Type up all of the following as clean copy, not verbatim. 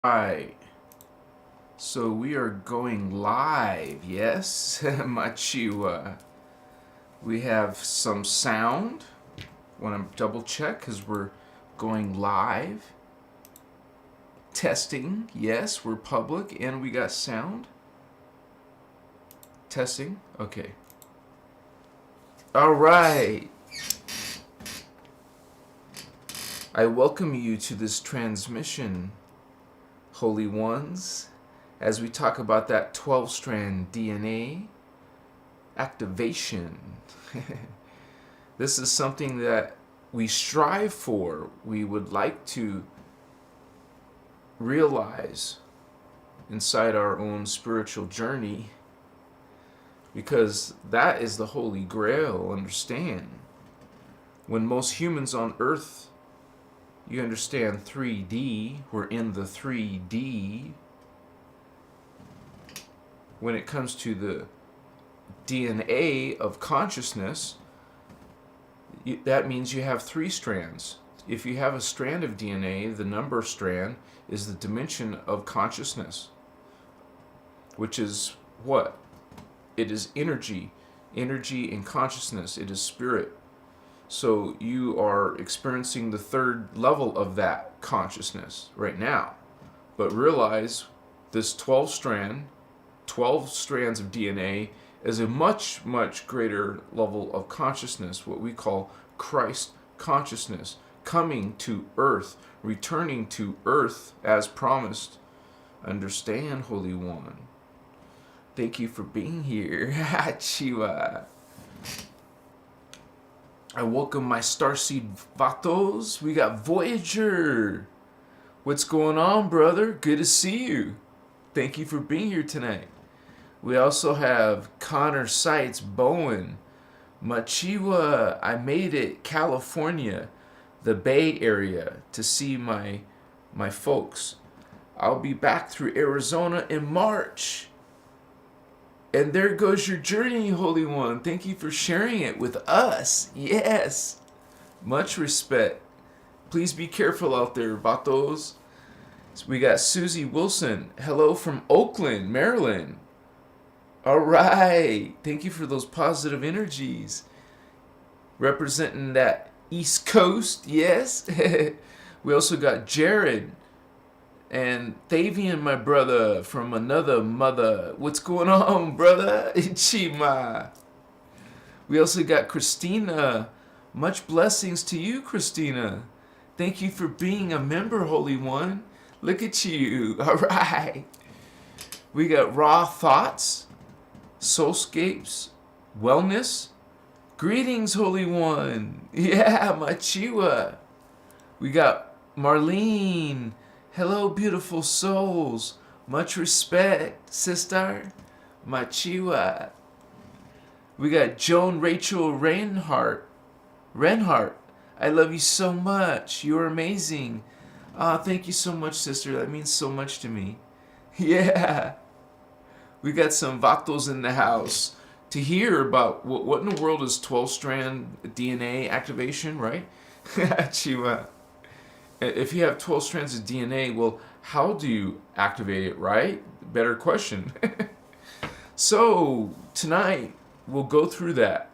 Right, so we are going live, yes, Machiwa. We have some sound. Want to double check because we're going live. Testing, yes, we're public and we got sound. Testing, okay. All right. I welcome you to this transmission, Holy Ones, as we talk about that 12-strand DNA activation. This is something that we strive for. We would like to realize inside our own spiritual journey, because that is the Holy Grail, understand. When most humans on Earth, you understand 3D, we're in the 3D. When it comes to the DNA of consciousness, that means you have 3 strands. If you have a strand of DNA, the number strand is the dimension of consciousness, which is what? It is energy and consciousness. It is spirit. So you are experiencing the 3rd level of that consciousness right now. But realize this 12 strands of DNA is a much, much greater level of consciousness, what we call Christ consciousness, coming to earth, returning to earth as promised. Understand, Holy One. Thank you for being here. Chiwa. I welcome my Starseed Vatos. We got Voyager. What's going on, brother? Good to see you. Thank you for being here tonight. We also have Connor Seitz Bowen. Machiwa, I made it, California, the Bay Area, to see my folks. I'll be back through Arizona in March. And there goes your journey, Holy One. Thank you for sharing it with us. Yes. Much respect. Please be careful out there, vatos. So we got Susie Wilson. Hello from Oakland, Maryland. All right. Thank you for those positive energies. Representing that East Coast, yes. We also got Jared and Thavian, my brother, from another mother. What's going on, brother? Chima. We also got Christina. Much blessings to you, Christina. Thank you for being a member, Holy One. Look at you. All right. We got Raw Thoughts, Soulscapes, Wellness. Greetings, Holy One. Yeah, Machiwa. We got Marlene. Hello, beautiful souls. Much respect, sister. Machiwa. We got Joan Rachel Reinhardt. I love you so much. You're amazing. Thank you so much, sister. That means so much to me. Yeah. We got some vatos in the house to hear about what in the world is 12-strand DNA activation, right? Chiwa. If you have 12 strands of DNA, well, how do you activate it, right? Better question. So, tonight, we'll go through that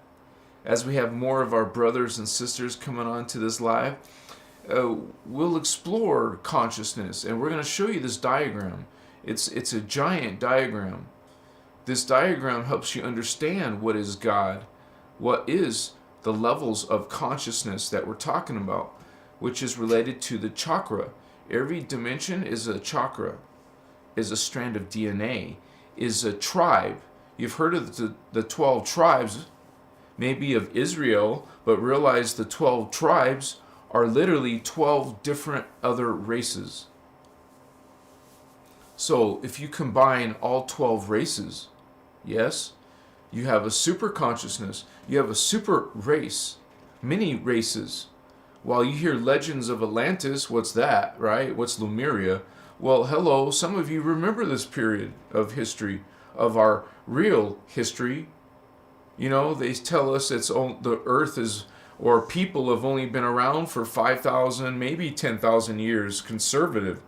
as we have more of our brothers and sisters coming on to this live. We'll explore consciousness, and we're going to show you this diagram. It's a giant diagram. This diagram helps you understand what is God, what is the levels of consciousness that we're talking about, which is related to the chakra. Every dimension is a chakra, is a strand of DNA, is a tribe. You've heard of the 12 tribes, maybe of Israel, but realize the 12 tribes are literally 12 different other races. So if you combine all 12 races, yes, you have a super consciousness, you have a super race, many races. While you hear legends of Atlantis, what's that, right? What's Lemuria? Well, hello, some of you remember this period of history, of our real history. You know, they tell us the earth is, or people have only been around for 5,000, maybe 10,000 years, conservative.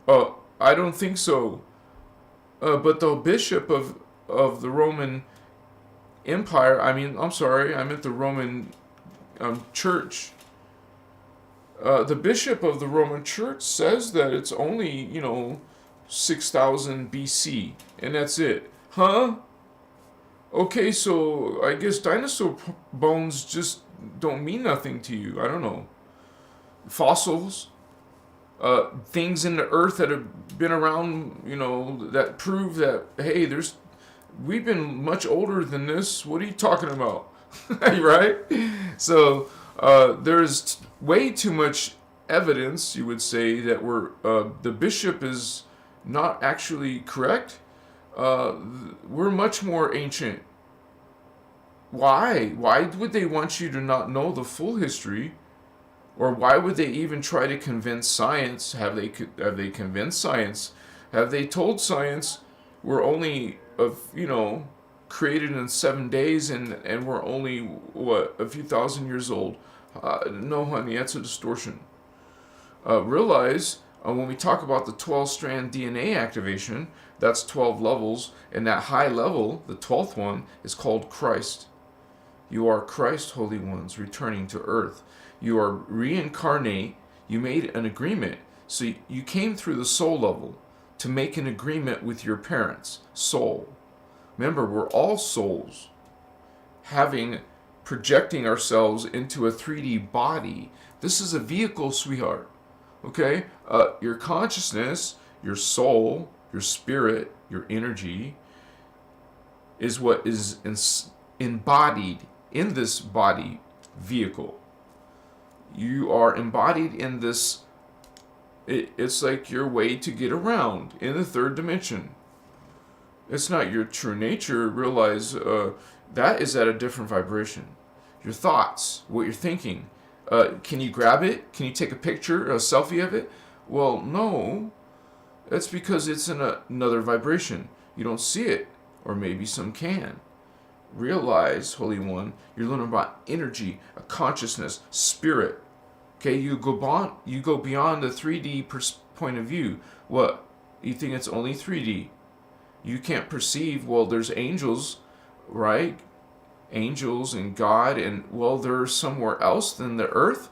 I don't think so. But the bishop of the Roman Empire, I'm sorry, I meant the Roman Church. The bishop of the Roman Church says that it's only, 6,000 BC, and that's it. Huh? Okay, so I guess dinosaur bones just don't mean nothing to you. I don't know. Fossils, things in the earth that have been around, that prove that, hey, we've been much older than this. What are you talking about? Right? So there's way too much evidence, you would say, that the bishop is not actually correct. We're much more ancient. Why? Why would they want you to not know the full history? Or why would they even try to convince science? Have they convinced science? Have they told science we're only created in 7 days and we're only a few thousand years old? No, honey, that's a distortion. Realize when we talk about the 12-strand DNA activation, that's 12 levels, and that high level, the 12th one, is called Christ. You are Christ, holy ones, returning to earth. You are reincarnate. You made an agreement. So you came through the soul level to make an agreement with your parents. Soul. Remember, we're all souls projecting ourselves into a 3D body. This is a vehicle, sweetheart. Okay? Your consciousness, your soul, your spirit, your energy is what is embodied in this body vehicle. You are embodied in this. It's like your way to get around in the third dimension. It's not your true nature. Realize that is at a different vibration. Your thoughts, what you're thinking. Can you grab it? Can you take a picture, a selfie of it? Well, no. That's because it's in another vibration. You don't see it. Or maybe some can. Realize, Holy One, you're learning about energy, a consciousness, spirit. Okay, you go beyond the 3D point of view. What? You think it's only 3D? You can't perceive, well, there's angels, right? Angels and God, and, well, they're somewhere else than the earth?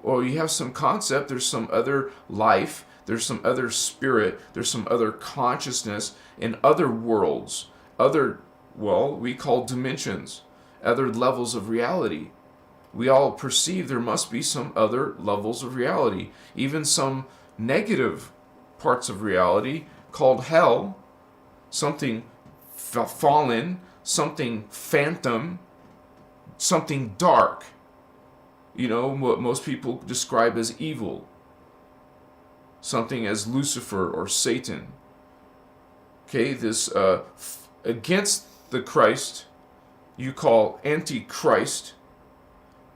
Or you have some concept, there's some other life, there's some other spirit, there's some other consciousness in other worlds, we call dimensions, other levels of reality. We all perceive there must be some other levels of reality, even some negative parts of reality called hell, something fallen, something phantom, something dark. What most people describe as evil. Something as Lucifer or Satan. Okay, this against the Christ you call Antichrist.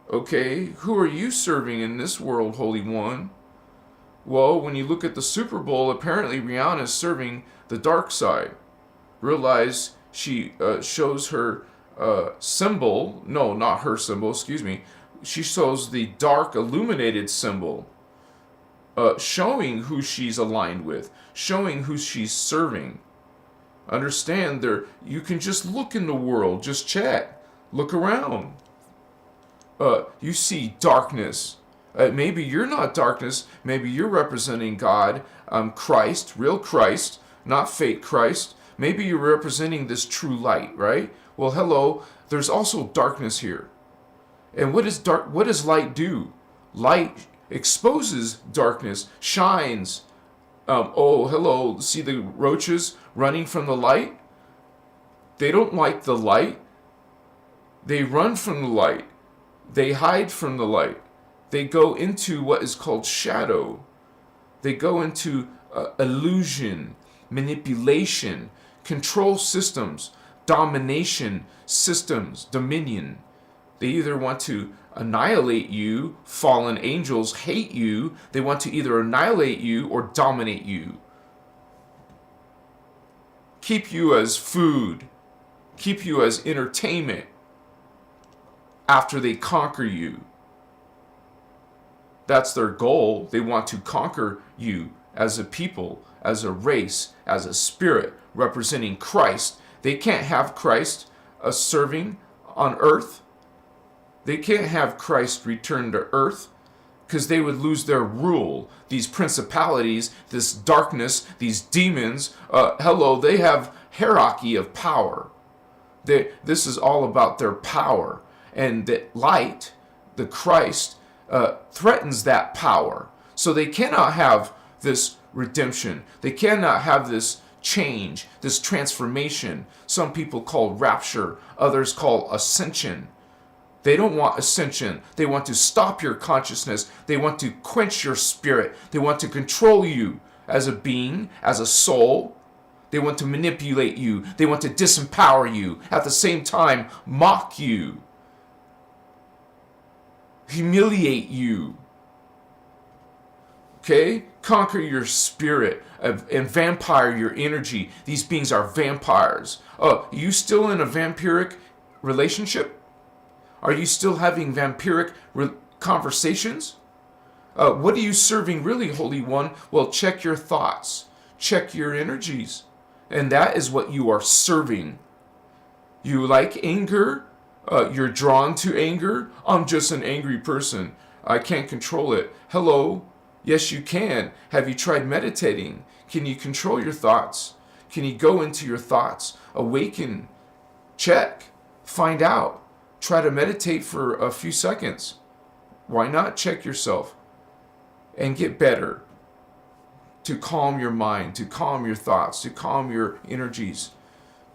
Okay, who are you serving in this world, Holy One? Well, when you look at the Super Bowl, apparently Rihanna is serving the dark side. Realize she shows her symbol. No, not her symbol, excuse me. She shows the dark illuminated symbol, showing who she's aligned with, showing who she's serving. Understand, you can just look in the world, just check, look around. You see darkness. Maybe you're not darkness. Maybe you're representing God, Christ, real Christ, not fake Christ. Maybe you're representing this true light, right? Well, hello, there's also darkness here. And what does light do? Light exposes darkness, shines. Hello, see the roaches running from the light? They don't like the light. They run from the light. They hide from the light. They go into what is called shadow. They go into illusion, manipulation, control systems, domination systems, dominion. They either want to annihilate you, fallen angels hate you. They want to either annihilate you or dominate you. Keep you as food. Keep you as entertainment after they conquer you. That's their goal. They want to conquer you as a people, as a race, as a spirit representing Christ. They can't have Christ serving on earth. They can't have Christ return to earth, because they would lose their rule. These principalities, this darkness, these demons, they have hierarchy of power. This is all about their power. And the light, the Christ, threatens that power. So they cannot have this redemption. They cannot have this change, this transformation. Some people call rapture, others call ascension. They don't want ascension. They want to stop your consciousness. They want to quench your spirit. They want to control you as a being, as a soul. They want to manipulate you. They want to disempower you. At the same time, mock you, humiliate you. Okay? Conquer your spirit and vampire your energy. These beings are vampires. You still in a vampiric relationship? Are you still having vampiric conversations? What are you serving really, Holy One? Well, check your thoughts. Check your energies. And that is what you are serving. You like anger? You're drawn to anger? I'm just an angry person. I can't control it. Hello? Yes, you can. Have you tried meditating? Can you control your thoughts? Can you go into your thoughts? Awaken. Check. Find out. Try to meditate for a few seconds. Why not check yourself and get better? To calm your mind, to calm your thoughts, to calm your energies,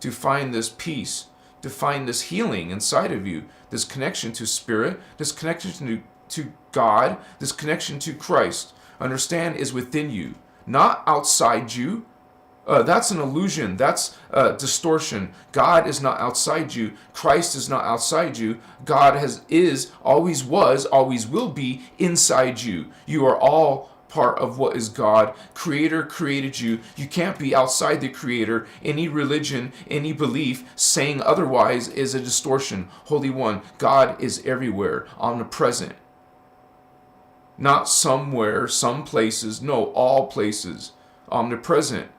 to find this peace, to find this healing inside of you, this connection to spirit, this connection to God, this connection to Christ. Understand, is within you, not outside you. That's an illusion. That's distortion. God is not outside you. Christ is not outside you. God is, always was, always will be inside you. You are all part of what is God. Creator created you. You can't be outside the Creator. Any religion, any belief saying otherwise is a distortion. Holy One, God is everywhere, omnipresent. Not somewhere, some places. No, all places. Omnipresent.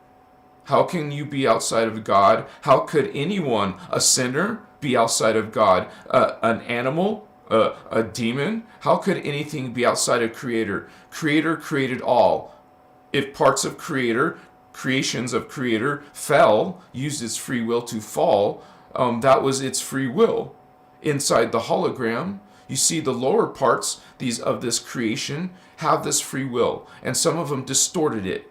How can you be outside of God? How could anyone, a sinner, be outside of God? An animal? A demon? How could anything be outside of Creator? Creator created all. If parts of Creator, creations of Creator, fell, used its free will to fall, that was its free will. Inside the hologram, you see the lower parts of this creation have this free will, and some of them distorted it.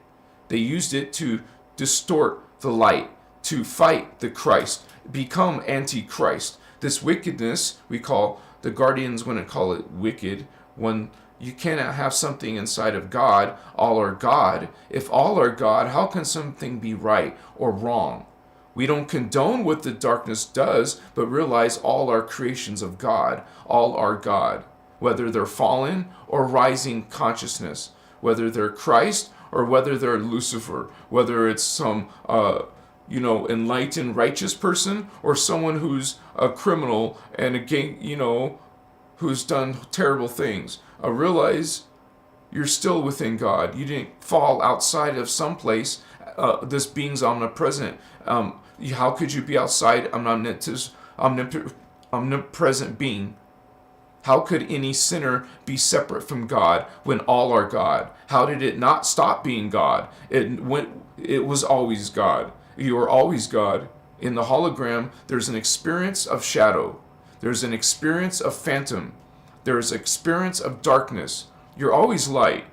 They used it to distort the light, to fight the Christ, become anti-Christ. This wickedness, we call, the Guardians wouldn't call it wicked. When you cannot have something inside of God, all are God. If all are God, how can something be right or wrong? We don't condone what the darkness does, but realize all are creations of God. All are God. Whether they're fallen or rising consciousness, whether they're Christ or whether they're Lucifer, whether it's some enlightened righteous person or someone who's a criminal and who's done terrible things. Realize you're still within God. You didn't fall outside of some place. This being's omnipresent. How could you be outside an omnipresent being? How could any sinner be separate from God when all are God? How did it not stop being God? It was always God. You are always God. In the hologram, there's an experience of shadow. There's an experience of phantom. There's an experience of darkness. You're always light.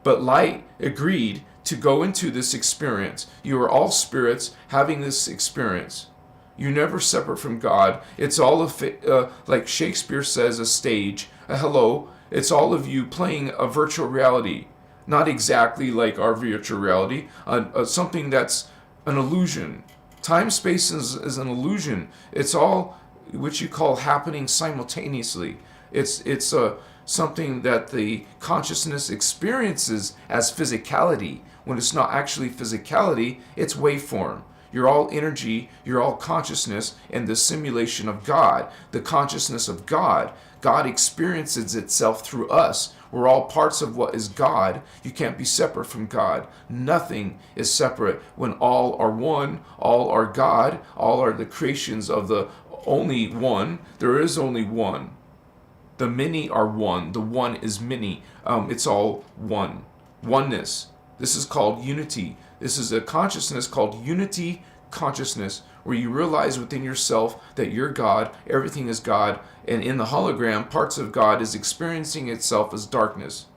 But light agreed to go into this experience. You are all spirits having this experience. You're never separate from God. It's all like Shakespeare says, a stage. Hello. It's all of you playing a virtual reality. Not exactly like our virtual reality. Something that's an illusion. Time-space is an illusion. It's all what you call happening simultaneously. It's something that the consciousness experiences as physicality. When it's not actually physicality, it's waveform. You're all energy, you're all consciousness, and the simulation of God, the consciousness of God. God experiences itself through us. We're all parts of what is God. You can't be separate from God. Nothing is separate when all are one, all are God, all are the creations of the only one. There is only one. The many are one. The one is many. It's all one. Oneness. This is called unity. This is a consciousness called unity consciousness, where you realize within yourself that you're God, everything is God, and in the hologram, parts of God is experiencing itself as darkness.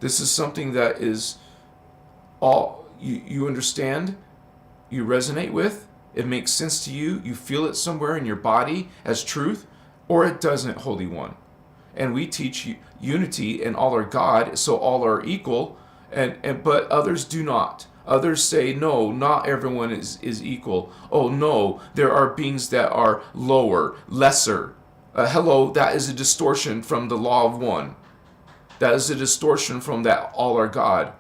This is something that is all you understand, you resonate with, it makes sense to you, you feel it somewhere in your body as truth, or it doesn't, Holy One. And we teach unity and all are God, so all are equal, but others do not. Others say, no, not everyone is equal. Oh, no, there are beings that are lower, lesser. Hello, that is a distortion from the law of one. That is a distortion from that all are God.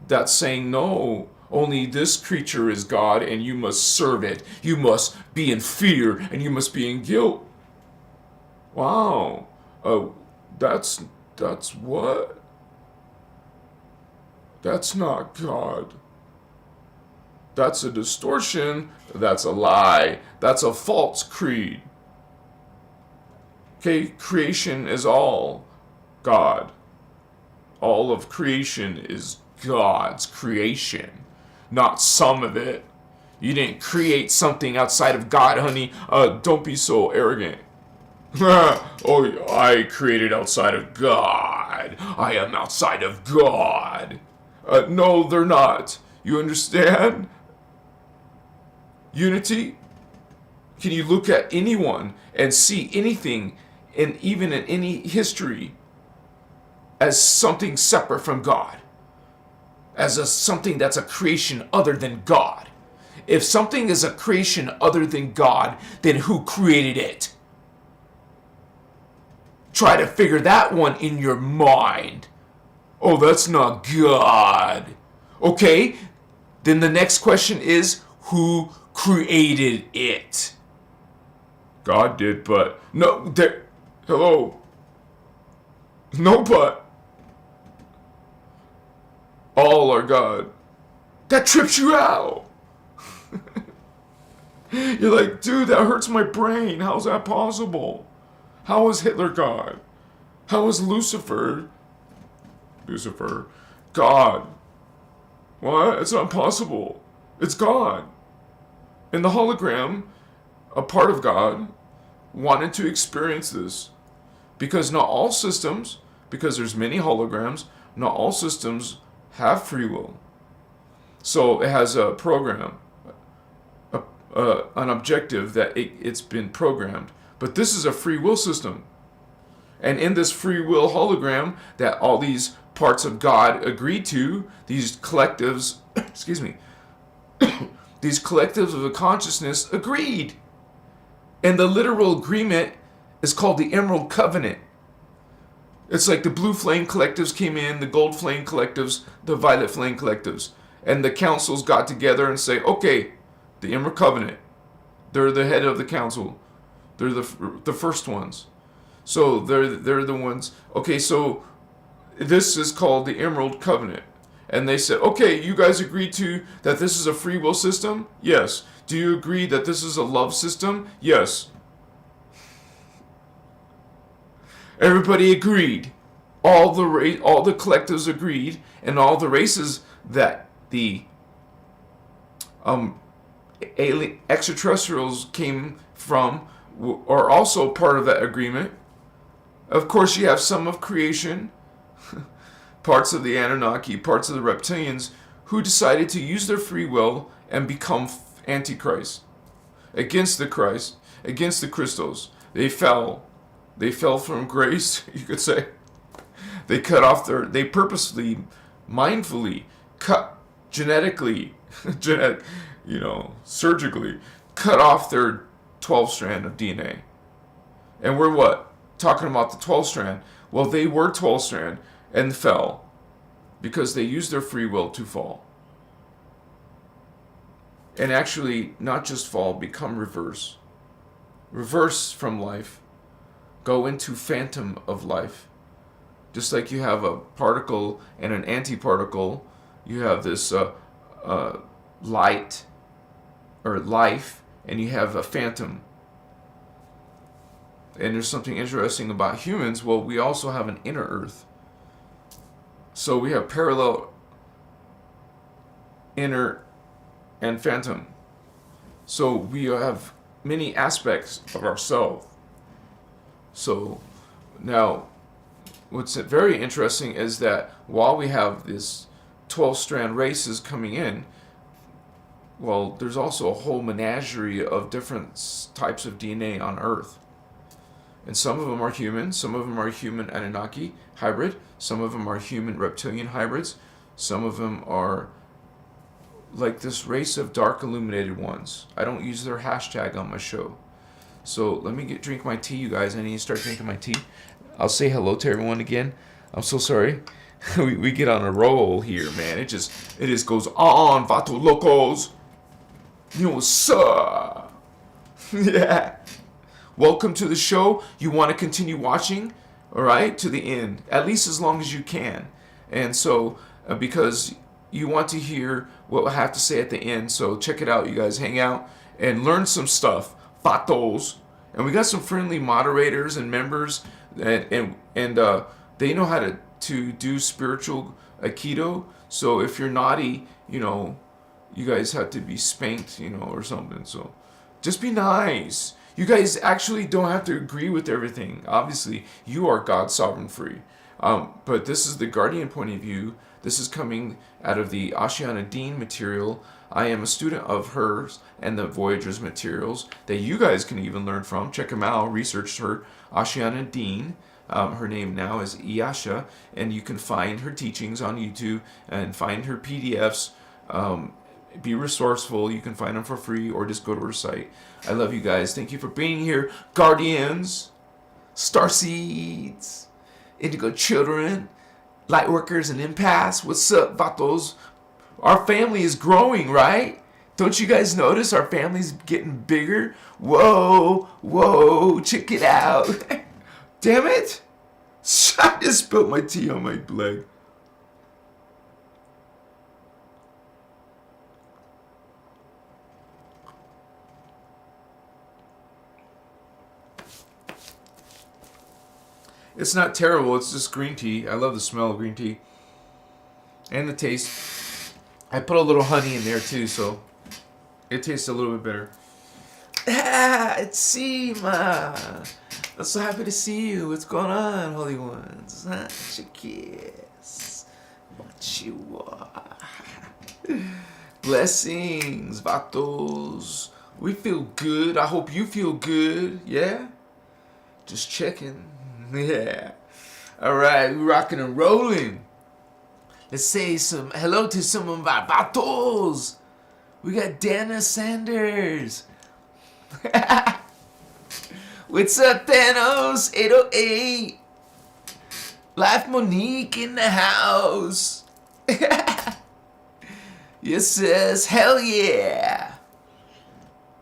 That's saying, no, only this creature is God and you must serve it. You must be in fear and you must be in guilt. Wow. That's what? That's not God. That's a distortion. That's a lie. That's a false creed. Okay, creation is all God. All of creation is God's creation, not some of it. You didn't create something outside of God, honey. Don't be so arrogant. Oh, I created outside of God. I am outside of God. No, they're not. You understand? Unity? Can you look at anyone and see anything, and even in any history, as something separate from God? As something that's a creation other than God? If something is a creation other than God, then who created it? Try to figure that one in your mind. Oh, that's not God. Okay, then the next question is, who created it? God did, but no, there, hello. No, but all are God. That trips you out. You're like, dude, that hurts my brain. How's that possible? How is Hitler God? How is Lucifer God? What? It's not possible. It's God. And the hologram, a part of God, wanted to experience this. Because not all systems, because there's many holograms, not all systems have free will. So it has a program, an objective that it's been programmed. But this is a free will system. And in this free will hologram that all these parts of God agreed to, these collectives, excuse me, these collectives of the consciousness agreed. And the literal agreement is called the Emerald Covenant. It's like the blue flame collectives came in, the gold flame collectives, the violet flame collectives. And the councils got together and say, okay, the Emerald Covenant, they're the head of the council. They're the first ones. So they're the ones. Okay, so this is called the Emerald Covenant. And they said, okay, you guys agree to that this is a free will system? Yes. Do you agree that this is a love system? Yes. Everybody agreed. All the collectives agreed, and all the races that the alien extraterrestrials came from are also part of that agreement. Of course, you have some of creation, parts of the Anunnaki, parts of the reptilians, who decided to use their free will and become antichrist, against the Christ, against the Christos. They fell from grace, you could say. They cut off they purposely, mindfully, cut genetically, surgically, cut off their 12 strand of DNA. And we're what? Talking about the 12 strand. Well, they were 12 strand and fell because they used their free will to fall. And actually, not just fall, become reverse. Reverse from life. Go into phantom of life. Just like you have a particle and an antiparticle, you have this light or life, and you have a phantom. And there's something interesting about humans. Well, we also have an inner earth. So we have parallel, inner, and phantom. So we have many aspects of ourselves. So now, what's very interesting is that while we have this 12 strand races coming in, well, there's also a whole menagerie of different types of DNA on Earth. And some of them are human, some of them are human Anunnaki hybrid, some of them are human reptilian hybrids, some of them are like this race of dark illuminated ones. I don't use their hashtag on my show. So let me drink my tea, you guys. I need to start drinking my tea. I'll say hello to everyone again. I'm so sorry. we get on a roll here, man. It just goes on, Vato Locos. You know what's up? Yeah. Welcome to the show. You want to continue watching, all right, to the end, at least as long as you can. And so, because you want to hear what I have to say at the end, so check it out, you guys. Hang out and learn some stuff, Vatos. And we got some friendly moderators and members, and they know how to do spiritual Aikido. So if you're naughty, you know, you guys have to be spanked, you know, or something. So just be nice. You guys actually don't have to agree with everything. Obviously, you are God's sovereign free. But this is the Guardian point of view. This is coming out of the Ashiana Dean material. I am a student of hers and the Voyager's materials that you guys can even learn from. Check them out. Researched her. Ashiana Dean. Her name now is Iyasha. And you can find her teachings on YouTube and find her PDFs. Be resourceful. You can find them for free or just go to her site. I love you guys. Thank you for being here. Guardians, Starseeds, Indigo Children, Lightworkers, and Empaths. What's up, Vatos? Our family is growing, right? Don't you guys notice our family's getting bigger? Whoa, whoa, check it out. Damn it. I just spilled my tea on my leg. It's not terrible. It's just green tea. I love the smell of green tea. And the taste. I put a little honey in there too, so it tastes a little bit better. Ah, it's Seema. I'm so happy to see you. What's going on, Holy Ones? Huh? Chikis. What you are. Blessings, Vatos. We feel good. I hope you feel good. Yeah? Just checking. Yeah. All right, we're rocking and rolling. Let's say some hello to some of our Vatos. We got Dana Sanders. What's up, Thanos? 808. Life Monique in the house. Yes, yes, hell yeah.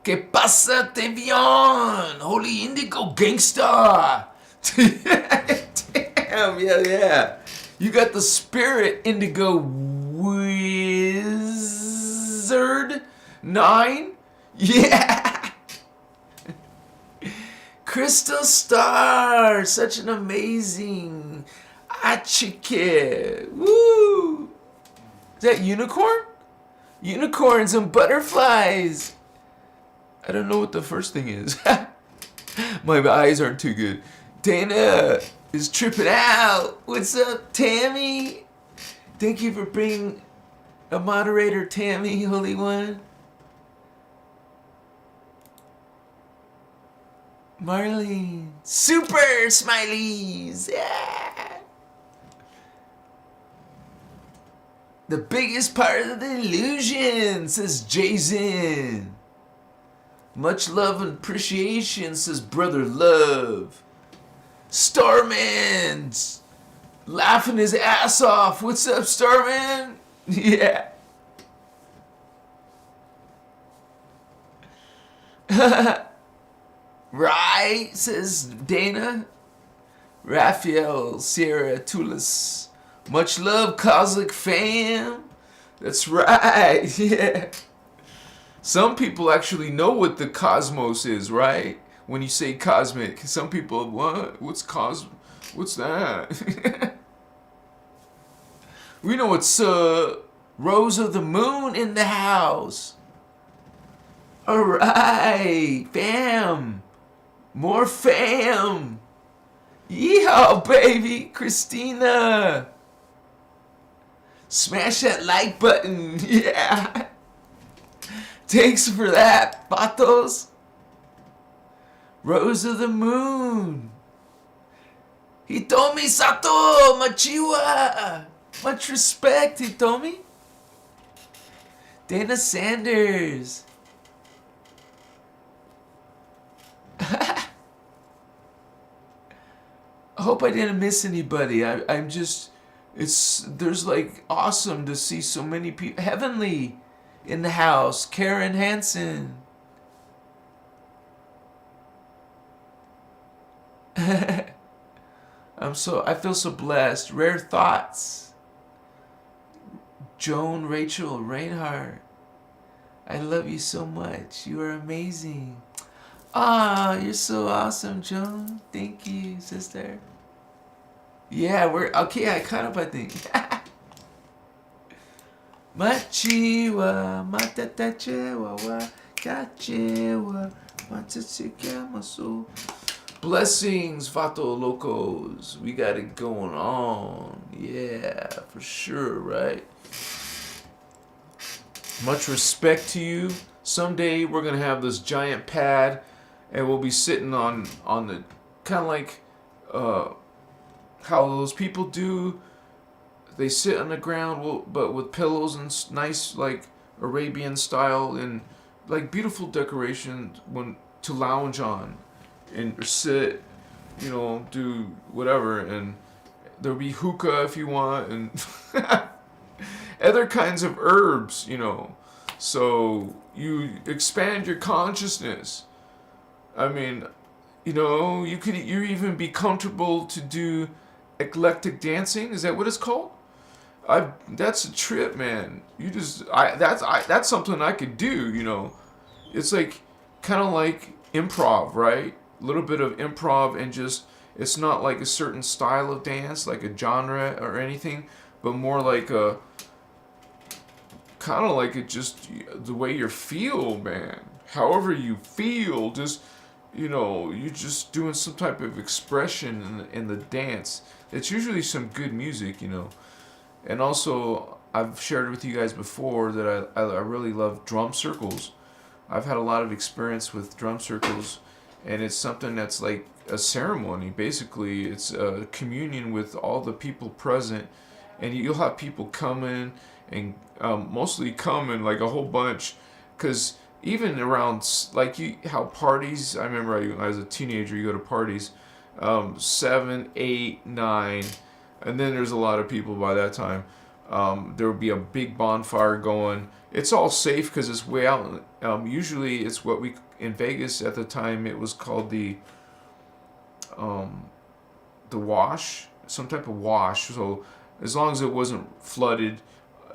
Que pasa, Tevion? Holy Indigo Gangsta. Damn, yeah. You got the spirit Indigo Wizard 9? Yeah. Crystal Star, such an amazing Achike. Woo. Is that unicorn? Unicorns and butterflies. I don't know what the first thing is. My eyes aren't too good. Dana is tripping out. What's up, Tammy? Thank you for being a moderator, Tammy, Holy One. Marlene. Super smileys. Yeah. The biggest part of the illusion, says Jason. Much love and appreciation, says Brother Love. Starman's laughing his ass off. What's up, Starman? Yeah. Right, says Dana. Raphael, Sierra, Tulis. Much love, Cosmic fam. That's right, yeah. Some people actually know what the cosmos is, right? When you say cosmic, some people, what? What's What's that? We know it's Rose of the Moon in the house. All right, fam. More fam. Yeehaw, baby. Christina. Smash that like button. Yeah. Thanks for that, Patos. Rose of the Moon. Hitomi Sato. Machiwa. Much respect, Hitomi. Dana Sanders. I hope I didn't miss anybody. I'm just, there's like awesome to see so many people. Heavenly in the house. Karen Hansen. I feel so blessed. Rare Thoughts. Joan Rachel Reinhardt. I love you so much. You are amazing. Ah, you're so awesome, Joan. Thank you, sister. Yeah, we're okay. I caught up, I think. Machiwa, matatachewa, kachewa, matatsikamasu. Blessings, Vato Locos. We got it going on. Yeah, for sure, right? Much respect to you. Someday we're going to have this giant pad and we'll be sitting on the kind of like how those people do. They sit on the ground, but with pillows and nice like Arabian style and like beautiful decoration to lounge on and sit, do whatever, and there'll be hookah if you want and other kinds of herbs, so you expand your consciousness. I mean, you're even be comfortable to do eclectic dancing. Is that what it's called? That's a trip, man. That's something I could do. It's like kind of like improv, right? A little bit of improv, and just it's not like a certain style of dance, like a genre or anything, but more like a kind of like it just the way you feel, man. However you feel, just you're just doing some type of expression in the dance. It's usually some good music, And also, I've shared with you guys before that I really love drum circles. I've had a lot of experience with drum circles, and it's something that's like a ceremony. Basically, it's a communion with all the people present, and you'll have people coming and mostly coming like a whole bunch, because even around like how parties. I remember as a teenager, you go to parties, 7, 8, 9. And then there's a lot of people by that time. There will be a big bonfire going. It's all safe because it's way out. Usually it's what in Vegas at the time, it was called the wash, some type of wash. So as long as it wasn't flooded,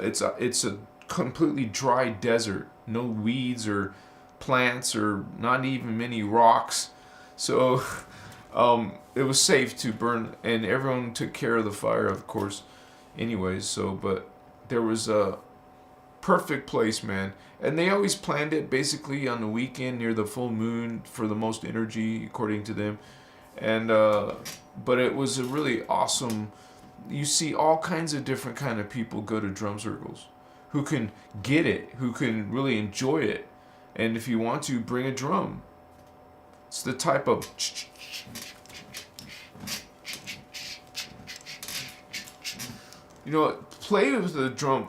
it's a completely dry desert. No weeds or plants or not even many rocks. So it was safe to burn, and everyone took care of the fire, of course, anyways. But there was a perfect place, man. And they always planned it basically on the weekend near the full moon for the most energy, according to them. And but it was a really awesome. You see all kinds of different kind of people go to drum circles, who can get it, who can really enjoy it, and if you want to, bring a drum. It's the type of play with the drum,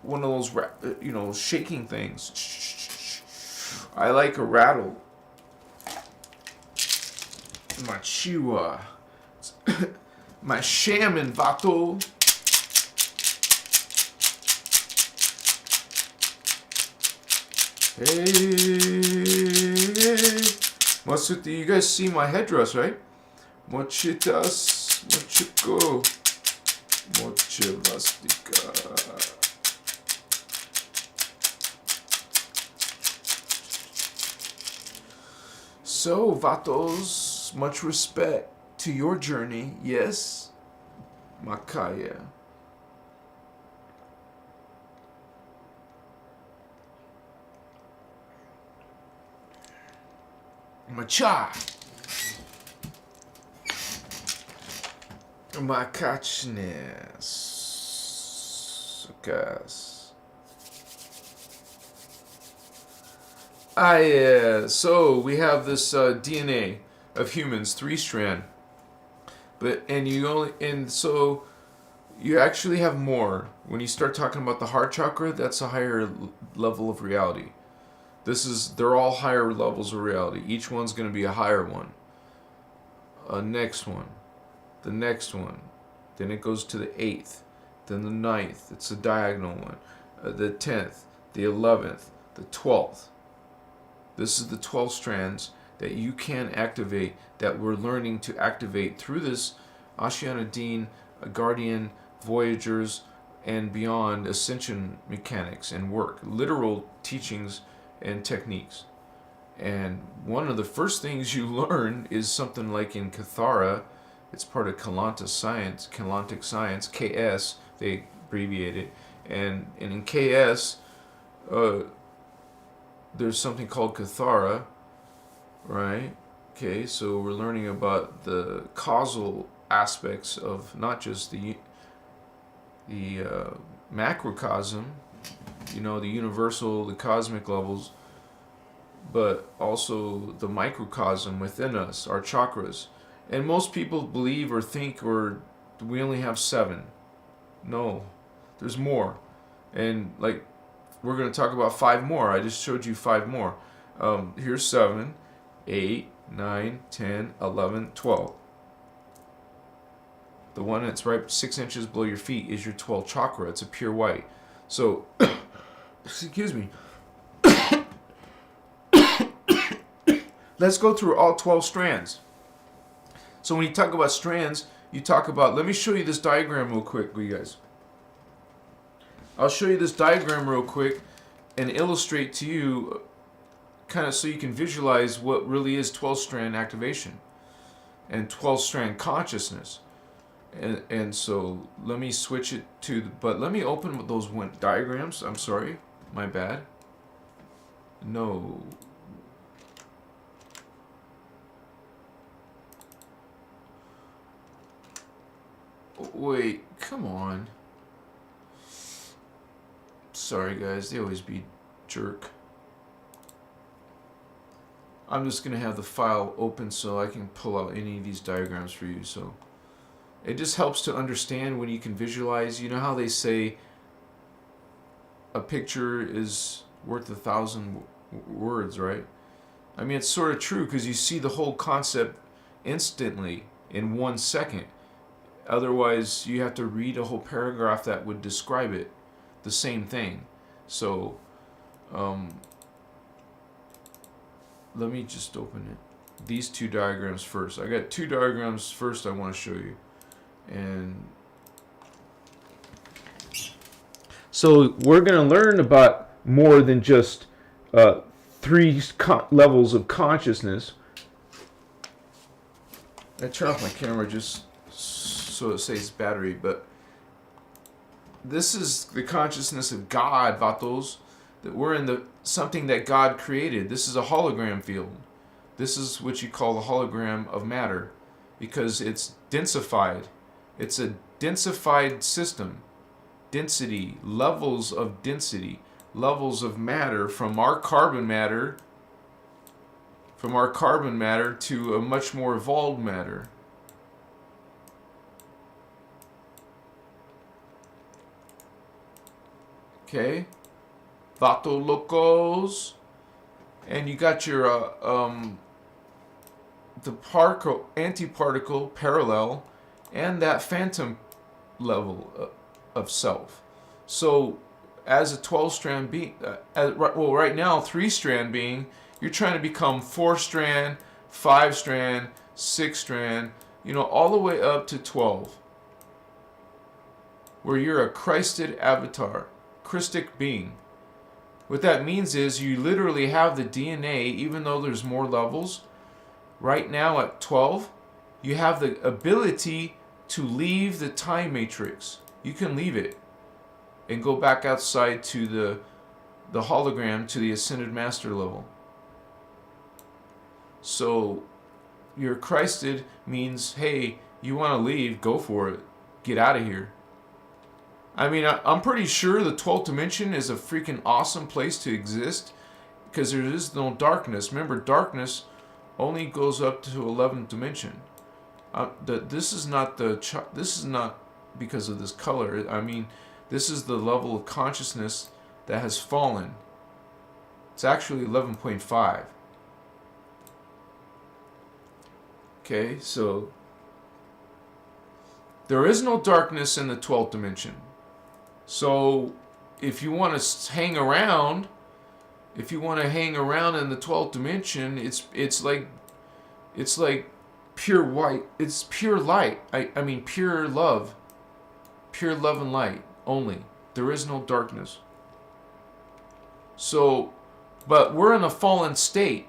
one of those, shaking things. I like a rattle. My chiwa. My shaman, vato. Hey. What's with you guys see my headdress, right? Mochitas, mochiko, mochevastika. So, Vatos, much respect to your journey, yes? Makaya. Macha. Makachnes. Sukas. So we have this DNA of humans, 3-strand. So you actually have more. When you start talking about the heart chakra, that's a higher level of reality. They're all higher levels of reality. Each one's going to be a higher one. Next one. The next one. Then it goes to the 8th. Then the 9th. It's a diagonal one. The 10th. The 11th. The 12th. This is the 12 strands that you can activate, that we're learning to activate through this Ashiana Dean, Guardian, Voyagers, and beyond ascension mechanics and work. Literal teachings and techniques. And one of the first things you learn is something like in Kathara, it's part of Kalantic science, KS, they abbreviate it. And in KS, there's something called Kathara, right? Okay, so we're learning about the causal aspects of not just the macrocosm, the universal, the cosmic levels, but also the microcosm within us, our chakras. And most people believe or think we only have 7. No, there's more. And like, we're going to talk about 5 more. I just showed you 5 more. Here's 7, 8, 9, 10, 11, 12. The one that's right 6 inches below your feet is your 12th chakra. It's a pure white. So, excuse me. Let's go through all 12 strands. So when you talk about strands, you talk about, let me show you this diagram real quick, you guys. I'll show you this diagram real quick and illustrate to you, kind of so you can visualize what really is 12-strand activation and 12-strand consciousness. And so let me switch it but let me open those diagrams. I'm sorry, my bad. No. Wait, come on. Sorry guys, they always be jerk. I'm just gonna have the file open so I can pull out any of these diagrams for you. So it just helps to understand when you can visualize. You know how they say a picture is worth 1,000 words, right? I mean, it's sort of true, because you see the whole concept instantly in 1 second. Otherwise, you have to read a whole paragraph that would describe it, the same thing. So, let me just open it. These 2 diagrams first. I got 2 diagrams first I want to show you. And so we're going to learn about more than just 3 levels of consciousness. I turn off my camera just so it saves battery, but this is the consciousness of God, Vatos, that we're in something that God created. This is a hologram field. This is what you call the hologram of matter, because it's densified. It's a densified system. Density, levels of density, levels of matter from our carbon matter to a much more evolved matter. Okay, Vato Locos, and you got your the antiparticle parallel, and that phantom level of self. So, as a 12-strand being, right now 3-strand being, you're trying to become 4-strand, 5-strand, 6-strand, you know, all the way up to 12, where you're a Christed avatar, Christic being. What that means is you literally have the DNA, even though there's more levels. Right now at 12, you have the ability to leave the time matrix. You can leave it and go back outside to the hologram, to the Ascended Master level. So you're Christed means, hey, you want to leave, go for it. Get out of here. I mean, I'm pretty sure the 12th dimension is a freaking awesome place to exist because there is no darkness. Remember, darkness only goes up to 11th dimension. This is not because of this color. I mean, this is the level of consciousness that has fallen. It's actually 11.5. Okay, so there is no darkness in the 12th dimension. So if you want to hang around, in the 12th dimension, it's like pure white. It's pure light. I mean pure love and light only. There is no darkness. So, but we're in a fallen state,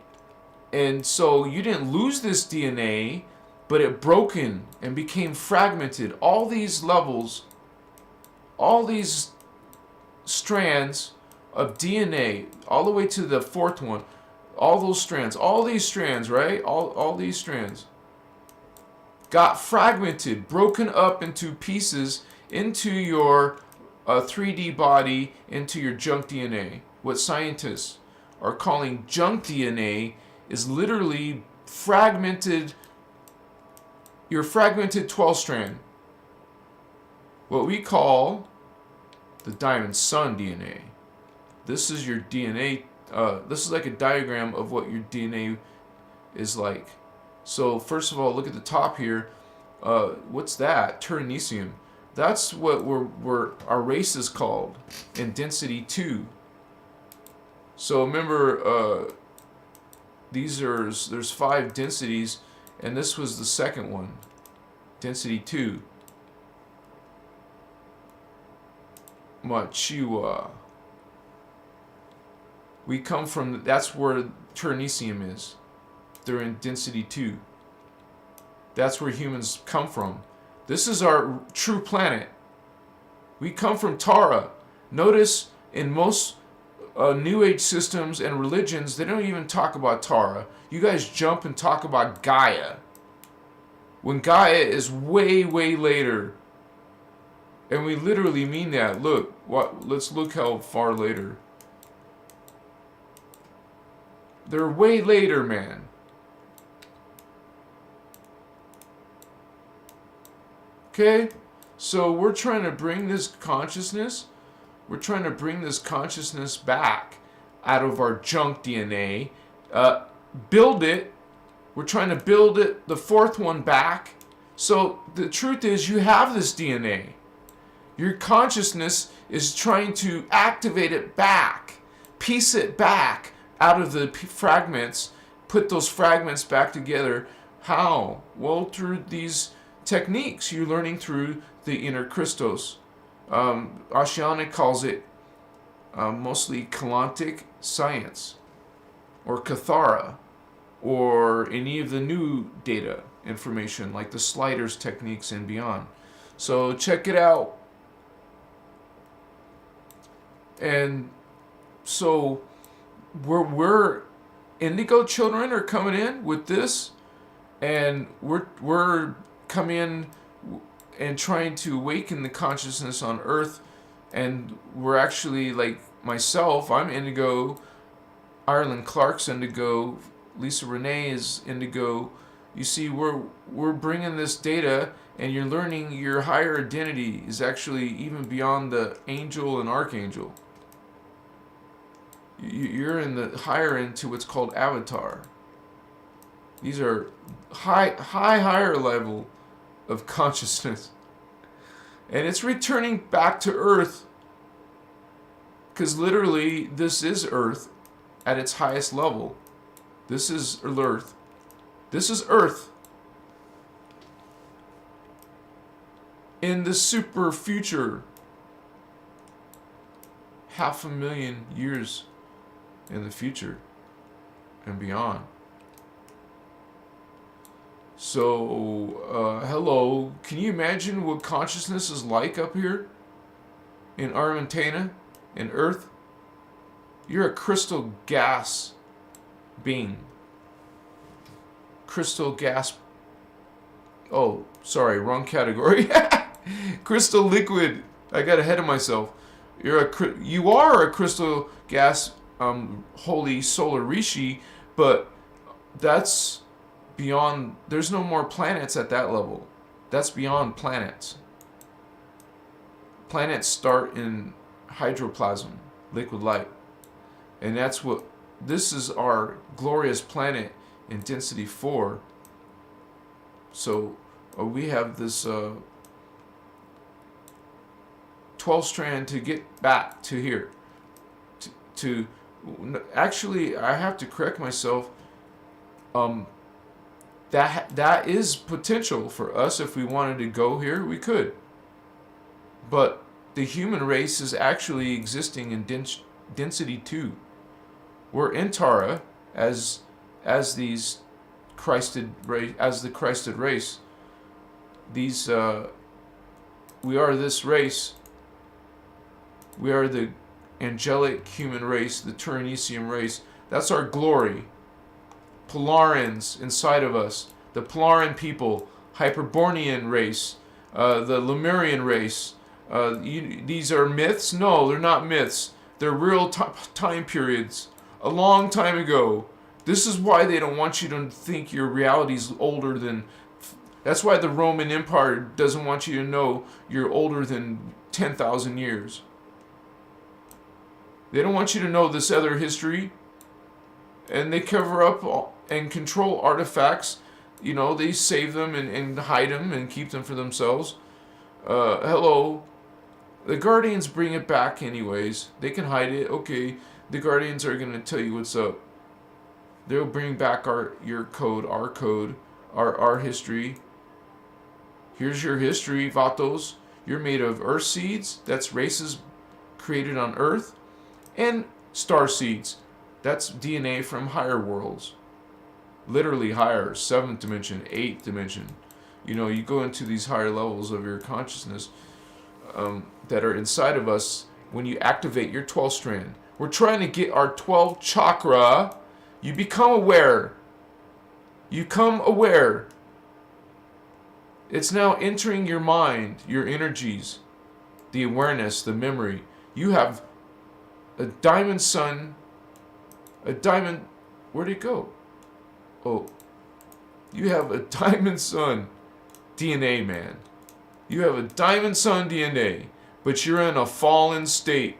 and so you didn't lose this DNA, but it broken and became fragmented. All these levels, all these strands of DNA, all the way to the fourth one, all these strands, right? All these strands got fragmented, broken up into pieces, into your 3D body, into your junk DNA. What scientists are calling junk DNA is literally fragmented, your fragmented 12 strand. What we call the diamond sun DNA. This is your DNA. This is like a diagram of what your DNA is like. So first of all, look at the top here. What's that? Ternesium. That's what our race is called in density 2. So remember, there's 5 densities, and this was the second one, density 2. Machiwa. We come from, that's where Ternesium is. They're in density 2. That's where humans come from. This is our true planet. We come from Tara. Notice in most New Age systems and religions, they don't even talk about Tara. You guys jump and talk about Gaia, when Gaia is way, way later. And we literally mean that. Look, let's look how far later. They're way later, man. Okay? So we're trying to bring this consciousness, back out of our junk DNA. Build it. We're trying to build it, the fourth one back. So the truth is, you have this DNA. Your consciousness is trying to activate it back, piece it back out of the fragments, put those fragments back together. How? Well, through these techniques you're learning through the innerchristos. Oceanic calls it mostly Kalantic science, or Kathara, or any of the new data information like the sliders techniques and beyond. So check it out. And so we're indigo children are coming in with this, and we're coming in and trying to awaken the consciousness on Earth. And we're actually, like myself, I'm indigo, Ireland Clark's indigo, Lisa Renee is indigo. You see, we're bringing this data, and you're learning your higher identity is actually even beyond the angel and archangel. You're in the higher into what's called avatar. These are higher level of consciousness. And it's returning back to Earth, because literally this is Earth at its highest level. This is Earth. This is Earth. in the super future, 500,000 years in the future and beyond. So, hello, can you imagine what consciousness is like up here in Armentana, in Earth? You're a crystal gas being. Crystal gas. Oh, sorry, wrong category. Crystal liquid. I got ahead of myself. You are a crystal gas, holy solar rishi, but that's beyond. There's no more planets at that level. That's beyond planets. Planets start in hydroplasm, liquid light, and that's what. This is our glorious planet in density 4. So we have this 12 strand to get back to here. Actually, I have to correct myself. That is potential for us. If we wanted to go here, we could. But the human race is actually existing in density 2. We're in Tara as these Christed race, as the Christed race. These we are this race. We are the angelic human race, the Turanesium race. That's our glory. Polarans inside of us, the Polaran people, Hyperborean race, the Lemurian race. These are myths? No, they're not myths. They're real time periods. A long time ago. This is why they don't want you to think your reality's older than... That's why the Roman Empire doesn't want you to know you're older than 10,000 years. They don't want you to know this other history. And they cover up and control artifacts. You know, they save them and hide them and keep them for themselves. Hello. The Guardians bring it back anyways. They can hide it. Okay. The Guardians are going to tell you what's up. They'll bring back your code, our history. Here's your history, Vatos. You're made of earth seeds. That's races created on Earth. And starseeds. That's DNA from higher worlds. Literally higher. 7th dimension, 8th dimension. You know, you go into these higher levels of your consciousness that are inside of us when you activate your 12 strand. We're trying to get our 12 chakra. You become aware. You come aware. It's now entering your mind, your energies, the awareness, the memory. You have a diamond sun. A diamond... Where'd it go? Oh. You have a diamond sun DNA, man. You have a diamond sun DNA. But you're in a fallen state.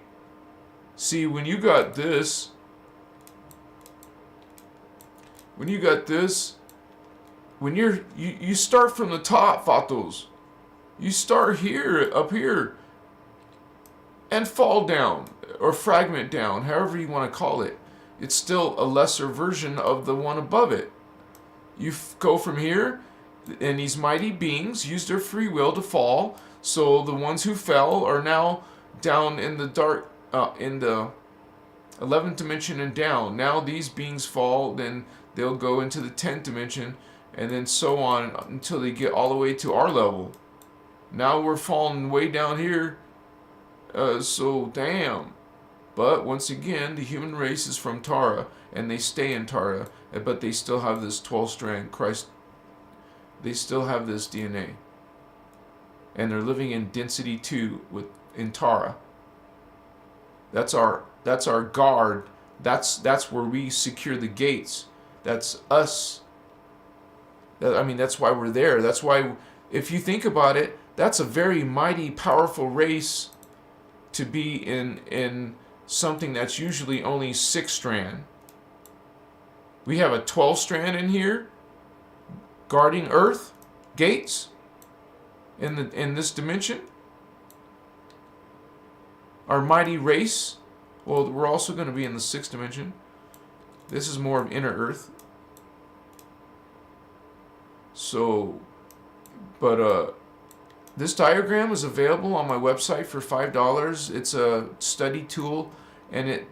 See, when you got this... When you start from the top, Vatos. You start here, up here, and fall down, or fragment down, however you want to call it. It's still a lesser version of the one above it. You go from here, and these mighty beings use their free will to fall, so the ones who fell are now down in the dark, in the 11th dimension and down. Now these beings fall, then they'll go into the 10th dimension, and then so on until they get all the way to our level. Now we're falling way down here, so damn. But once again, the human race is from Tara, and they stay in Tara, but they still have this 12-strand Christ. They still have this DNA. And they're living in density 2 in Tara. That's our guard. That's where we secure the gates. That's us. That's why we're there. That's why, if you think about it, that's a very mighty, powerful race to be in something that's usually only 6 strand. We have a 12 strand in here, guarding Earth, gates, in this dimension. Our mighty race, well, we're also going to be in the 6th dimension. This is more of inner Earth. So, but This diagram is available on my website for $5. It's a study tool, and it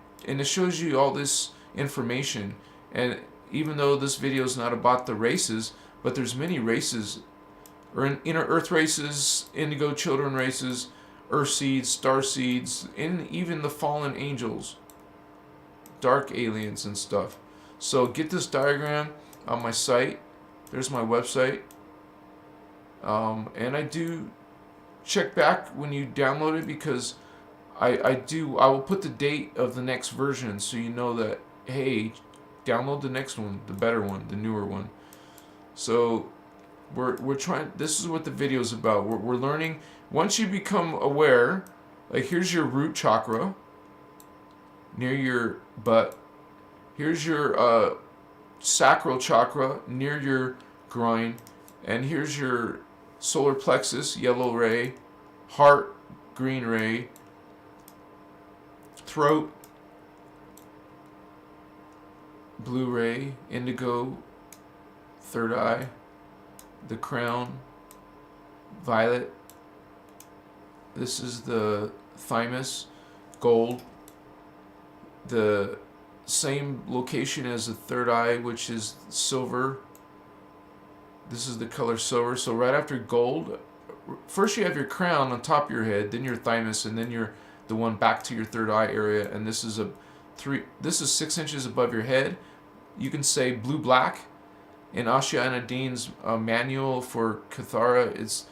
shows you all this information. And even though this video is not about the races, but there's many races, or inner Earth races, indigo children races, Earth seeds, star seeds, and even the fallen angels, dark aliens and stuff. So get this diagram on my site. There's my website. And I do check back when you download it, because I will put the date of the next version, so you know that, hey, download the next one, the better one, the newer one. So we're trying, this is what the video is about. We're learning. Once you become aware, like here's your root chakra near your butt. Here's your sacral chakra near your groin. And here's your solar plexus, yellow ray, heart, green ray, throat, blue ray, indigo, third eye, the crown, violet. This is the thymus, gold. The same location as the third eye, which is silver. This is the color silver. So right after gold, first you have your crown on top of your head, then your thymus, and then the one back to your third eye area. And this is 6 inches above your head. You can say blue black. In Asha Anadine's manual for Kathara,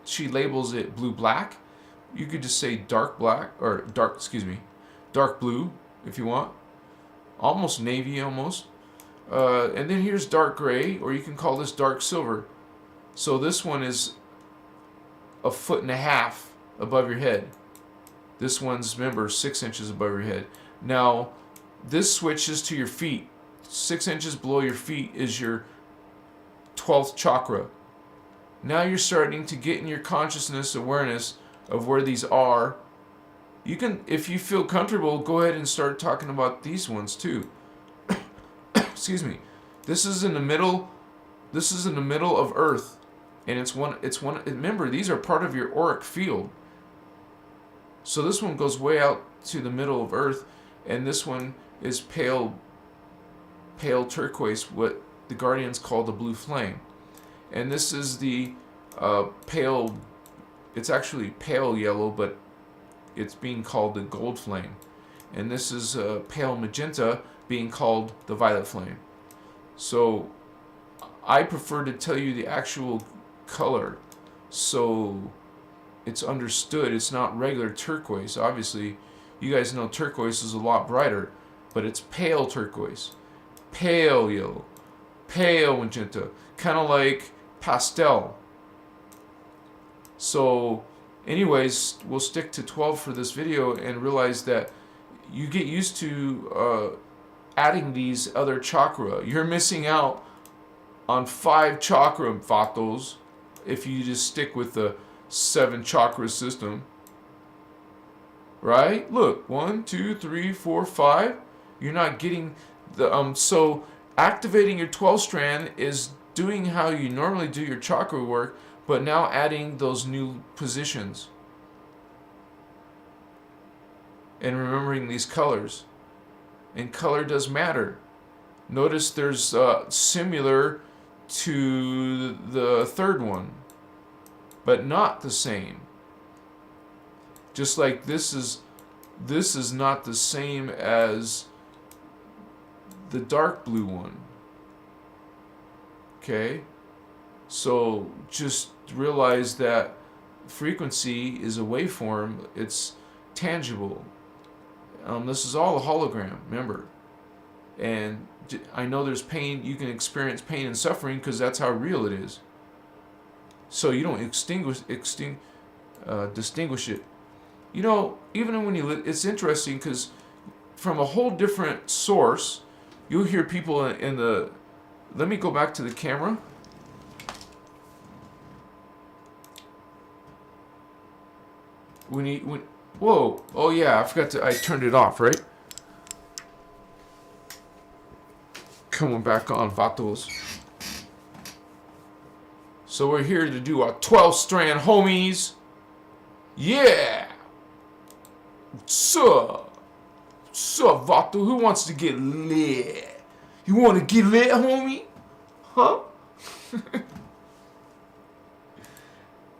she labels it blue black. You could just say dark black, or dark blue if you want. Almost navy, almost. And then here's dark gray, or you can call this dark silver. So this one is 1.5 feet above your head. This one's, remember, 6 inches above your head. Now, this switches to your feet. 6 inches below your feet is your 12th chakra. Now you're starting to get in your consciousness awareness of where these are. You can, if you feel comfortable, go ahead and start talking about these ones too. Excuse me. This is in the middle. This is in the middle of Earth, and it's one. Remember, these are part of your auric field. So this one goes way out to the middle of Earth, and this one is pale turquoise, what the Guardians call the blue flame. And this is the pale. It's actually pale yellow, but it's being called the gold flame. And this is pale magenta, being called the violet flame. So I prefer to tell you the actual color, so it's understood. It's not regular turquoise. Obviously, you guys know turquoise is a lot brighter, but it's pale turquoise, pale yellow, pale magenta, kind of like pastel. So anyways, we'll stick to 12 for this video and realize that you get used to adding these other chakra. You're missing out on 5 chakra vatos if you just stick with the 7 chakra system. Right? Look, 1, 2, 3, 4, 5. You're not getting the so activating your 12 strand is doing how you normally do your chakra work, but now adding those new positions. And remembering these colors. And color does matter. Notice there's similar to the third one, but not the same. Just like this is not the same as the dark blue one. Okay? So just realize that frequency is a waveform. It's tangible. This is all a hologram, remember. And I know there's pain. You can experience pain and suffering because that's how real it is. So you don't distinguish it. You know, even when it's interesting because from a whole different source, you'll hear people in the. Let me go back to the camera. Whoa! Oh yeah, I turned it off, right? Coming back on, vatos. So we're here to do our 12 strand, homies. Yeah. What's up? What's up, Vato? Who wants to get lit? You want to get lit, homie? Huh?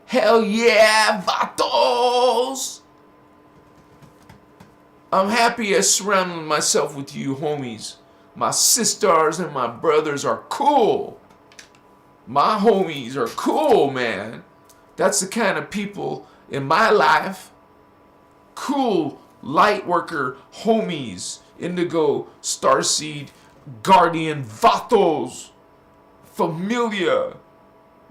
Hell yeah, Vatos! I'm happy as surrounding myself with you, homies. My sisters and my brothers are cool. My homies are cool, man. That's the kind of people in my life. Cool, light worker, homies, indigo, starseed, guardian, vatos, familia.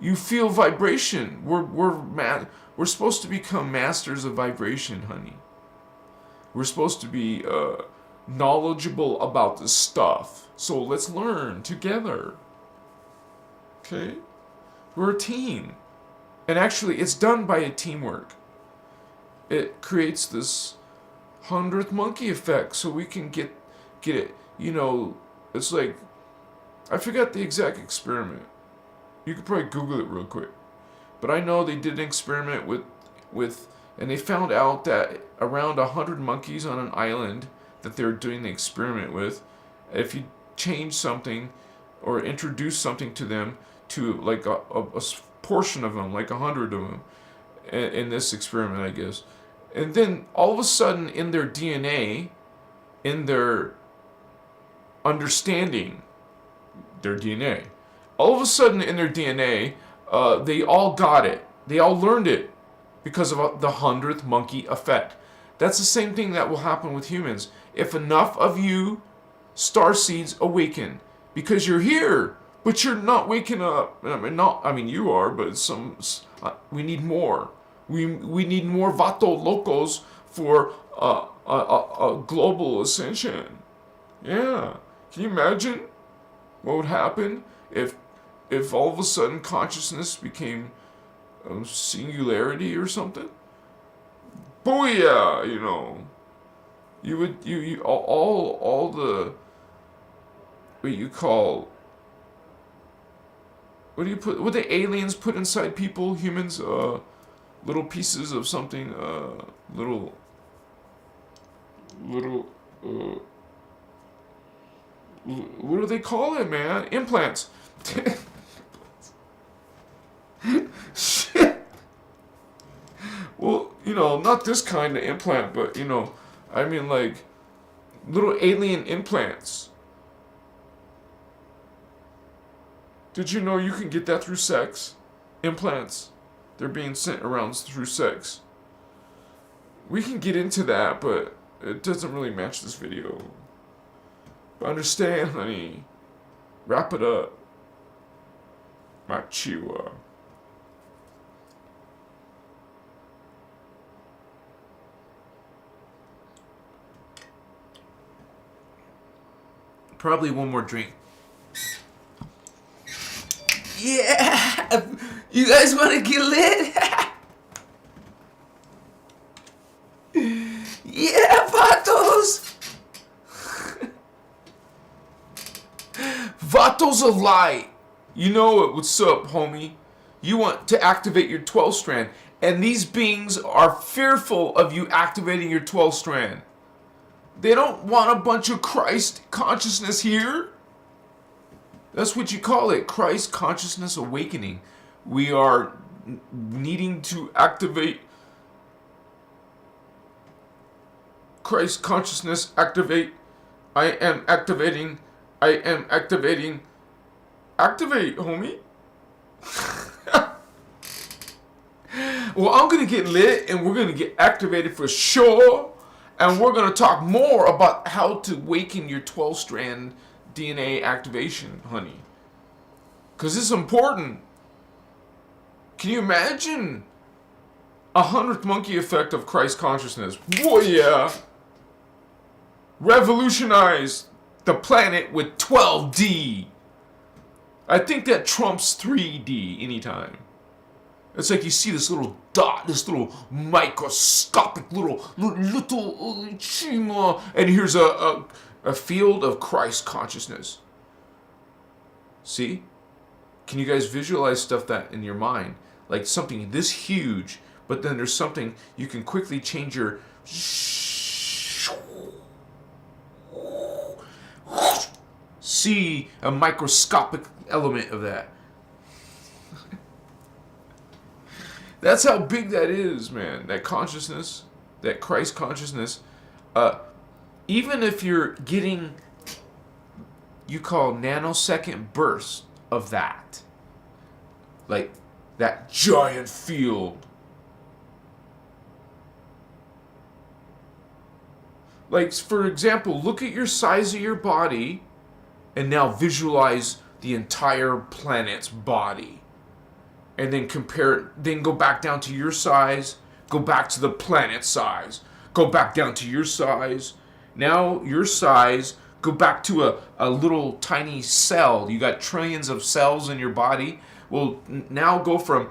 You feel vibration. We're supposed to become masters of vibration, honey. We're supposed to be knowledgeable about this stuff. So let's learn together. Okay? We're a team. And actually, it's done by a teamwork. It creates this 100th monkey effect so we can get it. You know, it's like, I forgot the exact experiment. You could probably Google it real quick. But I know they did an experiment with and they found out that around 100 monkeys on an island that they were doing the experiment with, if you change something or introduce something to them, to like a portion of them, like 100 of them, in this experiment, I guess. And then all of a sudden in their DNA, in their understanding, their DNA, all of a sudden in their DNA, they all got it. They all learned it because of the 100th monkey effect. That's the same thing that will happen with humans. If enough of you starseeds awaken, because you're here, but you're not waking up. I mean, you are, but we need more. We need more Vato Locos for a global ascension. Yeah. Can you imagine what would happen if all of a sudden consciousness became singularity or something? Booyah, you know. You all the what you call, what the aliens put inside people, humans, little pieces of something, little what do they call it, man? Implants. Shit. Well, you know, not this kind of implant, but, you know, I mean, like, little alien implants. Did you know you can get that through sex? Implants. They're being sent around through sex. We can get into that, but it doesn't really match this video. But understand, honey. Wrap it up. My chihuahua. Probably one more drink. Yeah! You guys want to get lit? Yeah, Vatos! Vatos of light! You know it. What's up, homie? You want to activate your 12 strand, and these beings are fearful of you activating your 12 strand. They don't want a bunch of Christ consciousness here. That's what you call it, Christ consciousness awakening. We are needing to activate Christ consciousness. Activate. I am activating. I am activating. Activate, homie. Well, I'm going to get lit and we're going to get activated for sure. And we're going to talk more about how to awaken your 12-strand DNA activation, honey. Because it's important. Can you imagine 100th monkey effect of Christ consciousness? Boy, yeah. Revolutionize the planet with 12D. I think that trumps 3D anytime. It's like you see this little dot, this little microscopic little chima, and here's a field of Christ consciousness. See? Can you guys visualize stuff that in your mind? Like something this huge, but then there's something you can quickly change your... See a microscopic element of that. That's how big that is, man. That consciousness, that Christ consciousness. Even if you're getting, you call nanosecond bursts of that. Like that giant field. Like, for example, look at your size of your body and now visualize the entire planet's body. And then compare it, then go back down to your size, go back to the planet's size, go back down to your size. Now your size, go back to a little tiny cell. You got trillions of cells in your body. Well, now go from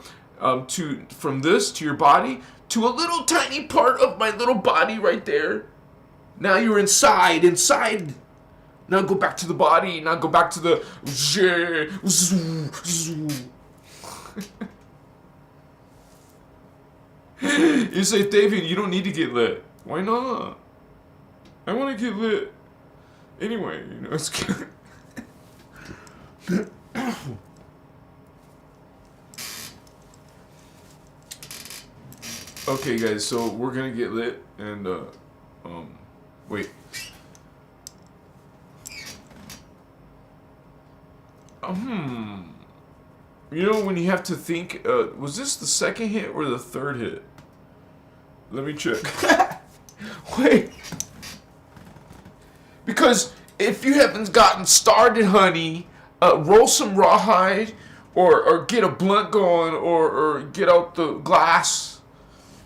this to your body to a little tiny part of my little body right there. Now you're inside. Now go back to the body. Now go back to the... You say, David, you don't need to get lit. Why not? I want to get lit. Anyway, you know, it's good. Okay, guys, so we're going to get lit and, wait. You know, when you have to think, was this the second hit or the third hit? Let me check. Wait. Because if you haven't gotten started, honey, roll some rawhide or get a blunt going or get out the glass.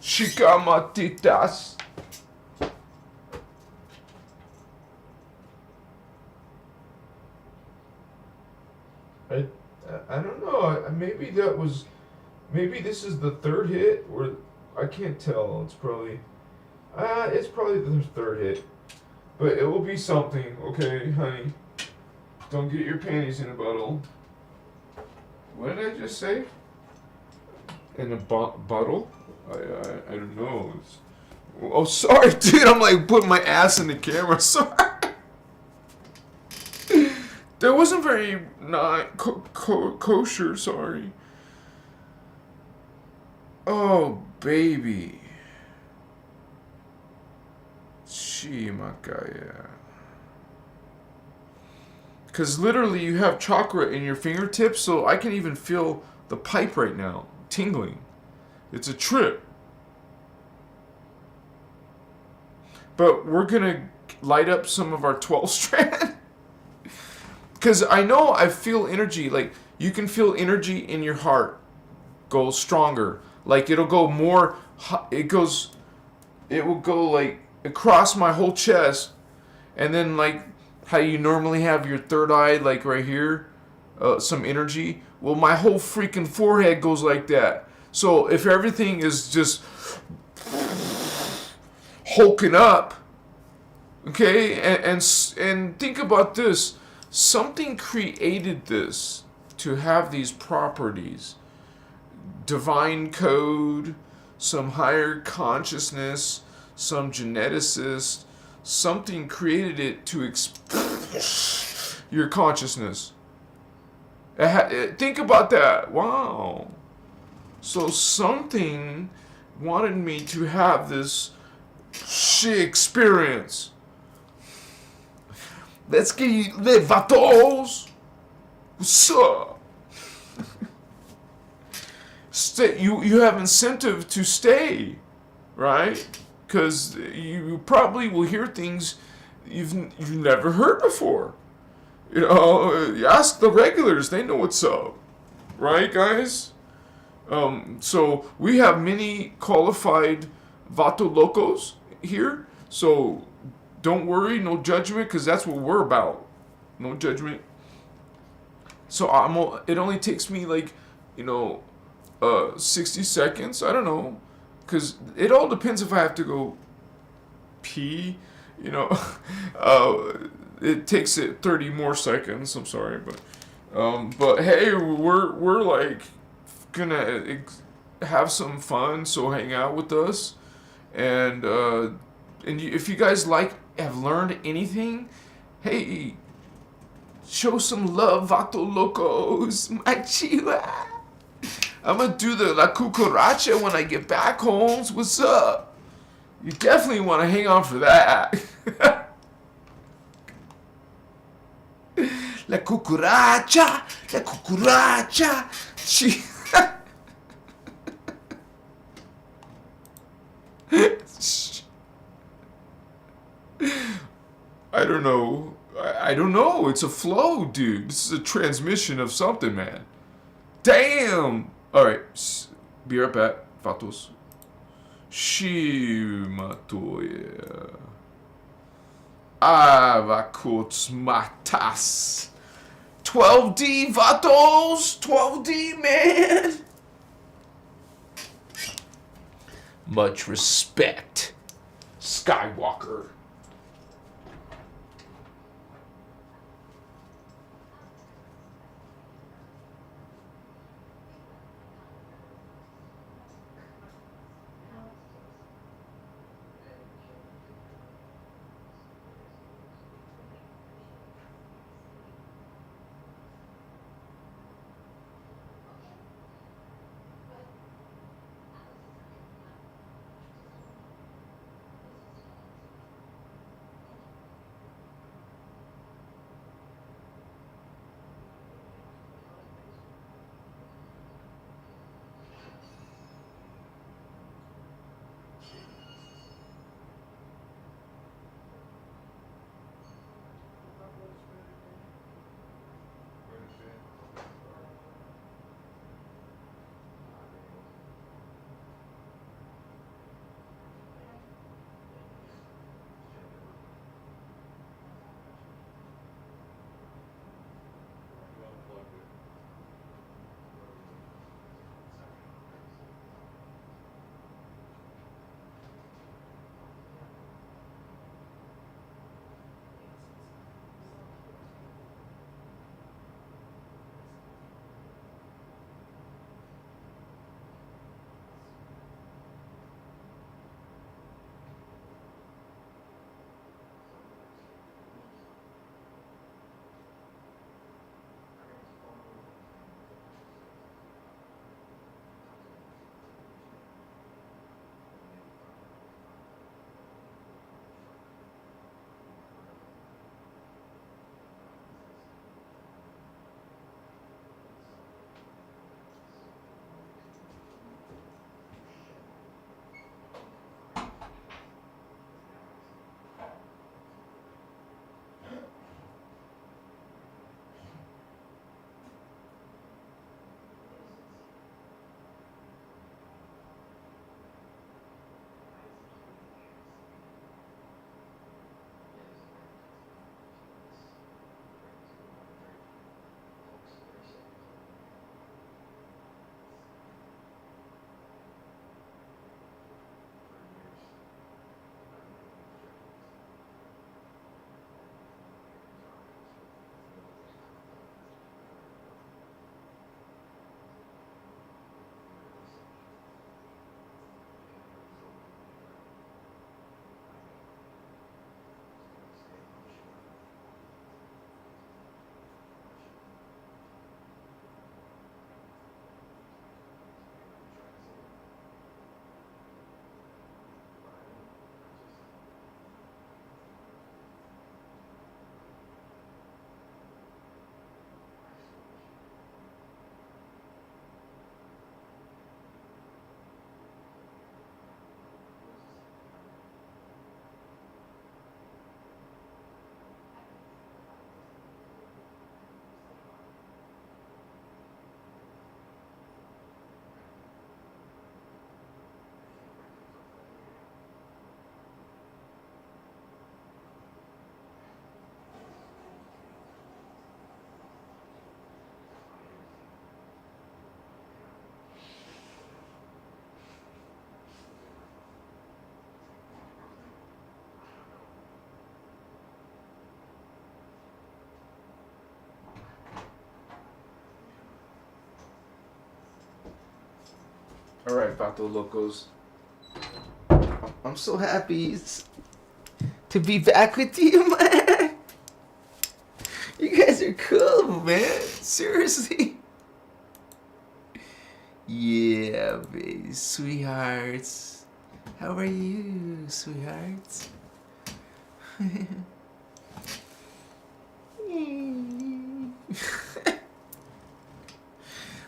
Chikamatitas. I don't know. Maybe this is the third hit, or I can't tell. It's probably the third hit, but it will be something. Okay, honey, don't get your panties in a bottle. What did I just say? In a bottle? I don't know. Oh, sorry, dude. I'm like putting my ass in the camera. Sorry. That wasn't very not kosher, sorry. Oh, baby. Shimakaya. Because literally you have chakra in your fingertips, so I can even feel the pipe right now, tingling. It's a trip. But we're going to light up some of our 12 strand. Because I know I feel energy, like you can feel energy in your heart go stronger. Like it'll go more, it will go like across my whole chest. And then like how you normally have your third eye, like right here, some energy. Well, my whole freaking forehead goes like that. So if everything is just hulking up, okay, and think about this. Something created this to have these properties. Divine code, some higher consciousness, some geneticist, something created it to your consciousness. Think about that. Wow. So something wanted me to have this shit experience. Let's get you lit, vatos. What's up? You have incentive to stay, right? Because you probably will hear things you've never heard before. You know, ask the regulars; they know what's up, right, guys? So we have many qualified vato locos here, so. Don't worry, no judgment, because that's what we're about. No judgment. So it only takes me like, 60 seconds. I don't know. Because it all depends if I have to go pee, it takes it 30 more seconds. I'm sorry, but But hey, we're like gonna have some fun, so hang out with us, and if you guys have learned anything, hey, show some love, Vato Locos, my chihuahua. I'm gonna do the La Cucaracha when I get back, Holmes. What's up? You definitely want to hang on for that. La Cucaracha, La Cucaracha. I don't know. I don't know. It's a flow, dude. This is a transmission of something, man. Damn! Alright. Be right back. Vatos. Shimatoya. Avakots matas. 12D, Vatos! 12D, man! Much respect, Skywalker. All right, Vato Locos. I'm so happy to be back with you, man. You guys are cool, man. Seriously. Yeah, baby. Sweethearts. How are you, sweethearts?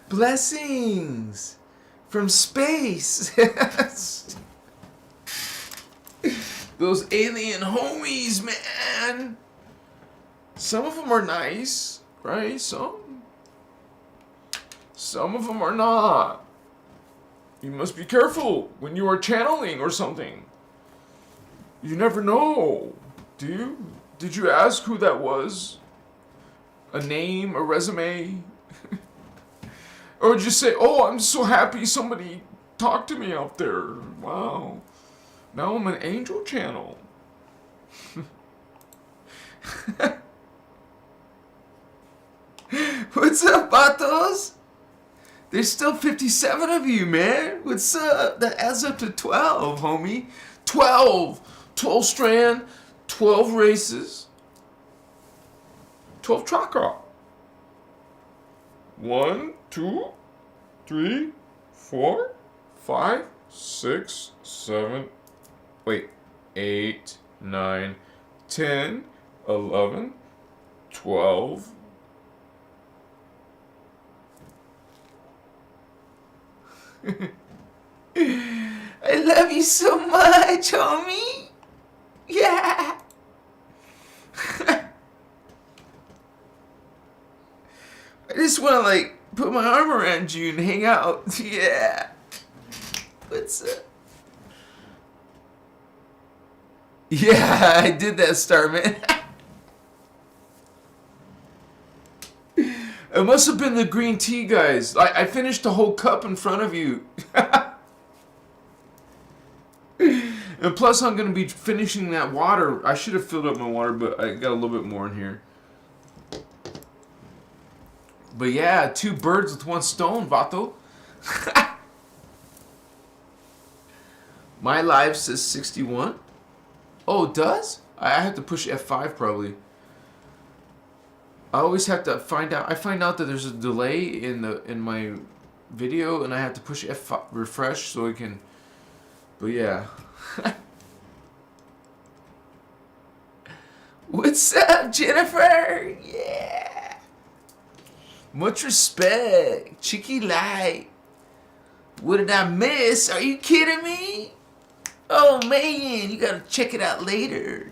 Blessings from space. Those alien homies, man. Some of them are nice, right? Some of them are not. You must be careful when you are channeling or something. You never know. Do you? Did you ask who that was? A name, a resume? Or just say, oh, I'm so happy somebody talked to me out there. Wow. Now I'm an angel channel. What's up, Vatos? There's still 57 of you, man. What's up? That adds up to 12, homie. 12. 12 strand, 12 races, 12 chakra. 1, 2, 3, 4, 5, 6, 7, 8, 9, 10, 11, 12. I love you so much, homie. Yeah. I just want to like put my arm around you and hang out. Yeah. What's up? Yeah, I did that, Starman. It must have been the green tea, guys. I finished the whole cup in front of you. And plus, I'm going to be finishing that water. I should have filled up my water, but I got a little bit more in here. But yeah, 2 birds with 1 stone, Vato. My live says 61. Oh, it does? I have to push F5 probably. I always have to find out. I find out that there's a delay in my video, and I have to push F5 refresh so I can. But yeah. What's up, Jennifer? Yeah. Much respect. Cheeky light. What did I miss? Are you kidding me? Oh man, you gotta check it out later.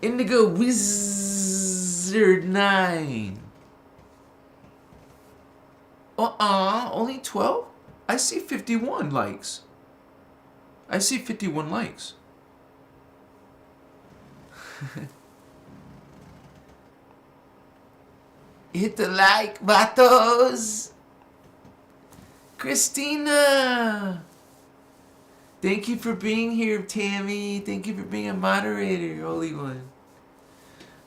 Indigo Wizard 9. Only 12? I see 51 likes. I see 51 likes. Hit the like, vatos. Christina. Thank you for being here, Tammy. Thank you for being a moderator, Holy One.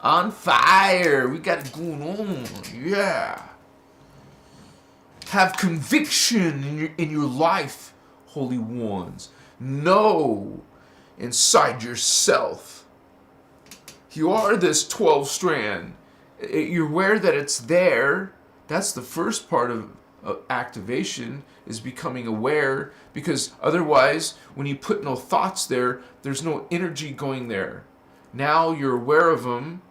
On fire. We got it going on. Yeah. Have conviction in your life, Holy Ones. Know inside yourself. You are this 12 strand. You're aware that it's there. That's the first part of activation, is becoming aware, because otherwise when you put no thoughts there, there's no energy going there. Now you're aware of them.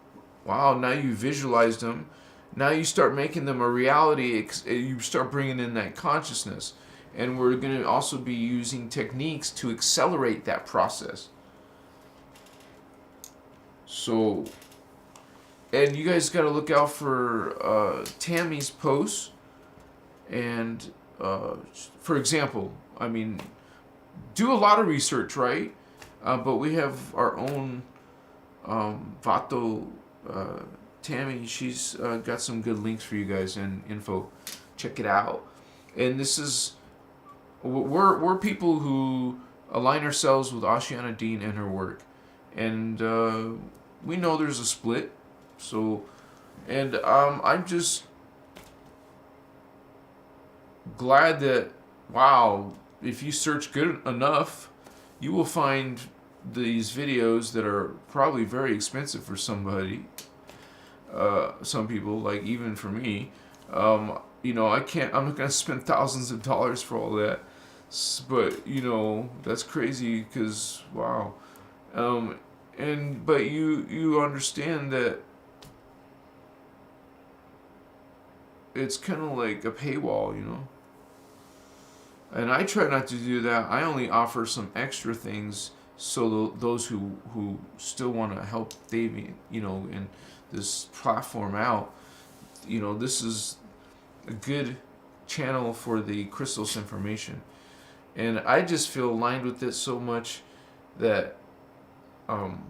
Wow, now you visualized them. Now you start making them a reality. You start bringing in that consciousness, and we're going to also be using techniques to accelerate that process. So, and you guys got to look out for Tammy's posts. And for example, I mean, do a lot of research, right? But we have our own Vato Tammy. She's got some good links for you guys and info. Check it out. And this is, we're people who align ourselves with Ashiana Dean and her work. And we know there's a split. So, and I'm just glad that, wow, if you search good enough, you will find these videos that are probably very expensive for somebody, some people, like even for me. You know, I'm not gonna spend thousands of dollars for all that, but you know, that's crazy because wow. But you understand that it's kind of like a paywall, you know. And I try not to do that. I only offer some extra things so those who still want to help David, you know, and this platform out, you know, this is a good channel for the Christos information. And I just feel aligned with it so much that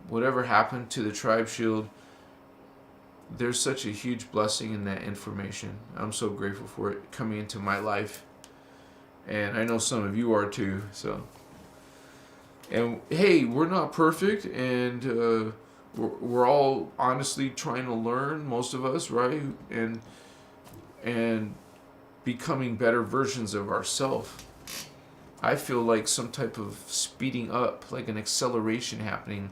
whatever happened to the tribe shield, there's such a huge blessing in that information. I'm so grateful for it coming into my life. And I know some of you are too. So, and hey, we're not perfect, and we're all honestly trying to learn, most of us, right? And becoming better versions of ourselves. I feel like some type of speeding up, like an acceleration happening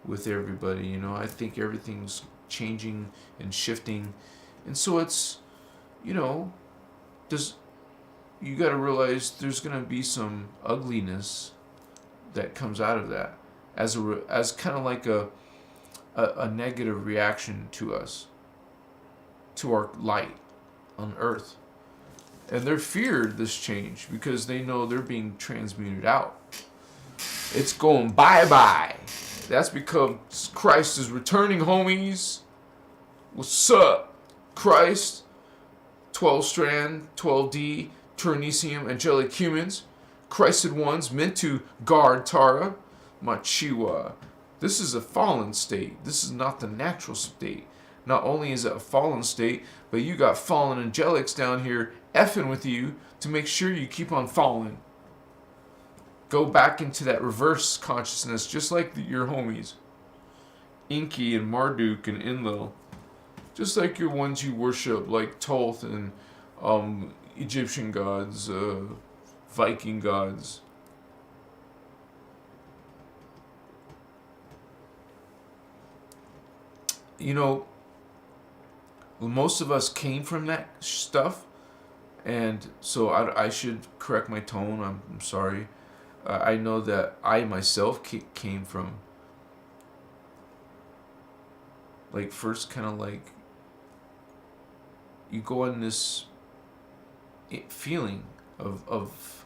with everybody, you know. I think everything's changing and shifting. And so it's, you know, you got to realize there's going to be some ugliness that comes out of that as kind of like a negative reaction to us, to our light on earth. And they're feared this change because they know they're being transmuted out. It's going bye-bye. That's because Christ is returning, homies. What's up, Christ? 12 Strand, 12D, Turnesium, angelic humans. Christed ones meant to guard Tara. Machiwa. This is a fallen state. This is not the natural state. Not only is it a fallen state, but you got fallen angelics down here effing with you to make sure you keep on falling. Go back into that reverse consciousness, just like your homies. Inky and Marduk and Enlil. Just like your ones you worship, like Thoth and Egyptian gods, Viking gods. You know, most of us came from that stuff, and so I should correct my tone. I'm sorry. I know that I myself came from, like, first kind of like, you go on this feeling of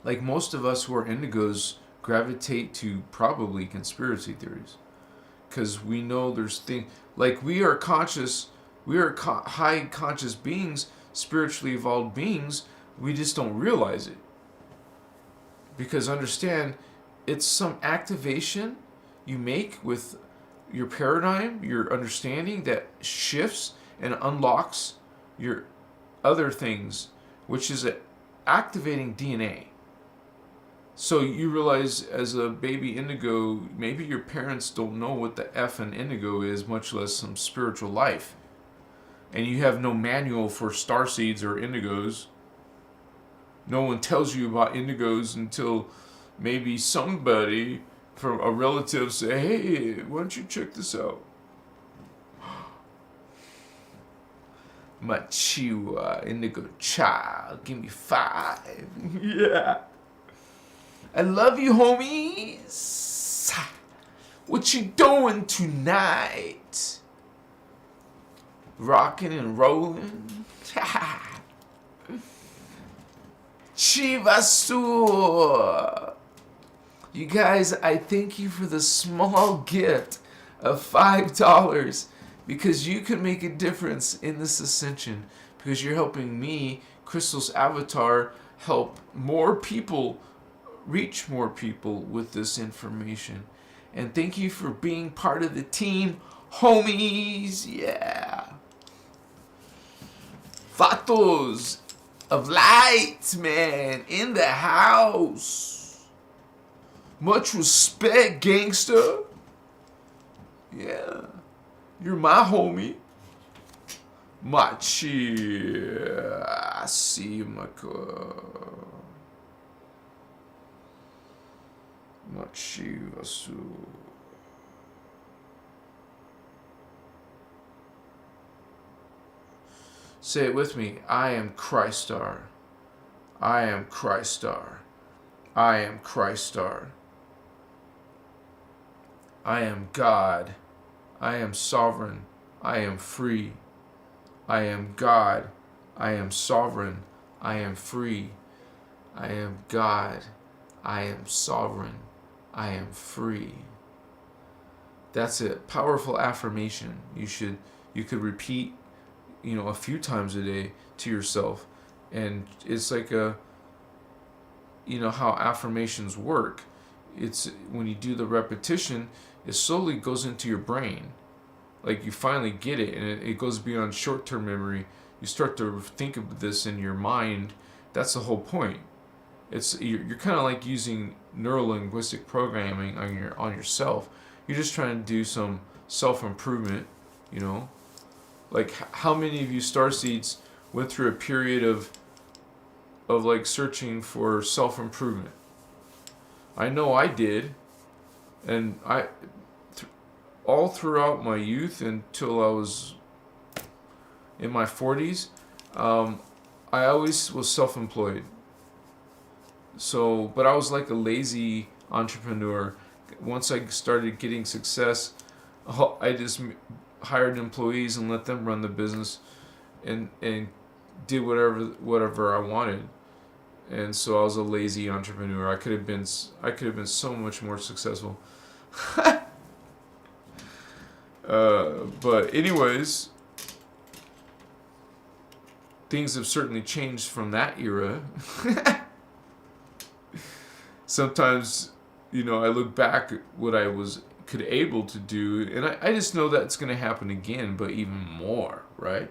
like most of us who are indigos gravitate to probably conspiracy theories. Because we know there's things, like we are conscious, we are high conscious beings, spiritually evolved beings, we just don't realize it. Because understand, it's some activation you make with your paradigm, your understanding that shifts and unlocks your other things, which is activating DNA. So you realize as a baby indigo, maybe your parents don't know what the F in indigo is, much less some spiritual life. And you have no manual for starseeds or indigos. No one tells you about indigos until maybe somebody from a relative say, hey, why don't you check this out? Machiwa, indigo child, give me 5. Yeah. I love you, homies. What you doing tonight? Rocking and rolling? Chivasur. You guys, I thank you for the small gift of $5 because you can make a difference in this ascension because you're helping me, Christos Avatar, help more people, reach more people with this information. And thank you for being part of the team, homies. Yeah. Vatos of light, man, in the house. Much respect, gangster. Yeah. You're my homie. Machi Asimaka. Machi Vasu. Say it with me. I am Christar. I am Christar. I am Christar. I am God. I am sovereign. I am free. I am God. I am sovereign. I am free. I am God. I am sovereign. I am free. That's a powerful affirmation. You could repeat, a few times a day to yourself. And it's like how affirmations work. It's when you do the repetition, it slowly goes into your brain. Like you finally get it, and it goes beyond short-term memory. You start to think of this in your mind. That's the whole point. You're kind of like using neuro-linguistic programming on yourself. You're just trying to do some self-improvement, Like how many of you Starseeds went through a period of like searching for self-improvement? I know I did, and all throughout my youth until I was in my 40s, I always was self-employed. So, but I was like a lazy entrepreneur. Once I started getting success, I just hired employees and let them run the business, and did whatever I wanted. And so I was a lazy entrepreneur. I could have been so much more successful. But anyways, things have certainly changed from that era. Sometimes, I look back at what I could able to do, and I just know that's going to happen again, but even more, right?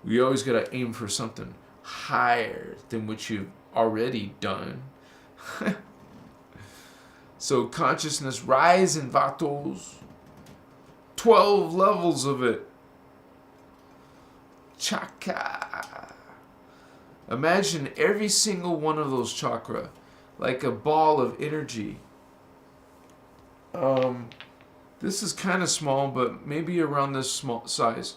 We always got to aim for something higher than what you've already done. So consciousness rising, Vatos. 12 levels of it. Chakra. Imagine every single one of those chakra like a ball of energy. This is kind of small, but maybe around this small size.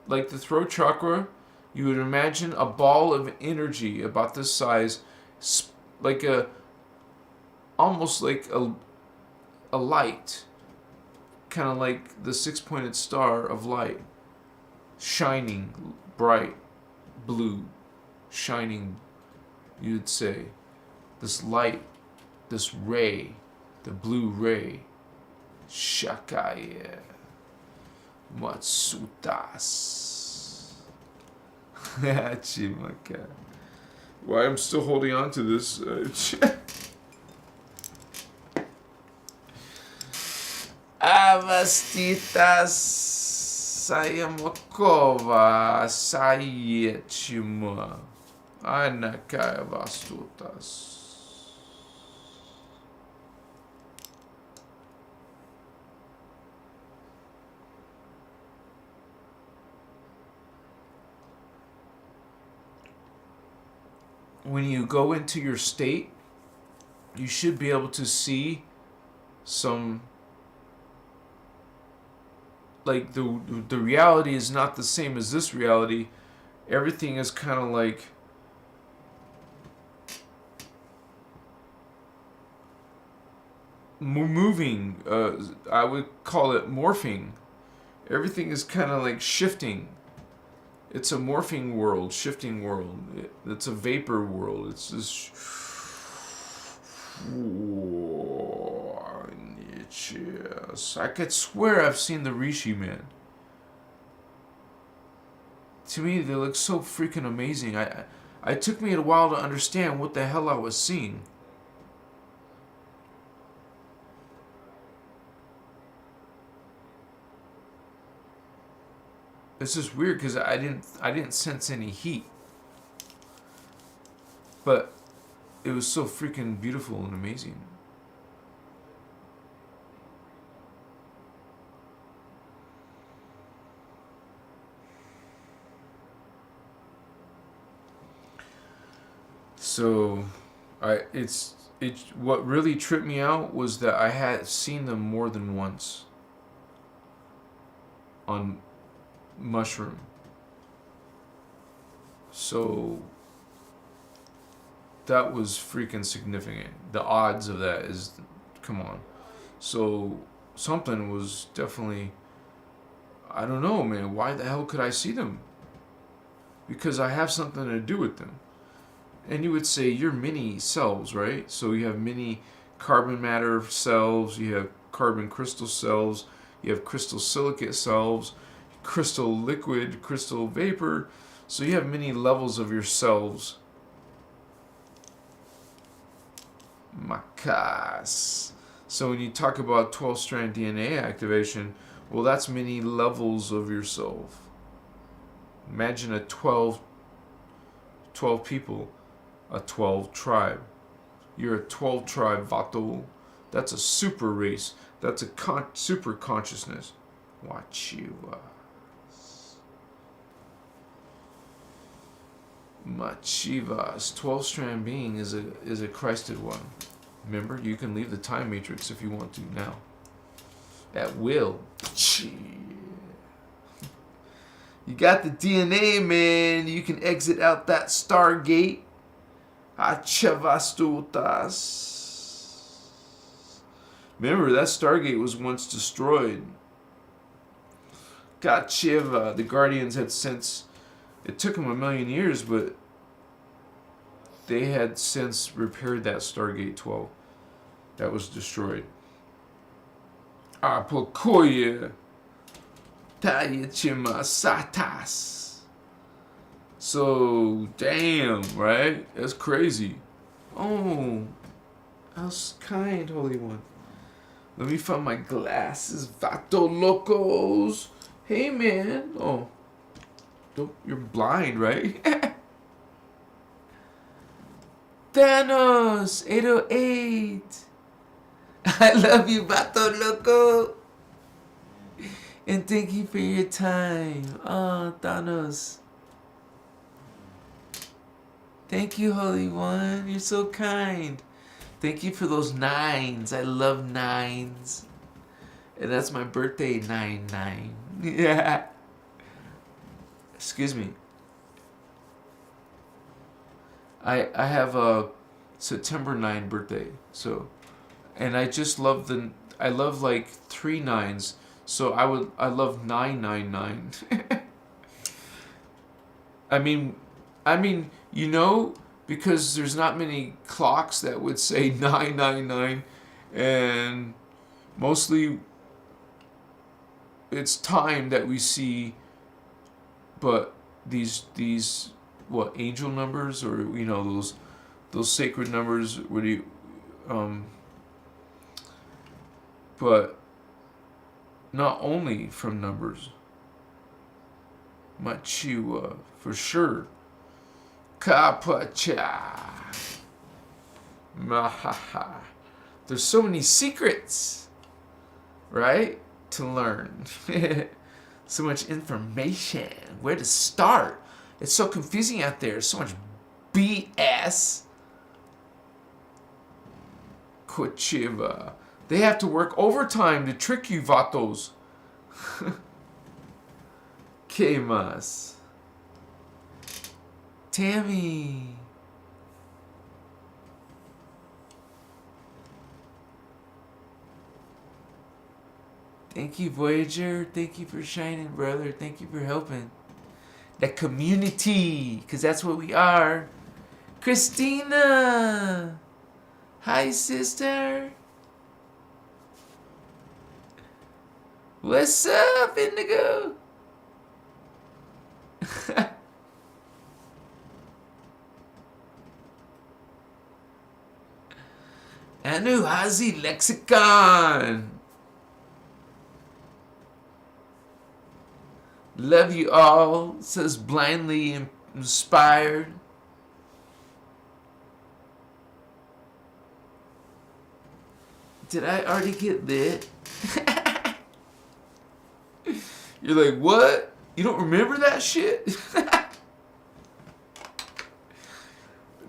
Like the throat chakra, you would imagine a ball of energy about this size, like almost like a light, kind of like the six-pointed star of light, shining bright blue, shining, you'd say, this light, this ray, the blue ray, Shakaya Matsutas. Chimaka. Well, I'm still holding on to this. Avastitas Sayamokova Sayechima Anakaya Vastutas. When you go into your state, you should be able to see some, like the reality is not the same as this reality. Everything is kind of like moving. I would call it morphing. Everything is kind of like shifting. It's a morphing world, shifting world. It's a vapor world. It's just... I could swear I've seen the Rishi, man. To me, they look so freaking amazing. It took me a while to understand what the hell I was seeing. This is weird because I didn't sense any heat, but it was so freaking beautiful and amazing. So, what really tripped me out was that I had seen them more than once on mushroom. So that was freaking significant. The odds of that is, come on. So something was definitely, I don't know, man. Why the hell could I see them? Because I have something to do with them. And you would say you're mini cells, right? So you have mini carbon matter cells, you have carbon crystal cells, you have crystal silicate cells, crystal liquid, crystal vapor. So you have many levels of your cells. Makas. So when you talk about 12-strand DNA activation, well, that's many levels of yourself. Imagine a 12 people, a 12 tribe. You're a 12 tribe Vato. That's a super race. That's a super consciousness. Watch you. Machivas. 12-strand being is a Christed one. Remember, you can leave the time matrix if you want to now. At will. You got the DNA, man. You can exit out that Stargate. Achavastutas. Remember, that Stargate was once destroyed. Gacheva. The Guardians had since... It took them 1,000,000 years, but they had since repaired that Stargate 12 that was destroyed. Apokoye Tayachima Satas. So, damn, right? That's crazy. Oh, how's kind, Holy One. Let me find my glasses. Vato Locos. Hey, man. Oh. You're blind, right? Thanos 808. I love you, Vato Loco. And thank you for your time. Oh, Thanos. Thank you, Holy One. You're so kind. Thank you for those 9s. I love 9s. And that's my birthday, 9/9. Yeah. Excuse me. I have a September 9 birthday, so, and I just love I love like 3 9s, so I love 999. I mean, you know, because there's not many clocks that would say 999, and mostly it's time that we see. But these what, angel numbers, or you know, those sacred numbers, what do you but not only from numbers. Machiwa for sure. Kapacha. Mahaha. There's so many secrets, right? To learn. So much information. Where to start? It's so confusing out there. So much BS. Kochiva. They have to work overtime to trick you, Vatos. Kemas. Tammy. Thank you, Voyager. Thank you for shining, brother. Thank you for helping. The community, because that's what we are. Christina. Hi, sister. What's up, Indigo? Anuhazi Lexicon. Love you all, says Blindly Inspired. Did I already get lit? You're like, what? You don't remember that shit?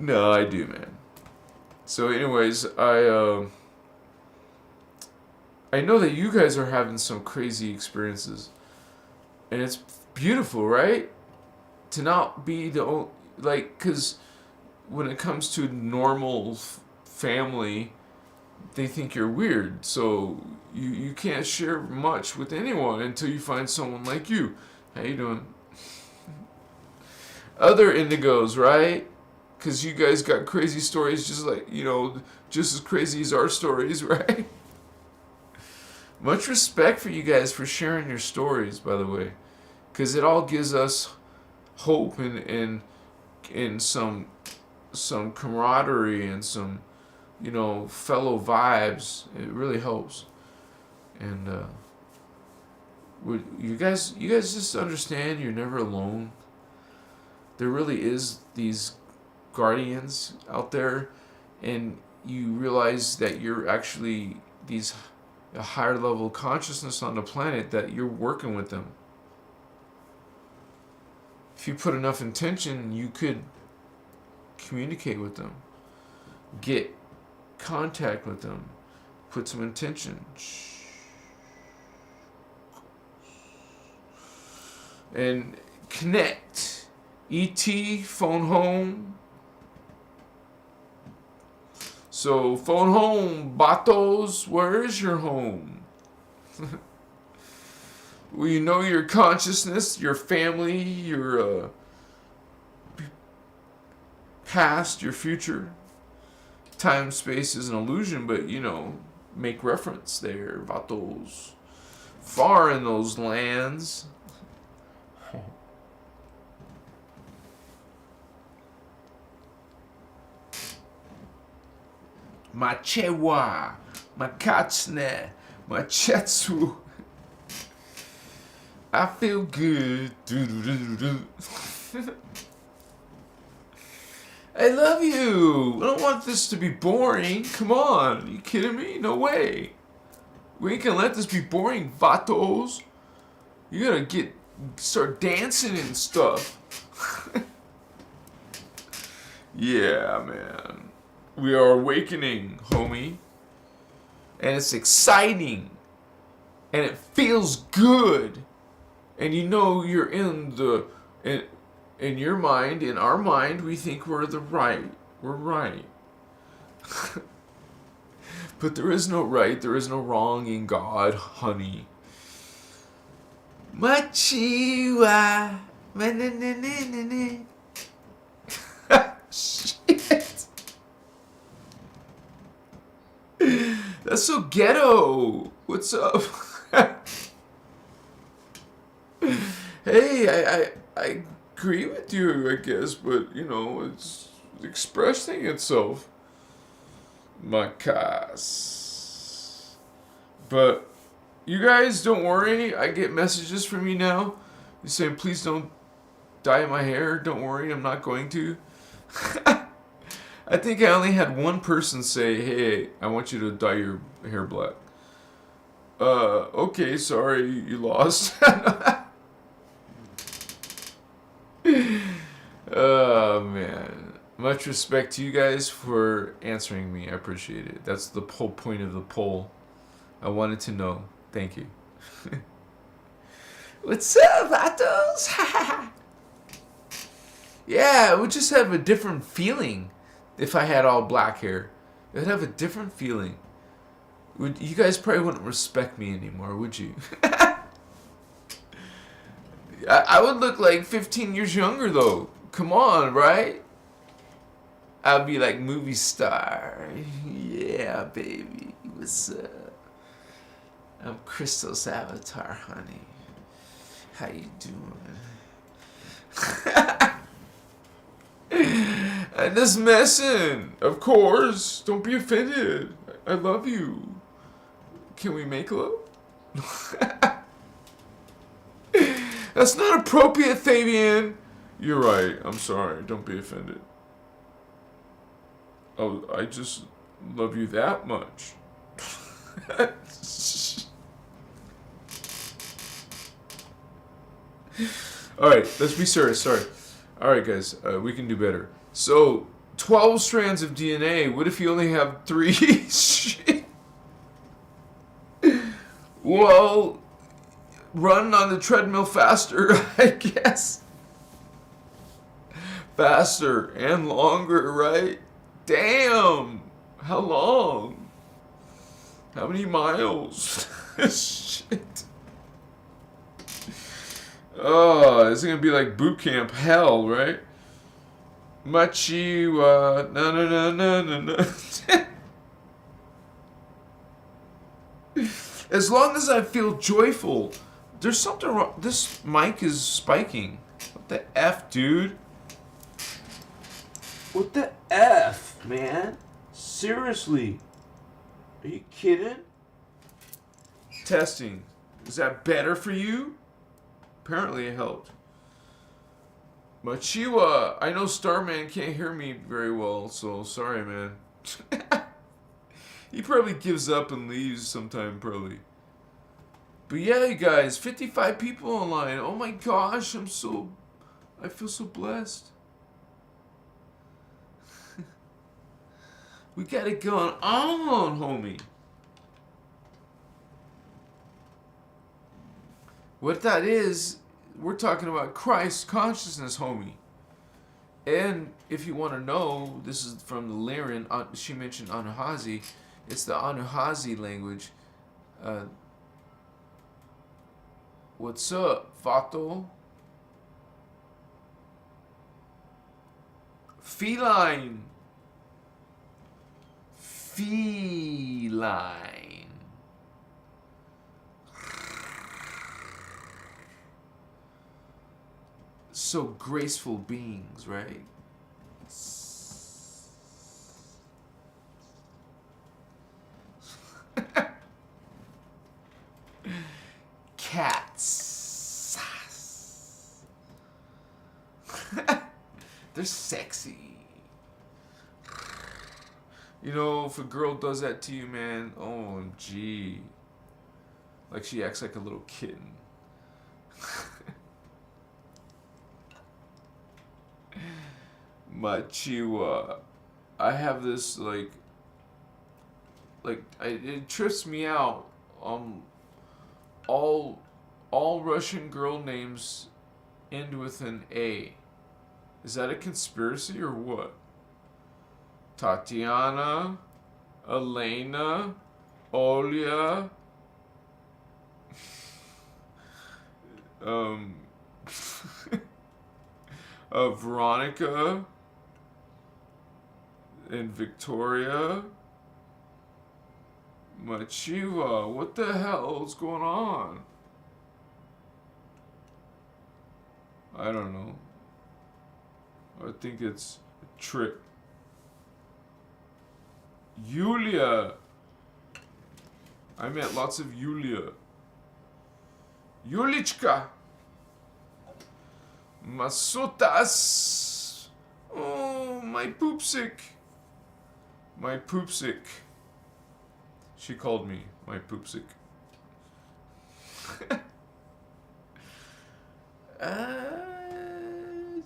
No, I do, man. So anyways, I know that you guys are having some crazy experiences. And it's beautiful, right? To not be the only, like, because when it comes to normal family, they think you're weird. So you can't share much with anyone until you find someone like you. How you doing? Other indigos, right? Because you guys got crazy stories just like, just as crazy as our stories, right? Much respect for you guys for sharing your stories, by the way. Because it all gives us hope and some camaraderie and some, fellow vibes. It really helps. And you guys just understand you're never alone. There really is these guardians out there, and you realize that you're actually a higher level consciousness on the planet, that you're working with them. If you put enough intention, you could communicate with them, get contact with them, put some intention, and connect. ET, phone home. So, phone home, Batos, where is your home? Well, you know your consciousness, your family, your past, your future. Time, space is an illusion, but, make reference there, Batos. Far in those lands. Machewa, Makatsne, Machetsu. I feel good. I love you. I don't want this to be boring. Come on. Are you kidding me? No way. We ain't gonna let this be boring, vatos. You gotta start dancing and stuff. Yeah, man. We are awakening, homie. And it's exciting. And it feels good. And you're in your mind, in our mind, we think we're right. We're right. But there is no right, there is no wrong in God, honey. Machiwa. Shit. That's so ghetto. What's up? Hey, I agree with you, I guess, but, it's expressing itself. Makas. But you guys, don't worry. I get messages from you now. You're saying, please don't dye my hair. Don't worry, I'm not going to. I think I only had one person say, hey, I want you to dye your hair black. Okay, sorry, you lost. Oh, man. Much respect to you guys for answering me. I appreciate it. That's the whole point of the poll. I wanted to know. Thank you. What's up, vatos? Yeah, it would just have a different feeling if I had all black hair. It would have a different feeling. You guys probably wouldn't respect me anymore, would you? I would look like 15 years younger, though. Come on, right? I'd be like movie star. Yeah, baby. What's up? I'm Christos Avatar, honey. How you doing? I'm just messing. Of course. Don't be offended. I love you. Can we make love? That's not appropriate, Fabian. You're right. I'm sorry. Don't be offended. Oh, I just love you that much. Alright, let's be serious. Sorry. Alright, guys. We can do better. So, 12 strands of DNA. What if you only have 3? Shit. Well, run on the treadmill faster, I guess. Faster and longer, right? Damn. How long? How many miles? Shit. Oh, it's gonna be like boot camp hell, right? Machiwa, na na na na na na. As long as I feel joyful. There's something wrong. This mic is spiking. What the F, dude? What the F, man? Seriously? Are you kidding? Testing. Is that better for you? Apparently it helped. Machiwa, I know Starman can't hear me very well, so sorry, man. He probably gives up and leaves sometime, probably. But yeah, you guys, 55 people online. Oh my gosh, I feel so blessed. We got it going on, homie. What that is, we're talking about Christ consciousness, homie. And if you want to know, this is from the Lyran. She mentioned Anuhazi. It's the Anuhazi language. What's up, Vato? Feline. Feline. So graceful beings, right? Cats. They're sexy. You know, if a girl does that to you, man, OMG. Like she acts like a little kitten. Machiwa. I have this, it trips me out. All Russian girl names end with an A. Is that a conspiracy or what? Tatiana, Elena, Olya, Veronica, and Victoria. Machiwa, what the hell is going on? I don't know. I think it's a trick. Yulia. I met lots of Yulia. Yulichka. Masutas. Oh, my poopsick. My poopsick. She called me my poopsick.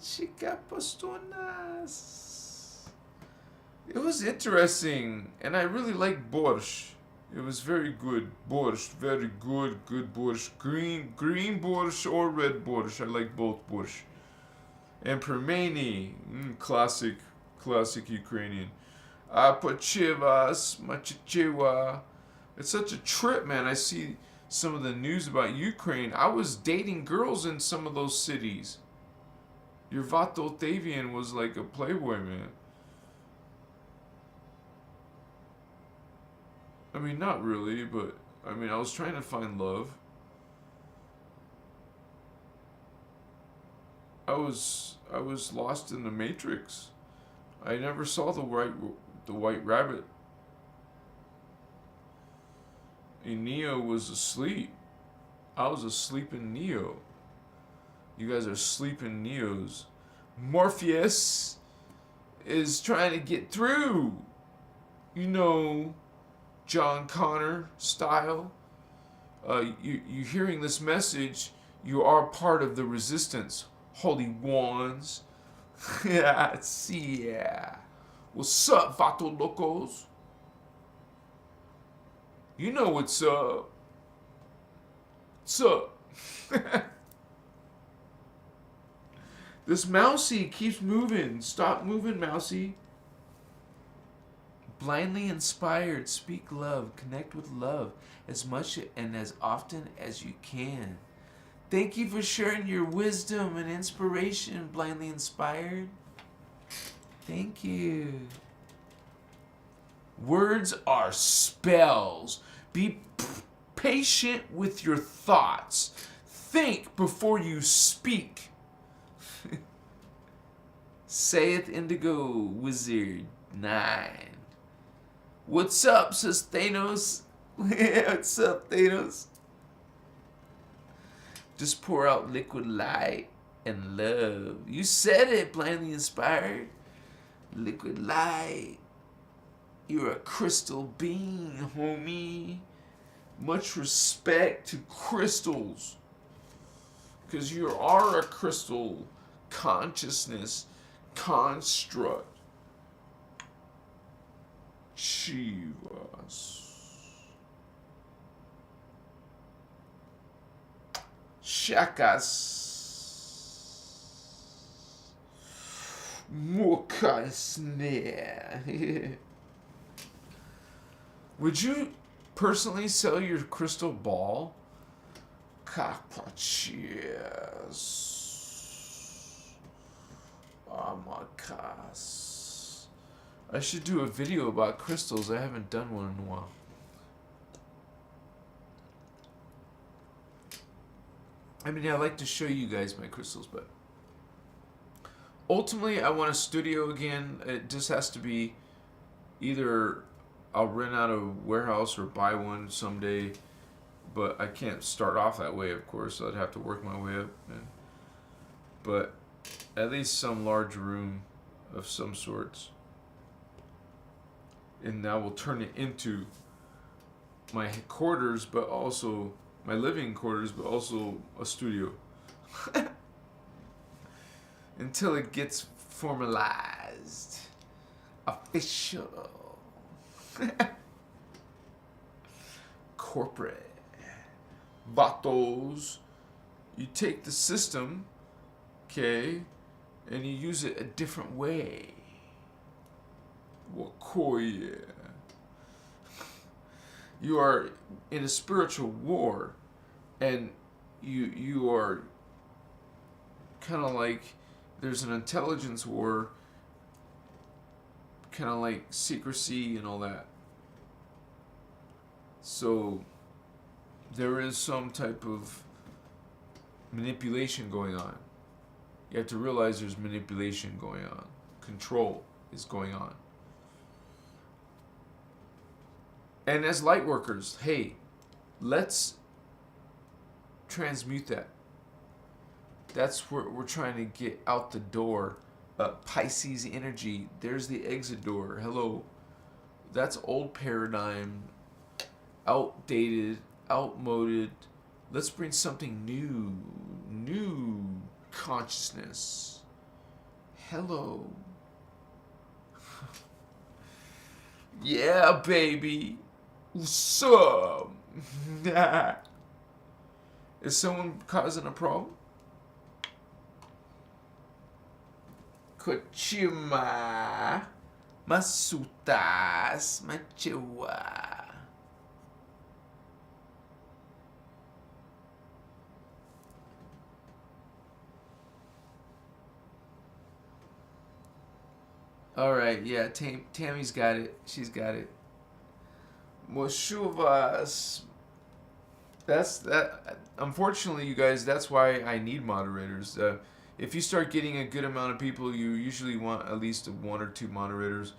Chica postonas. It was interesting, and I really like borscht. It was very good. Borscht, very good, good borscht. Green borscht or red borscht. I like both borscht. And permeni, classic Ukrainian. Apachivas, machichiwa. It's such a trip, man. I see some of the news about Ukraine. I was dating girls in some of those cities. Your Vato Octavian was like a playboy, man. I mean, not really, but I mean, I was trying to find love. I was lost in the Matrix. I never saw the white rabbit. And Neo was asleep. I was asleep in Neo. You guys are sleeping Neos. Morpheus is trying to get through. You know, John Connor style. You hearing this message, you are part of the resistance. Holy ones. Yeah, see, yeah. What's up, Vato Locos? You know what's up. What's up? This mousey keeps moving. Stop moving, mousey. Blindly inspired. Speak love. Connect with love as much and as often as you can. Thank you for sharing your wisdom and inspiration, blindly inspired. Thank you. Words are spells. Be patient with your thoughts. Think before you speak. Saith Indigo Wizard 9. What's up, says Thanos? What's up, Thanos? Just pour out liquid light and love. You said it, blindly inspired. Liquid light. You're a crystal being, homie. Much respect to crystals. Because you are a crystal consciousness construct. Chivas. Chakas. Mokasne. Would you personally sell your crystal ball? Capachias. Amakas. I should do a video about crystals. I haven't done one in a while. I mean, I like to show you guys my crystals, but ultimately, I want a studio again. It just has to be either I'll rent out a warehouse or buy one someday, but I can't start off that way, of course. So I'd have to work my way up. But at least some large room of some sorts. And that will turn it into my quarters, but also my living quarters, but also a studio. Until it gets formalized. Official. Corporate. Vatos. You take the system, okay, and you use it a different way. Wakoye. You are in a spiritual war, and you are kind of like, there's an intelligence war, kind of like secrecy and all that. So there is some type of manipulation going on. You have to realize there's manipulation going on. Control is going on. And as light workers, hey, let's transmute that. That's what we're trying to get out the door. Pisces energy. There's the exit door. Hello. That's old paradigm. Outdated. Outmoded. Let's bring something new. New consciousness. Hello. Yeah, baby. What's up? Is someone causing a problem? Kochima. Masutas. Machiwa. Alright, yeah, Tammy's got it. She's got it. Moshuvas. That's that. Unfortunately, you guys, that's why I need moderators. If you start getting a good amount of people, you usually want at least 1 or 2 moderators,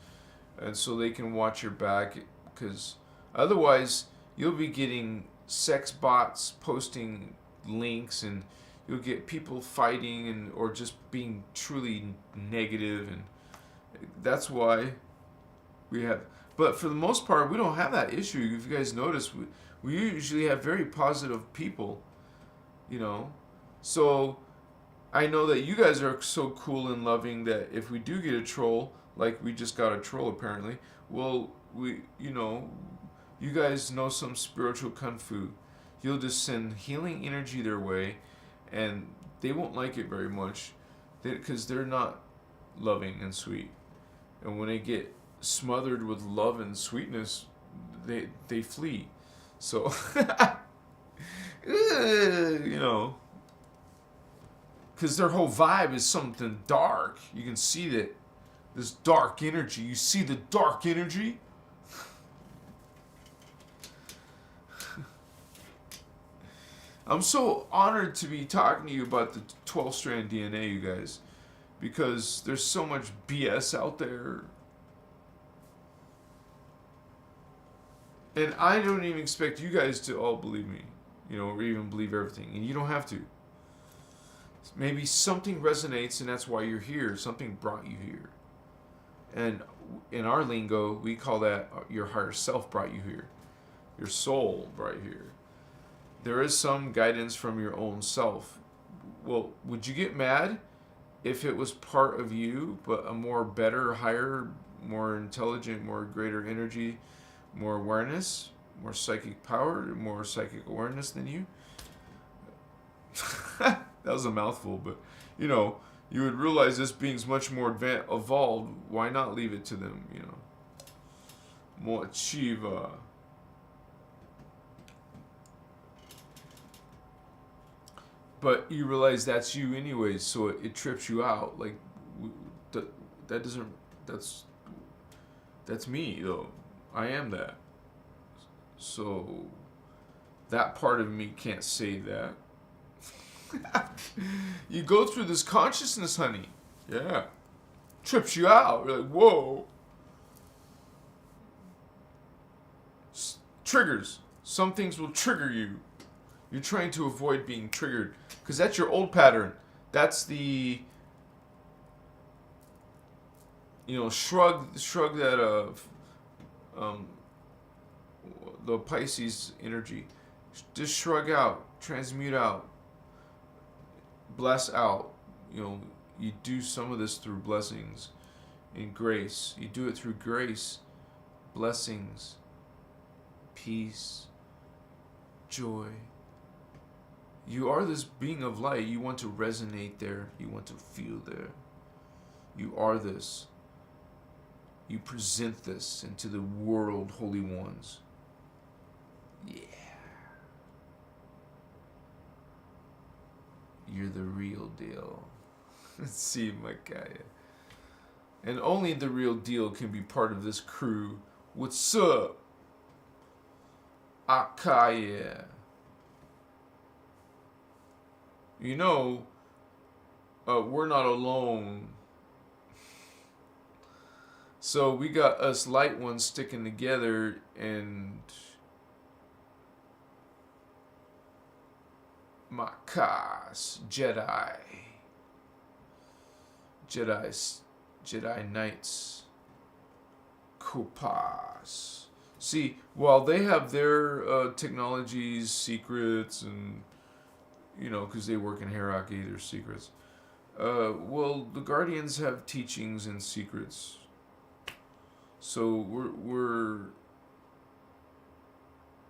and so they can watch your back, because otherwise you'll be getting sex bots posting links, and you'll get people fighting and or just being truly negative, and that's why we have. But for the most part, we don't have that issue. If you guys notice, we usually have very positive people, you know. So I know that you guys are so cool and loving that if we do get a troll, like we just got a troll apparently, well, you guys know some spiritual kung fu. You'll just send healing energy their way, and they won't like it very much, because they're not loving and sweet. And when they get smothered with love and sweetness, they flee. So, because their whole vibe is something dark. You can see that this dark energy. You see the dark energy? I'm so honored to be talking to you about the 12-strand DNA, you guys, because there's so much BS out there. And I don't even expect you guys to all believe me, or even believe everything. And you don't have to. Maybe something resonates, and that's why you're here. Something brought you here. And in our lingo, we call that your higher self brought you here. Your soul brought you here. There is some guidance from your own self. Well, would you get mad if it was part of you, but a more better, higher, more intelligent, more greater energy, more awareness, more psychic power, more psychic awareness than you? That was a mouthful, but you would realize this being's much more evolved. Why not leave it to them? More Shiva. But you realize that's you anyways, so it trips you out. Like that doesn't. That's me though. I am that. So that part of me can't say that. You go through this consciousness, honey. Yeah. Trips you out. You're like, whoa. Triggers. Some things will trigger you. You're trying to avoid being triggered, because that's your old pattern. That's the shrug that the Pisces energy. Just shrug out, transmute out, bless out. You do some of this through blessings and grace. You do it through grace, blessings, peace, joy. You are this being of light. You want to resonate there. You want to feel there. You are this. You present this into the world, holy ones. Yeah. You're the real deal. See, my guy. And only the real deal can be part of this crew. What's up? Akaya. We're not alone. So we got us light ones sticking together, and Makas, Jedi Knights, Kupas. See, while they have their technologies, secrets, and because they work in hierarchy, their secrets. Well, the Guardians have teachings and secrets. So we're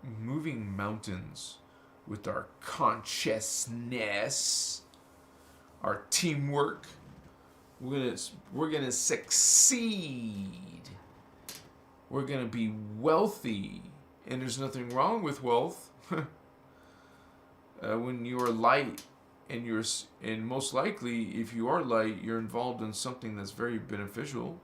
moving mountains with our consciousness, our teamwork. We're gonna succeed. We're gonna be wealthy, and there's nothing wrong with wealth. When you are light, and most likely, if you are light, you're involved in something that's very beneficial.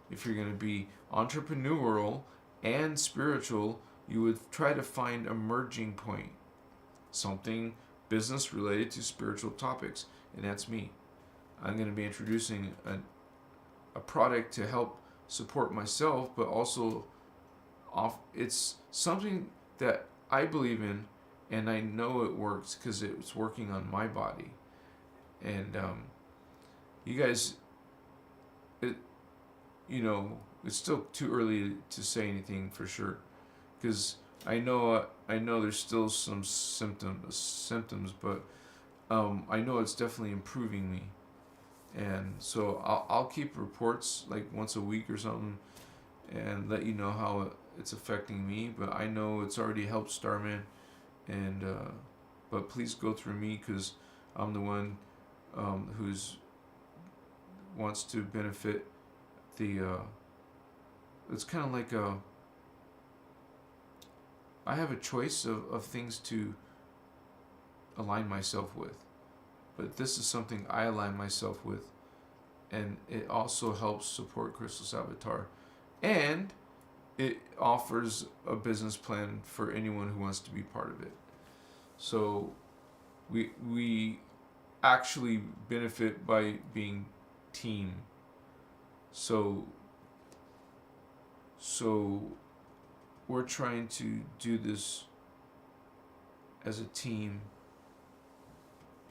If you're going to be entrepreneurial and spiritual, you would try to find a merging point, something business related to spiritual topics, and that's me. I'm going to be introducing a product to help support myself, but also it's something that I believe in, and I know it works because it's working on my body. And you guys, it's still too early to say anything for sure, because I know there's still some symptoms, but I know it's definitely improving me. And so I'll keep reports like once a week or something and let you know how it's affecting me. But I know it's already helped Starman. And but please go through me because I'm the one who's wants to benefit the. It's kind of like I have a choice of things to align myself with, but this is something I align myself with, and it also helps support Christos Avatar, and it offers a business plan for anyone who wants to be part of it. So we actually benefit by being team. So we're trying to do this as a team,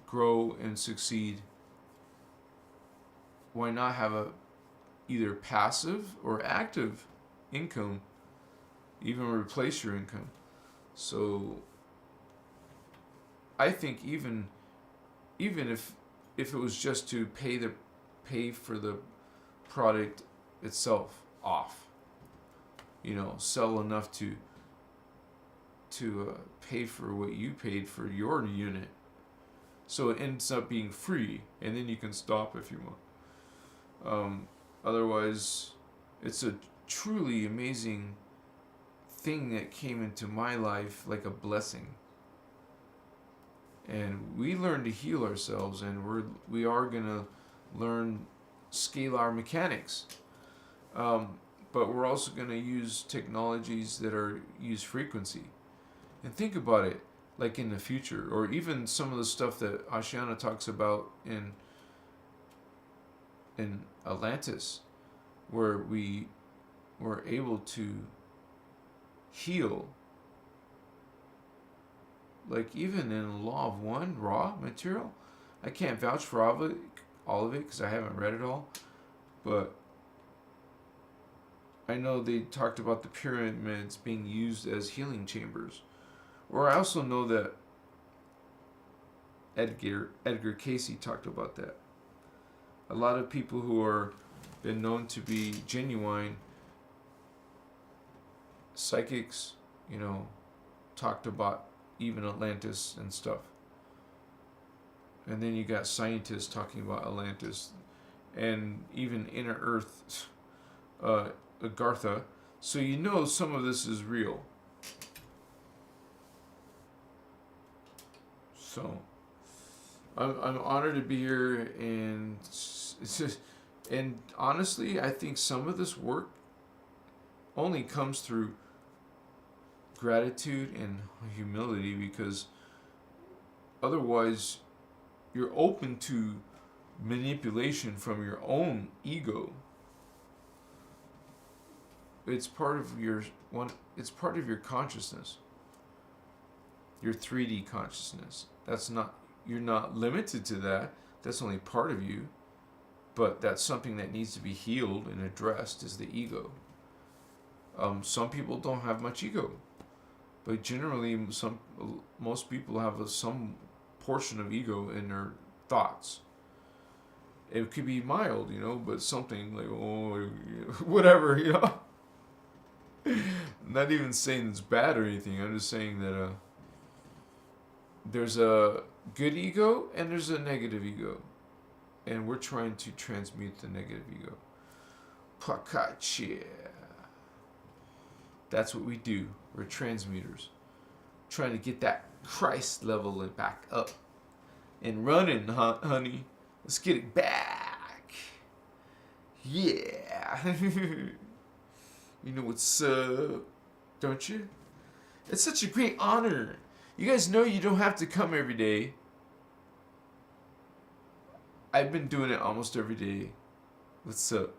grow and succeed. Why not have a either passive or active income, even replace your income? So I think even if it was just to pay for the product itself off, sell enough to pay for what you paid for your unit, so it ends up being free, and then you can stop if you want. Otherwise, it's a truly amazing thing that came into my life like a blessing. And we learn to heal ourselves, and we are gonna learn scalar mechanics. But we're also gonna use technologies that use frequency. And think about it, like in the future, or even some of the stuff that Ashiana talks about in Atlantis, where we were able to heal. Like even in Law of One, raw material, I can't vouch for all of it because I haven't read it all, but I know they talked about the pyramids being used as healing chambers. Or I also know that Edgar Casey talked about that. A lot of people who are been known to be genuine psychics, talked about even Atlantis and stuff. And then you got scientists talking about Atlantis and even Inner Earth, Agartha. So some of this is real. So I'm honored to be here, and and honestly, I think some of this work only comes through gratitude and humility, because otherwise you're open to manipulation from your own ego. It's part of your consciousness, your 3D consciousness. You're not limited to that. That's only part of you, but that's something that needs to be healed and addressed, is the ego. Some people don't have much ego, but generally most people have some portion of ego in their thoughts. It could be mild, but something like, whatever, Not even saying it's bad or anything. I'm just saying that there's a good ego and there's a negative ego, and we're trying to transmute the negative ego. Pakache. That's what we do. We're transmuters, trying to get that Christ level back up and running, honey. Let's get it back. Yeah. You know what's up, don't you? It's such a great honor. You guys know you don't have to come every day. I've been doing it almost every day. What's up?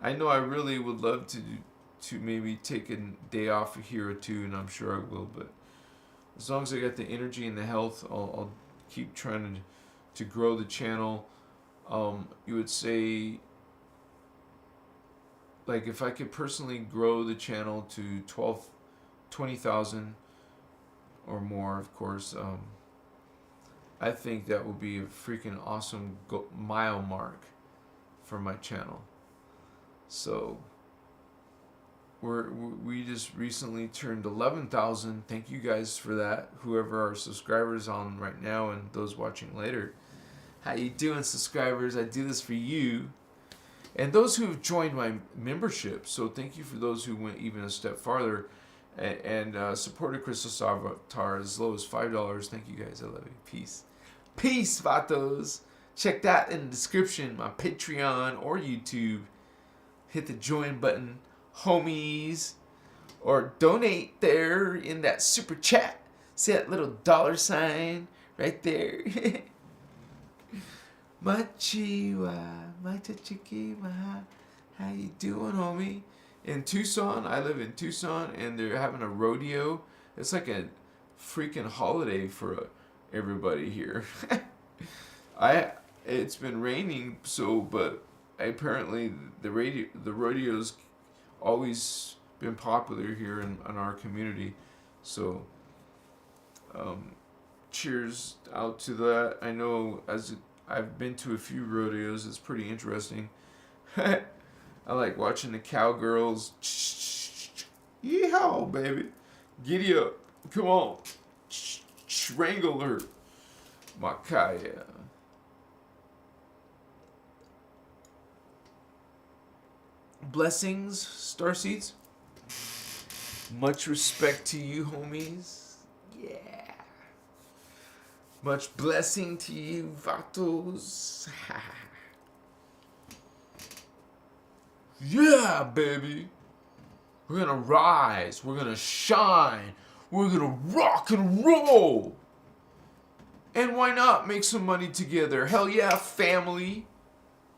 I know I really would love to maybe take a day off here or two, and I'm sure I will, but as long as I got the energy and the health, I'll keep trying to grow the channel. You would say, like, if I could personally grow the channel to 20,000 or more, of course, I think that would be a freaking awesome mile mark for my channel. So we just recently turned 11,000. Thank you guys for that. Whoever our subscribers on right now and those watching later. How you doing, subscribers? I do this for you. And those who have joined my membership. So thank you for those who went even a step farther and supported Christos Avatar as low as $5. Thank you guys. I love you. Peace. Peace, vatos. Check that in the description. My Patreon or YouTube. Hit the join button, homies. Or donate there in that super chat. See that little $ right there? Machiwa, Machachiki, Maha. How you doing, homie? In Tucson, I live in Tucson, and they're having a rodeo. It's like a freaking holiday for everybody here. It's been raining, but apparently the rodeo's always been popular here in our community. So, cheers out to that. I know I've been to a few rodeos. It's pretty interesting. I like watching the cowgirls. Yeehaw, baby. Giddy up. Come on. Strangle her. Makaya. Blessings, Starseeds. Much respect to you, homies. Yeah. Much blessing to you, vatos. Yeah, baby. We're gonna rise. We're gonna shine. We're gonna rock and roll. And why not make some money together? Hell yeah, family.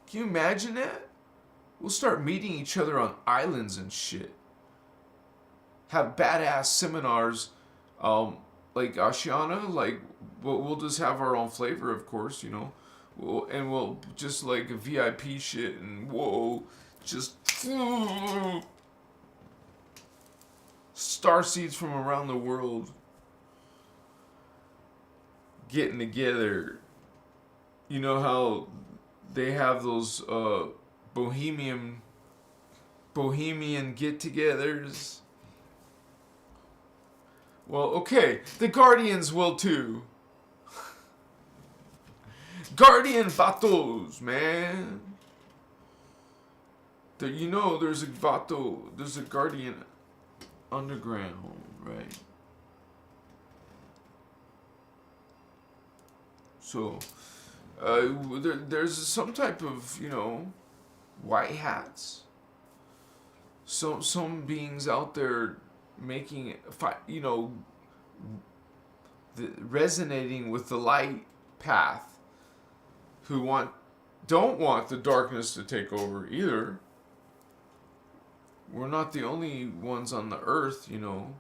Can you imagine that? We'll start meeting each other on islands and shit. Have badass seminars, like Ashiana, like we'll just have our own flavor, of course, you know. We'll just like a VIP shit and whoa, just starseeds from around the world getting together. You know how they have those bohemian get-togethers? Well, okay, the Guardians will too. Guardian vatos, man. You know there's a vato, there's a Guardian underground, right? So, there's some type of, you know, white hats. Some beings out there making, you know, resonating with the light path, who don't want the darkness to take over either. We're not the only ones on the earth, you know.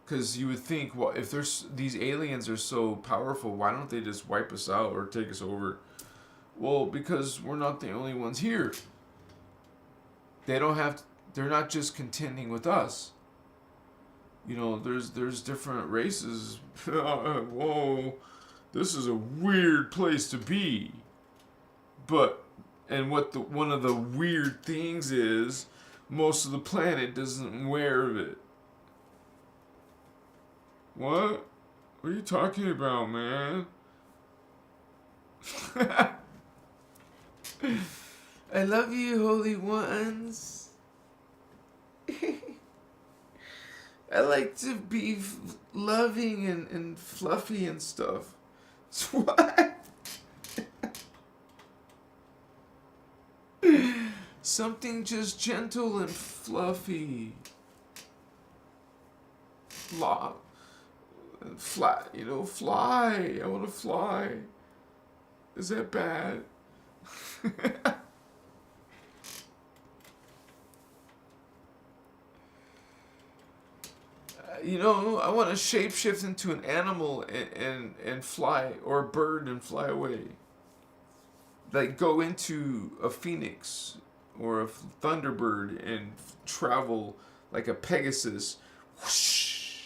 Because you would think, well, if these aliens are so powerful, why don't they just wipe us out or take us over? Well, because we're not the only ones here. They're not just contending with us. You know, there's different races. Whoa, this is a weird place to be. One of the weird things is, most of the planet doesn't wear it. What? What are you talking about, man? I love you, holy ones. I like to be loving and fluffy and stuff. What? Something just gentle and fluffy. Fly, you know, fly. I want to fly. Is that bad? You know, I want to shapeshift into an animal and fly, or a bird and fly away. Like go into a phoenix or a thunderbird and travel like a Pegasus, whoosh,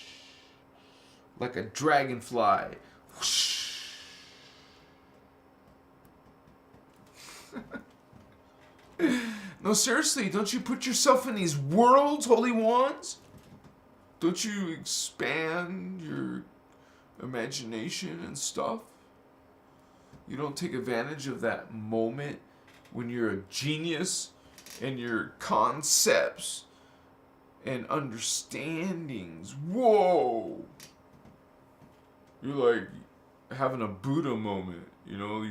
like a dragonfly, whoosh, No, seriously, don't you put yourself in these worlds, holy ones? Don't you expand your imagination and stuff? You don't take advantage of that moment when you're a genius and your concepts and understandings. Whoa! You're like having a Buddha moment. You know,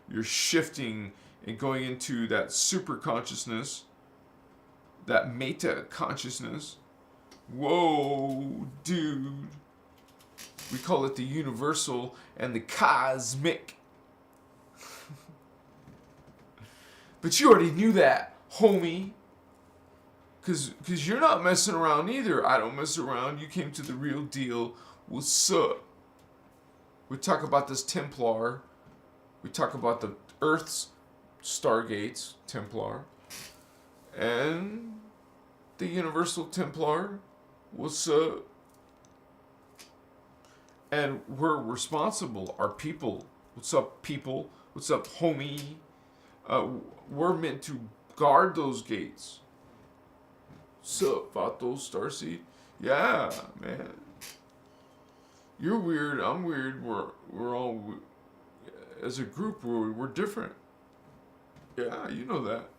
you're shifting and going into that super consciousness, that meta consciousness. Whoa, dude. We call it the universal and the cosmic. But you already knew that, homie. Because you're not messing around either. I don't mess around. You came to the real deal. What's up? We talk about this Templar. We talk about the Earth's Stargates, Templar. And the Universal Templar. What's up? And we're responsible. Our people. What's up, people? What's up, homie? We're meant to guard those gates. Sup, Vato, Starseed? Yeah, man. You're weird. I'm weird. We're all, as a group, we're different. Yeah, you know that.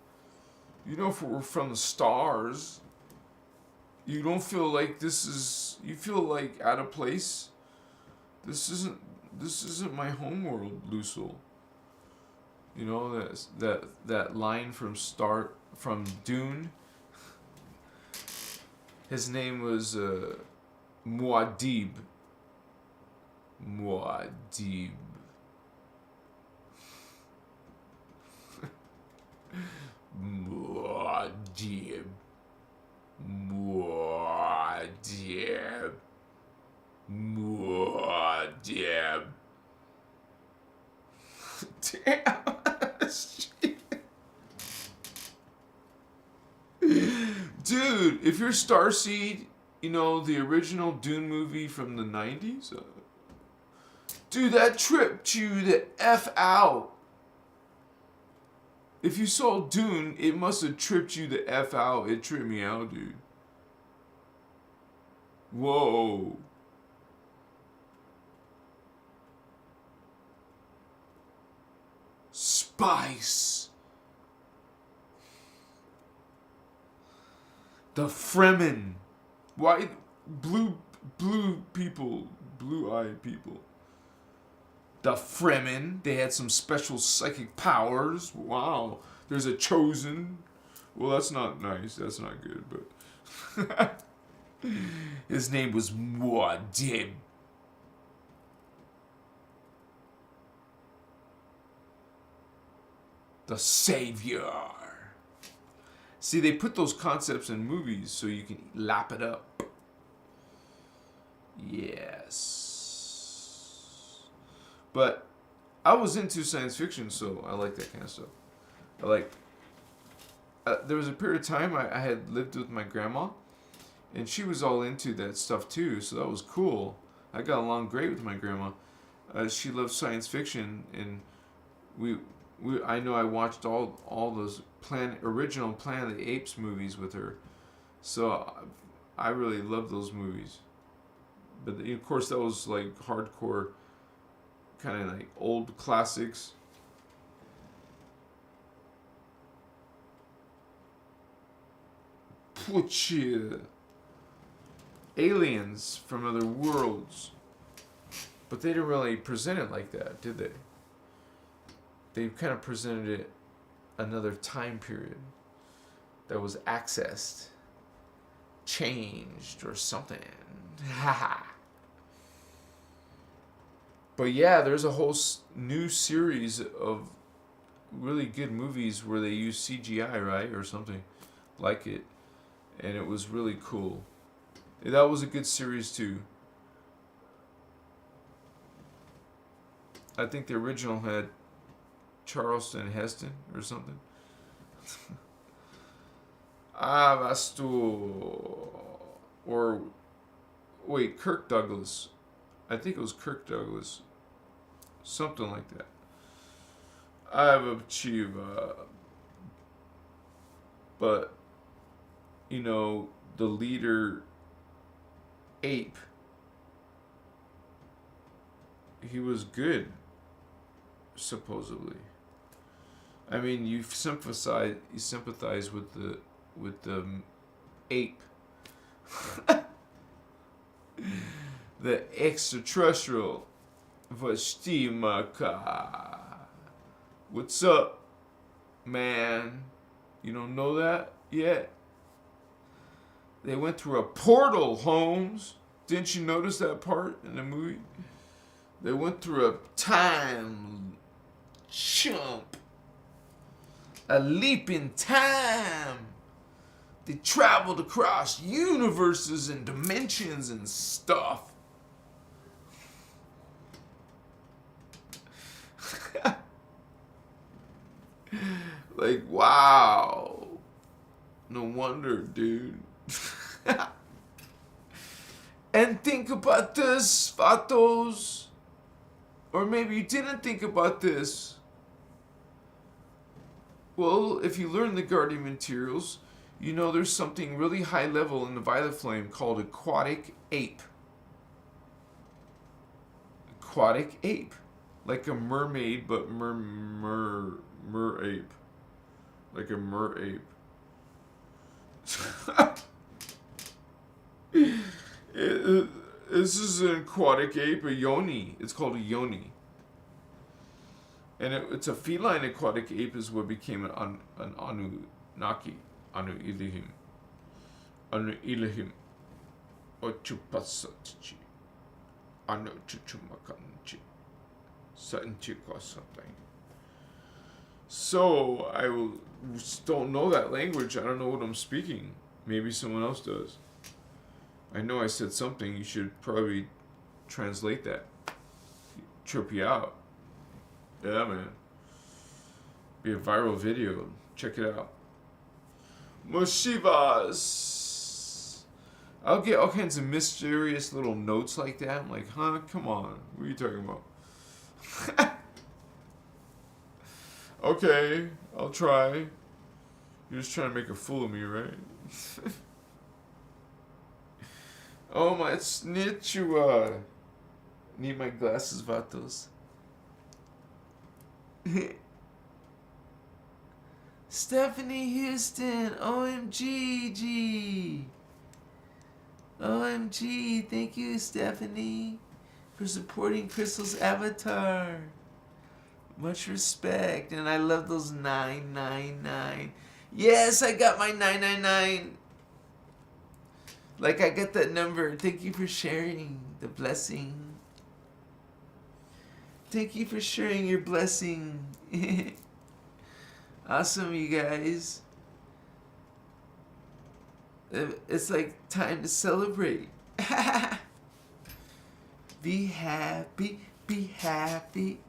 You know, if we're from the stars, you don't feel like this is. You feel like out of place. This isn't my homeworld, Lucille. You know that line from Dune. His name was Muad'Dib. Muad'Dib. Muad'Dib. Muad'Dib. Muad'Dib. Damn. Dude, if you're Starseed, you know, the original Dune movie from the 90s, dude, that tripped you the F out. If you saw Dune, it must have tripped you the F out. It tripped me out, dude. Whoa. Spice. The Fremen. Why? Blue people. Blue-eyed people. The Fremen. They had some special psychic powers. Wow. There's a chosen. Well, that's not nice. That's not good, but... His name was Muad'Dib. The Savior. See, they put those concepts in movies so you can lap it up. Yes. But I was into science fiction, so I like that kind of stuff. I like... there was a period of time I had lived with my grandma, and she was all into that stuff too, so that was cool. I got along great with my grandma. She loved science fiction, and I know I watched all those original Planet of the Apes movies with her, so I really love those movies. But of course, that was like hardcore, kind of like old classics. Pucha. Aliens from other worlds. But they didn't really present it like that, did they? They kind of presented it another time period that was accessed, changed, or something. But yeah, there's a whole new series of really good movies where they use CGI, right? Or something like it. And it was really cool. That was a good series too. I think the original had Charleston Heston or something. Or wait, Kirk Douglas. I think it was Kirk Douglas. Something like that. I have achieved But, you know, the leader ape, he was good, supposedly. I mean, you sympathize with the ape, the extraterrestrial Vashtimaka. What's up, man? You don't know that yet? They went through a portal, Holmes. Didn't you notice that part in the movie? They went through a time jump. A leap in time. They traveled across universes and dimensions and stuff. Like, wow. No wonder, dude. And think about this, Vatos. Or maybe you didn't think about this. Well, if you learn the guardian materials, you know there's something really high level in the violet flame called aquatic ape. Aquatic ape. Like a mermaid, but mer ape. Like a mer ape. This is an aquatic ape, a yoni. It's called a yoni. And it's a feline aquatic ape is what became an Anunnaki. Anu Ilahim. Ochupasatchi. Anu Chuchumakanchi. Sanchikosatay. So, I don't know that language. I don't know what I'm speaking. Maybe someone else does. I know I said something. You should probably translate that. Trip you out. Yeah, man. Be a viral video. Check it out. Moshivas. I'll get all kinds of mysterious little notes like that. I'm like, huh? Come on. What are you talking about? Okay, I'll try. You're just trying to make a fool of me, right? Oh my snitchua. Need my glasses, Vatos. Stephanie Houston, OMG, G. OMG, thank you, Stephanie, for supporting Crystal's avatar. Much respect, and I love those 999. Yes, I got my 999. Like, I got that number. Thank you for sharing the blessing. Thank you for sharing your blessing. Awesome, you guys. It's like time to celebrate. Be happy, be happy.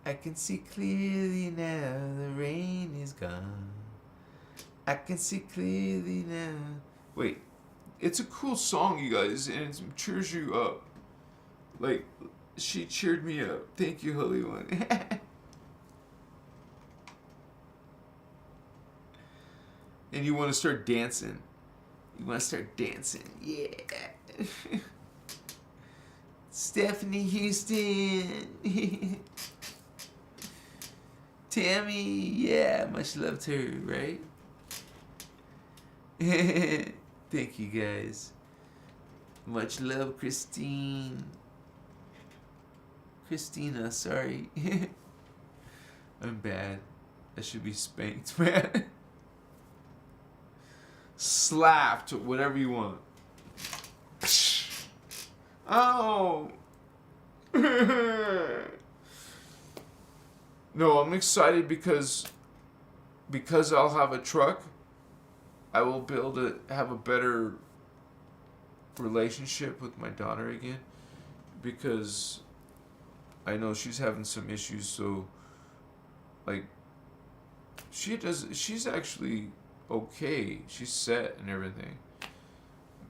I can see clearly now, the rain is gone. I can see clearly now. Wait, it's a cool song, you guys, and it cheers you up. Like, she cheered me up. Thank you, Holy One. And you want to start dancing. You want to start dancing. Yeah. Stephanie Houston. Tammy, yeah, much love to her, right? Thank you, guys. Much love, Christina, sorry. I'm bad. I should be spanked, man. Slapped, whatever you want. Oh. No, I'm excited because I'll have a truck. I will be able to have a better relationship with my daughter again, because I know she's having some issues. So, like, she's actually okay. She's set and everything,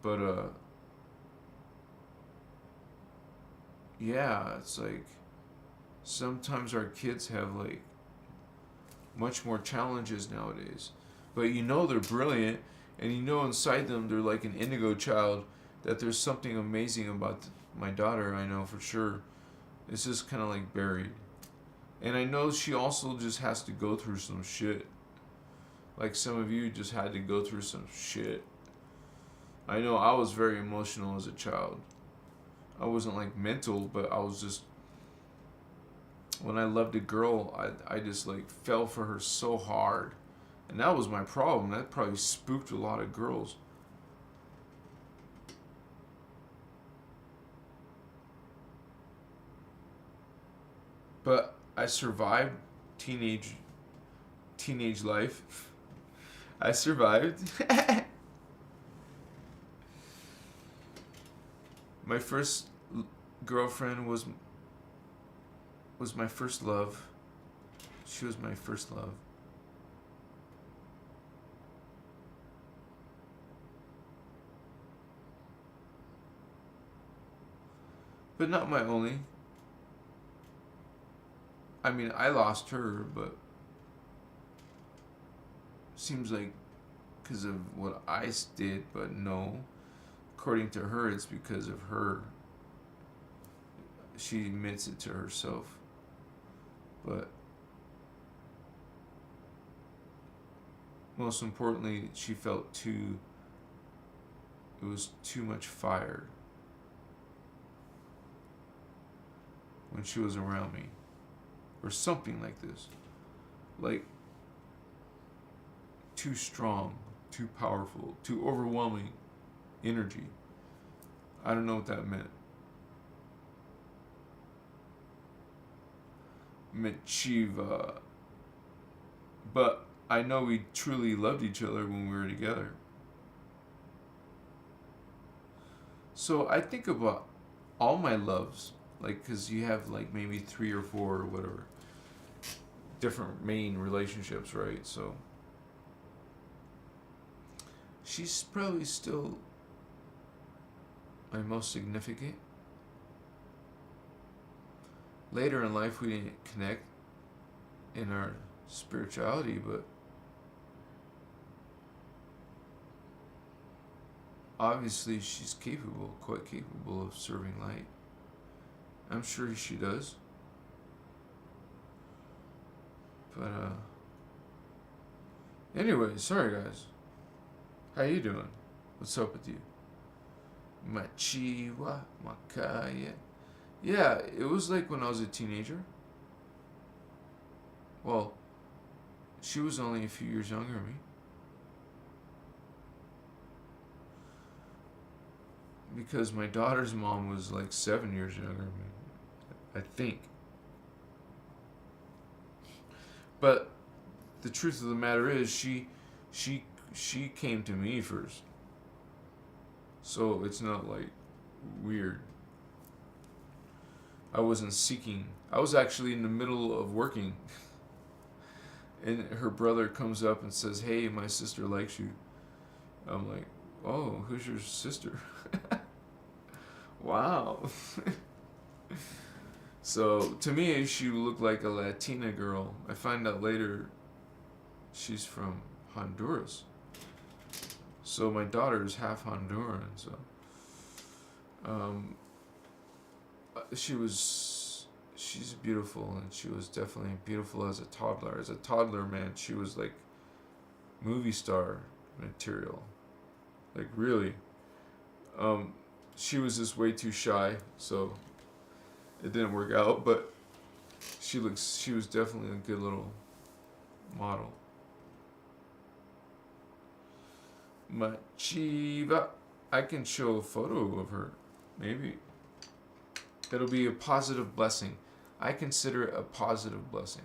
but yeah, it's like sometimes our kids have like much more challenges nowadays. But you know they're brilliant, and you know inside them they're like an indigo child, that there's something amazing about my daughter, I know for sure. It's just kind of like buried. And I know she also just has to go through some shit. Like some of you just had to go through some shit. I know I was very emotional as a child. I wasn't like mental, but I was just, when I loved a girl, I just like fell for her so hard. And that was my problem. That probably spooked a lot of girls. But I survived teenage life. I survived. My first girlfriend was my first love. She was my first love. But not my only. I mean, I lost her, but seems like because of what I did, but no. According to her, it's because of her. She admits it to herself. But most importantly, she felt it was too much fire when she was around me. Or something like this. Like, too strong, too powerful, too overwhelming energy. I don't know what that meant. Mechiva. But I know we truly loved each other when we were together. So I think about all my loves, like, because you have like maybe 3 or 4 or whatever different main relationships, right? So she's probably still my most significant. Later in life we didn't connect in our spirituality, but obviously she's quite capable of serving light. I'm sure she does. But anyway, sorry guys. How you doing? What's up with you? Machiwa, Makaya. Yeah, it was like when I was a teenager. Well, she was only a few years younger than me. Because my daughter's mom was like 7 years younger than me, I think. But the truth of the matter is, she came to me first. So it's not like weird. I wasn't seeking. I was actually in the middle of working. And her brother comes up and says, "Hey, my sister likes you." I'm like, "Oh, who's your sister?" Wow. So to me, she looked like a Latina girl. I find out later she's from Honduras. So my daughter is half Honduran. So she's beautiful, and she was definitely beautiful as a toddler. As a toddler, man, she was like movie star material. Like really. She was just way too shy, so it didn't work out, but she was definitely a good little model. Machiva. I can show a photo of her, maybe. It'll be a positive blessing. I consider it a positive blessing.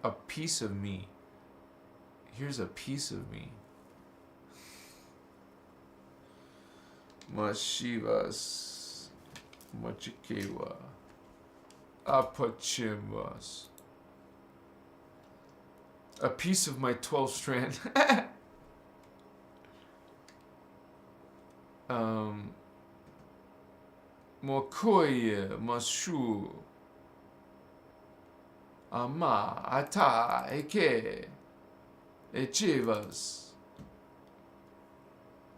A piece of me. Here's a piece of me. Mashivas. Machikewa. Apachimvas. A piece of my 12 strand. Mokoye Mashu Ama Ata Eke Echevas.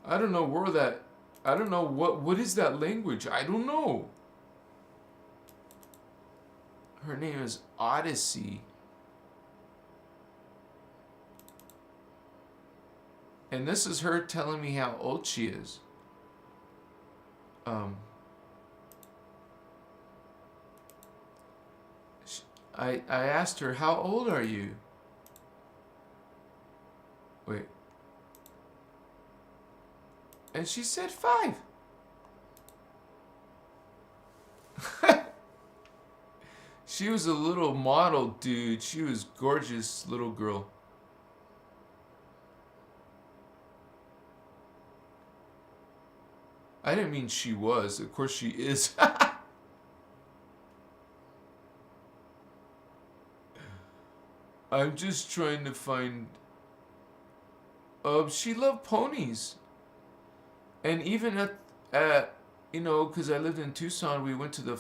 I don't know where that. I don't know what is that language. I don't know. Her name is Odyssey. And this is her telling me how old she is. I asked her, how old are you? Wait. And she said 5. She was a little model, dude. She was gorgeous little girl. I didn't mean she was. Of course she is. I'm just trying to find... she loved ponies. And even at you know, because I lived in Tucson, we went to the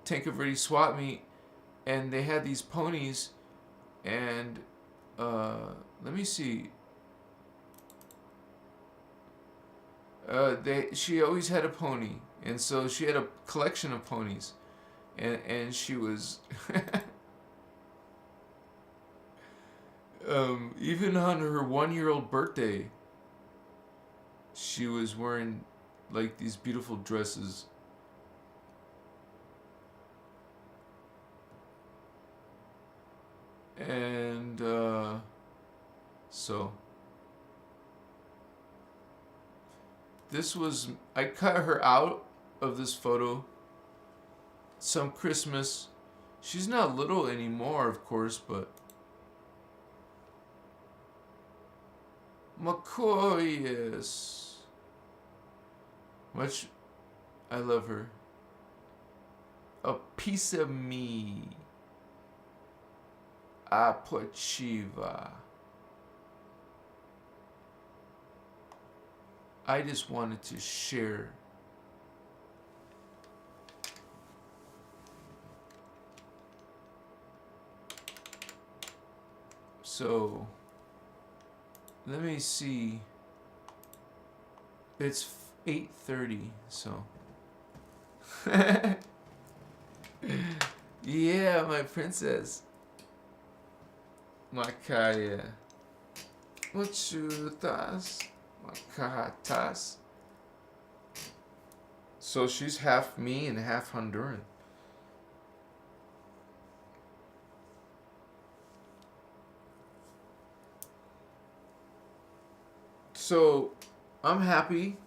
Tanque Verde swap meet, and they had these ponies, and let me see. She always had a pony, and so she had a collection of ponies, and she was even on her 1-year-old birthday, she was wearing like these beautiful dresses. And so this was, I cut her out of this photo some Christmas. She's not little anymore, of course, but Makoyes. Much, I love her. A piece of me. Apochiva. I just wanted to share. So, let me see. It's 8:30, so. Yeah, my princess. Makaya. Machutas. Makatas. So she's half me and half Honduran. So I'm happy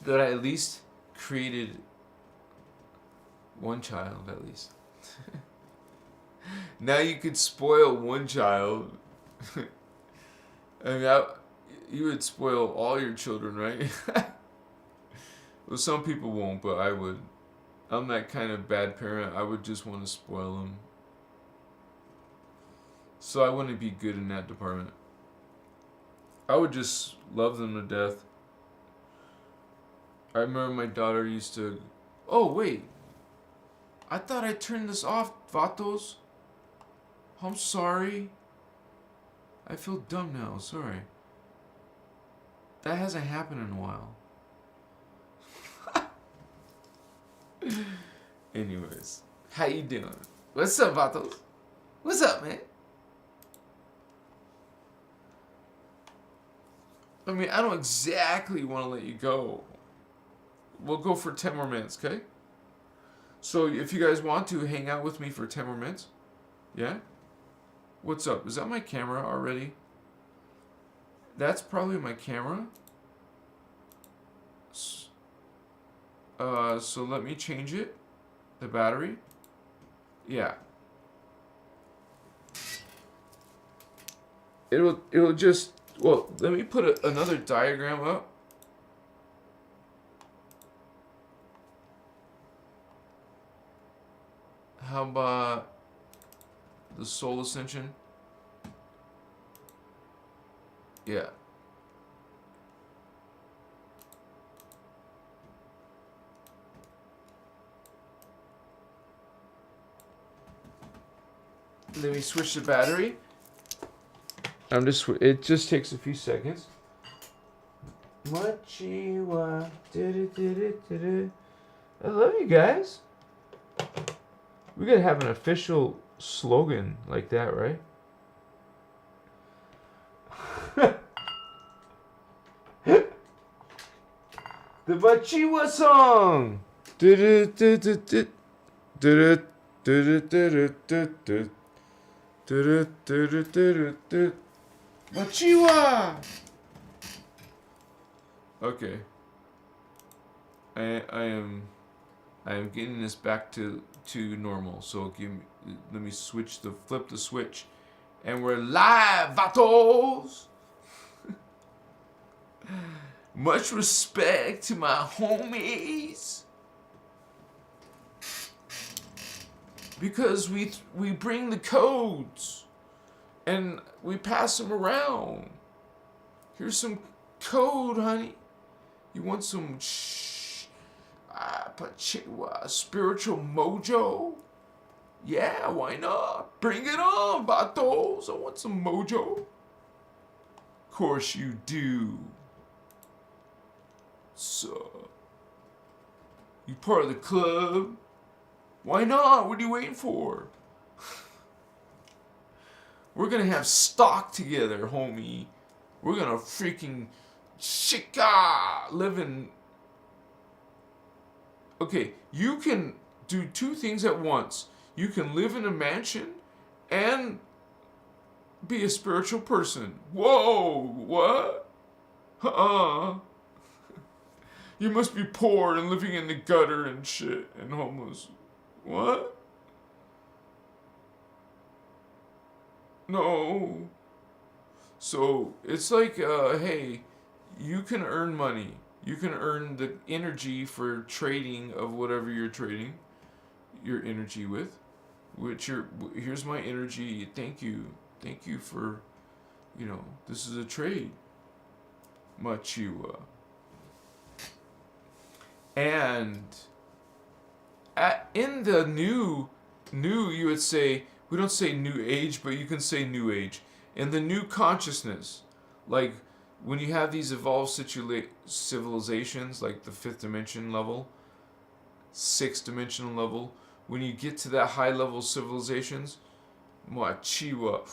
that I at least created one child, at least. Now you could spoil one child. I mean, you would spoil all your children, right? Well, some people won't, but I would. I'm that kind of bad parent. I would just want to spoil them. So I wouldn't be good in that department. I would just love them to death. I remember my daughter used to... Oh, wait. I thought I turned this off, Vatos. I'm sorry. I feel dumb now. Sorry. That hasn't happened in a while. Anyways. How you doing? What's up, Vatos? What's up, man? I mean, I don't exactly want to let you go. We'll go for 10 more minutes, okay? So if you guys want to hang out with me for 10 more minutes, yeah? What's up? Is that my camera already? That's probably my camera. So let me change it. The battery. Yeah. It'll just... Well, let me put another diagram up. How about the soul ascension? Yeah. Let me switch the battery. It just takes a few seconds. Machiwa. I love you guys. We gotta have an official slogan like that, right? The Machiwa song. Machiwa. Okay. I am getting this back to normal. So let me flip the switch, and we're live, vatos. Much respect to my homies, because we bring the codes and we pass them around. Here's some code, honey. You want some spiritual mojo? Yeah, why not? Bring it on, vatos. I want some mojo. Of course you do. So, you part of the club? Why not? What are you waiting for? We're gonna have stock together, homie. We're gonna freaking live in. Okay, you can do two things at once. You can live in a mansion and be a spiritual person. Whoa, what? You must be poor and living in the gutter and shit and homeless. What? No. So it's like, hey, you can earn money. You can earn the energy for trading of whatever you're trading your energy with. Here's my energy. Thank you for, this is a trade. Machiwa. And in the new, you would say, we don't say new age, but you can say new age. In the new consciousness, like when you have these evolved civilizations, like the 5th dimension level, 6th dimensional level, when you get to that high level civilizations, Machiwa.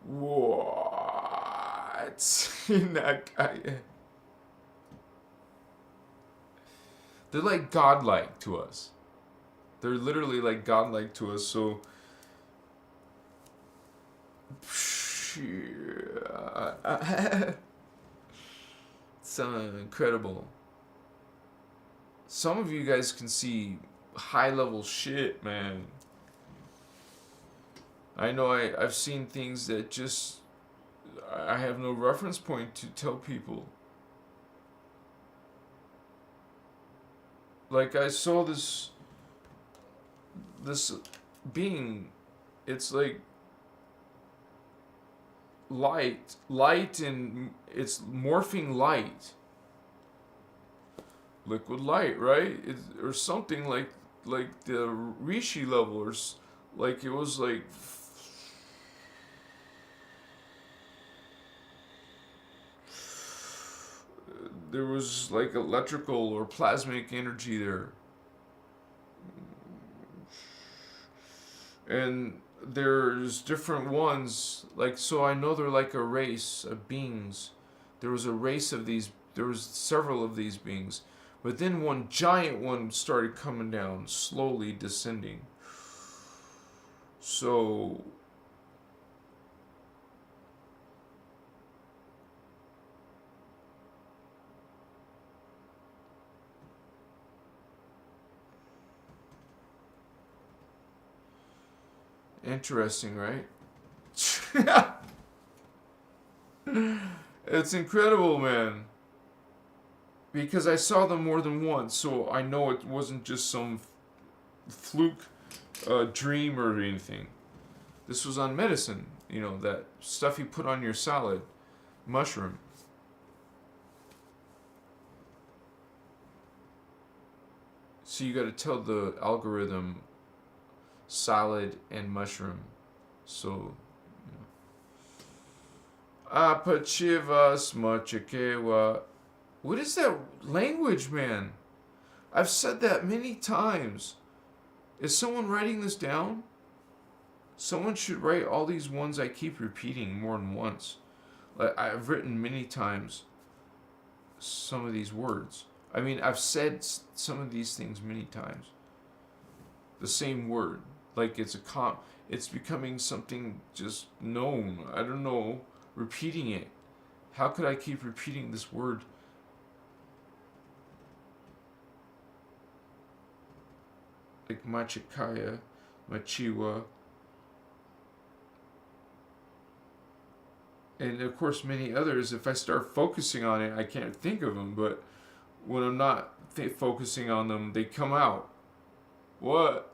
What? They're like godlike to us. They're literally like godlike to us. So, it's incredible. Some of you guys can see high level shit, man. I know I've seen things that just I have no reference point to tell people. Like I saw this being, it's like light and it's morphing light. Liquid light, right? Or something like the Rishi level, or like it was like there was like electrical or plasmic energy there. And there's different ones, like, so I know they're like a race of beings. There was a race of these, there was several of these beings. But then one giant one started coming down, slowly descending. So interesting, right? It's incredible, man. Because I saw them more than once, so I know it wasn't just some fluke dream or anything. This was on medicine, that stuff you put on your salad, mushroom. So you got to tell the algorithm, salad, and mushroom. So, apachivas machakewa. What is that language, man? I've said that many times. Is someone writing this down? Someone should write all these ones I keep repeating more than once. Like, I've written many times some of these words. I mean, I've said some of these things many times. The same word. Like it's becoming something just known. I don't know. Repeating it. How could I keep repeating this word? Like Machikaya, Machiwa, and of course many others. If I start focusing on it, I can't think of them, but when I'm not focusing on them, they come out. What?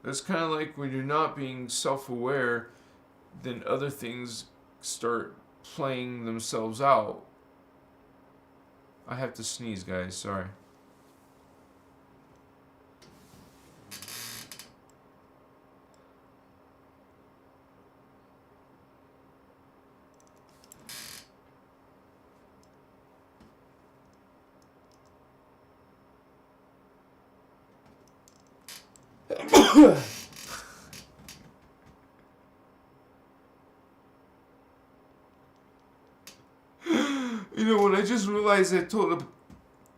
That's kind of like when you're not being self-aware, then other things start playing themselves out. I have to sneeze, guys. Sorry. You know, when I just realized I told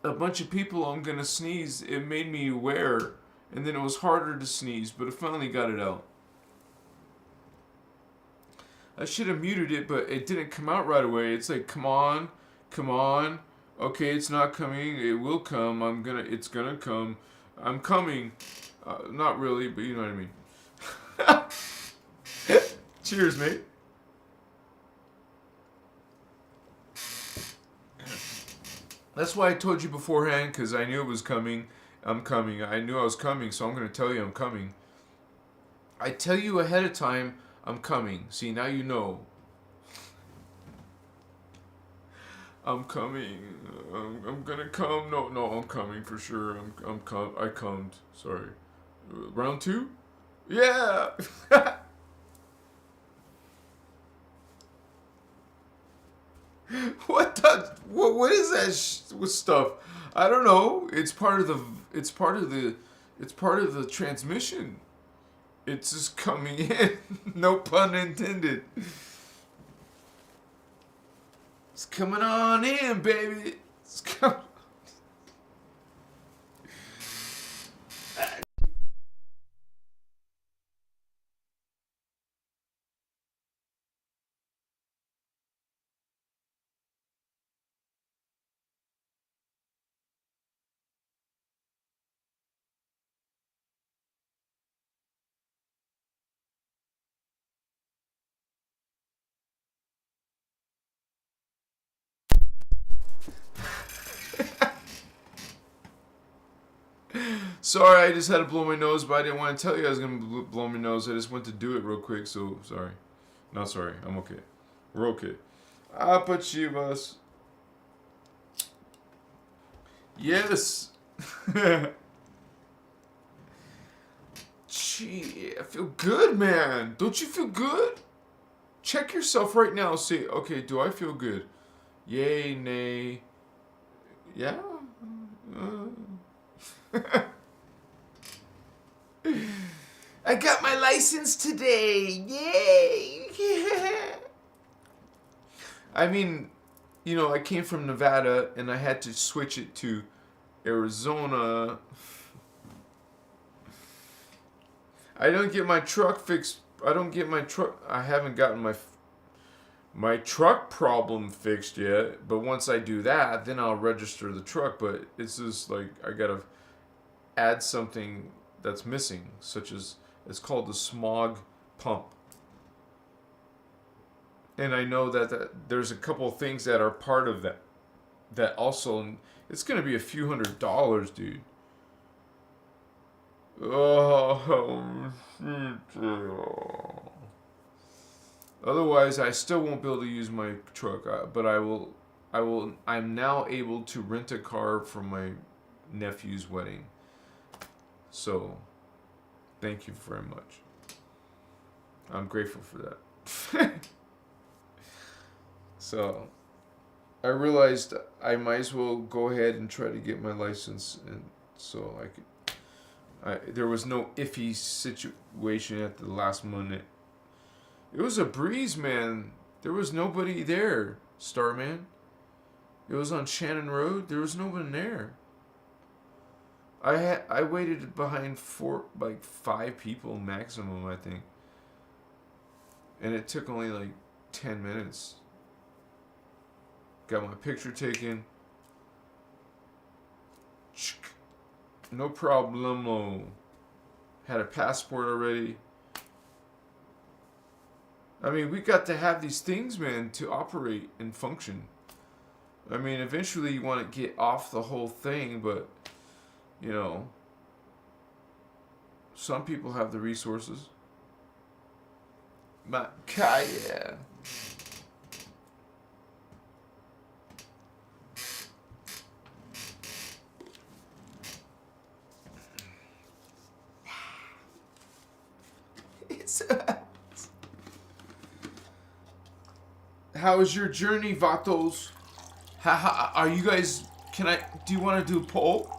a bunch of people I'm gonna sneeze, it made me aware, and then it was harder to sneeze, but I finally got it out. I should have muted it, but it didn't come out right away. It's like, come on, come on. Okay, it's not coming. It will come. It's gonna come. I'm coming. Not really, but you know what I mean. Cheers, mate. That's why I told you beforehand, because I knew it was coming. I'm coming. I knew I was coming, so I'm going to tell you I'm coming. I tell you ahead of time, I'm coming. See, now you know. I'm coming. I'm going to come. No, I'm coming for sure. I cummed. Sorry. Round 2? Yeah! What is that stuff? I don't know. It's part of the transmission. It's just coming in. No pun intended. It's coming on in, baby. It's coming. Sorry, I just had to blow my nose, but I didn't want to tell you I was going to blow my nose. I just went to do it real quick, so sorry. Not sorry. I'm okay. We're okay. Apachivas. Yes. Gee, I feel good, man. Don't you feel good? Check yourself right now. Say, okay, do I feel good? Yay, nay. Yeah. I got my license today. Yay. Yeah. I mean, you know, I came from Nevada and I had to switch it to Arizona. I don't get my truck fixed. I haven't gotten my truck problem fixed yet. But once I do that, then I'll register the truck. But it's just like I gotta add something that's missing, such as it's called the smog pump. And I know that there's a couple of things that are part of that. That also, it's gonna be a few $100s, dude. Oh, otherwise, I still won't be able to use my truck. But I will. I'm now able to rent a car from nephew's wedding. So, thank you very much. I'm grateful for that. So, I realized I might as well go ahead and try to get my license, and so there was no iffy situation at the last minute. It was a breeze, man. There was nobody there, Starman. It was on Shannon Road. There was no one there. I waited behind 5 people maximum, I think. And it took only like 10 minutes. Got my picture taken. No problemo. Had a passport already. I mean, we got to have these things, man, to operate and function. I mean, eventually you want to get off the whole thing, but, you know, some people have the resources. Makaya. How is your journey, Vatos? Are you guys... Do you want to do a poll?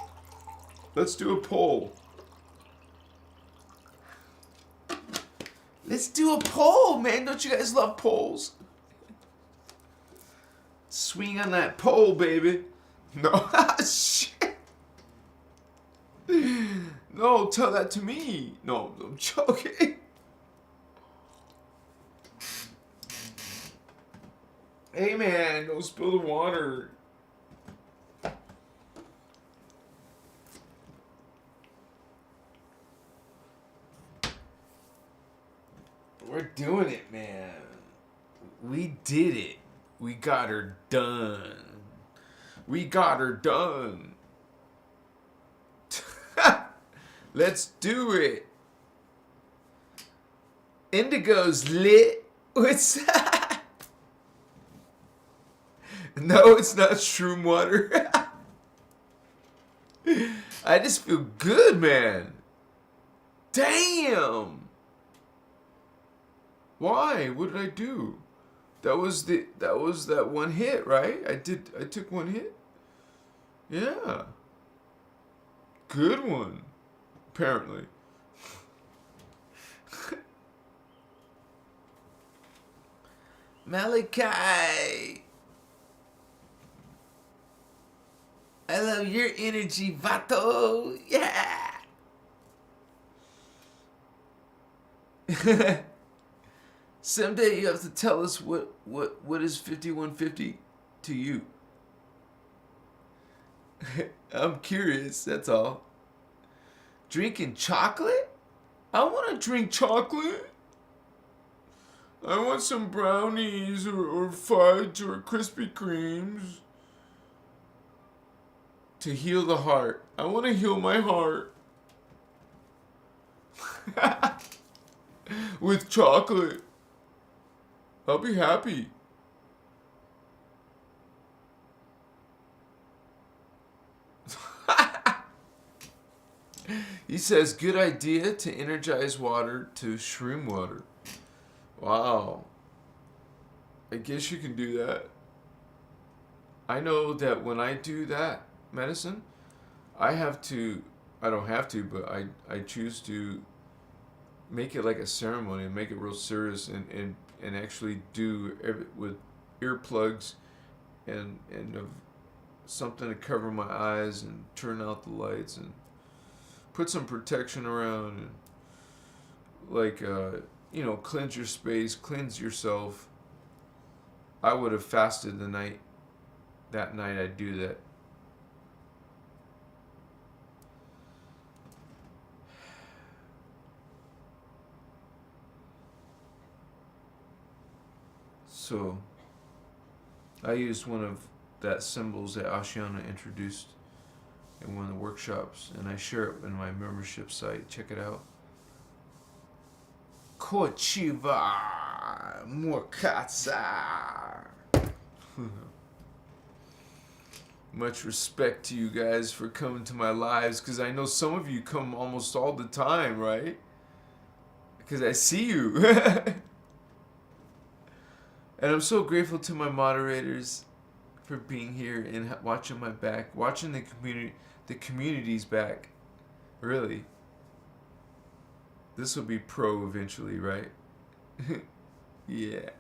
Let's do a poll. Let's do a poll, man. Don't you guys love polls? Swing on that pole, baby. No. Shit. No, tell that to me. No, I'm joking. Hey, man, don't spill the water. We're doing it, man. We did it. We got her done. We got her done. Let's do it. Indigo's lit. What's that? No, it's not shroom water. I just feel good, man. Damn. Why? What did I do? That was that one hit, right? I took one hit. Yeah. Good one. Apparently. Malachi. I love your energy, Vato. Yeah. Someday you have to tell us what is 5150 to you. I'm curious, that's all. Drinking chocolate? I want to drink chocolate. I want some brownies or fudge or Krispy Kremes. To heal the heart. I want to heal my heart. With chocolate. I'll be happy. He says, good idea to energize water to shroom water. Wow. I guess you can do that. I know that when I do that medicine, I don't have to, but I choose to make it like a ceremony and make it real serious and actually do with earplugs and something to cover my eyes and turn out the lights and put some protection around and like cleanse your space, cleanse yourself. I would have fasted that night I'd do that. So, I used one of that symbols that Ashiana introduced in one of the workshops, and I share it in my membership site. Check it out. Kochiva Murkatsa. Much respect to you guys for coming to my lives, because I know some of you come almost all the time, right? Because I see you. And I'm so grateful to my moderators for being here and watching my back, watching the community's back. Really. This will be pro eventually, right? Yeah.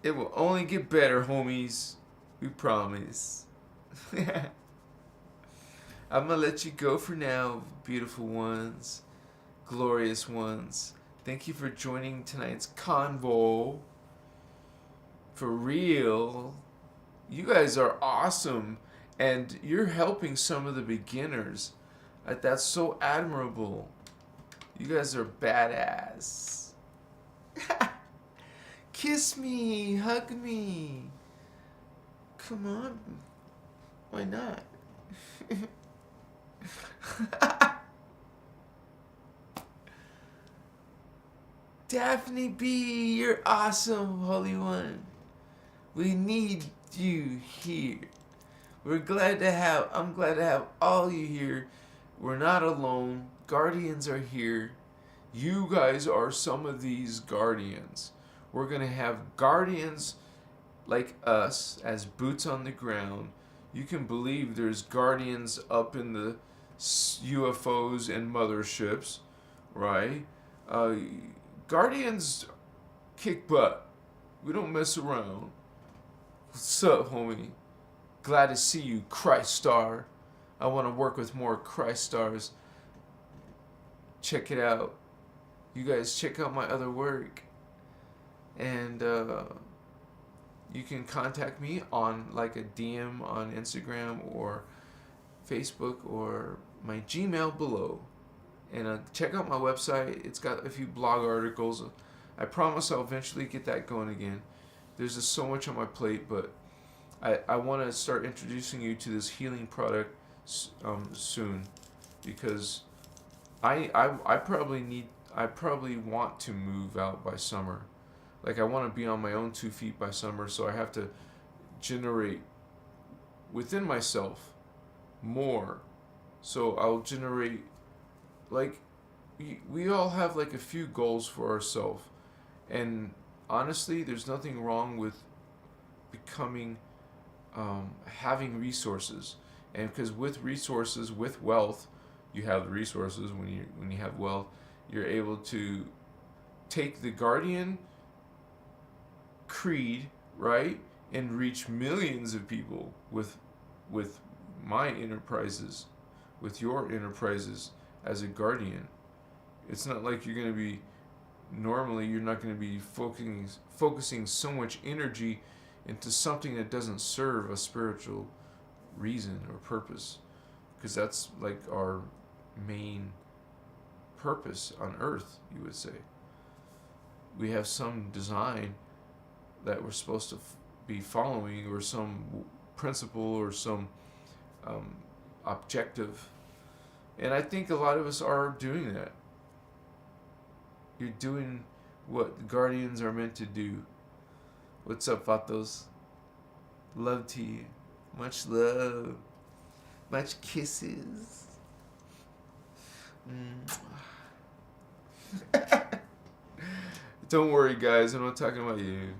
It will only get better, homies. We promise. I'm gonna let you go for now, beautiful ones, glorious ones. Thank you for joining tonight's convo. For real. You guys are awesome. And you're helping some of the beginners. That's so admirable. You guys are badass. Kiss me, hug me. Come on. Why not? Daphne B, you're awesome, Holy One. We need you here. I'm glad to have all you here. We're not alone. Guardians are here. You guys are some of these guardians. We're going to have guardians like us as boots on the ground. You can believe there's guardians up in the UFOs and motherships, right? Guardians kick butt. We don't mess around. What's up, homie? Glad to see you, Christ Star. I want to work with more Christ Stars. Check it out. You guys check out my other work. And you can contact me on like a DM on Instagram or Facebook or my Gmail below. And check out my website. It's got a few blog articles. I promise I'll eventually get that going again. There's just so much on my plate, but I want to start introducing you to this healing product soon, because I probably want to move out by summer. Like, I want to be on my own 2 feet by summer, so I have to generate within myself more. So I'll generate, like, we all have like a few goals for ourselves, and honestly, there's nothing wrong with becoming, having resources, and because with resources, with wealth, you have the resources. When you have wealth, you're able to take the guardian creed, right, and reach millions of people with my enterprises, with your enterprises as a guardian. It's not like you're going to be, normally you're not going to be focusing so much energy into something that doesn't serve a spiritual reason or purpose, because that's like our main purpose on earth, you would say. We have some design that we're supposed to be following, or some principle, or some objective, and I think a lot of us are doing that. You're doing what guardians are meant to do. What's up, Vatos? Love to you. Much love. Much kisses. Don't worry, guys. I'm not talking about you.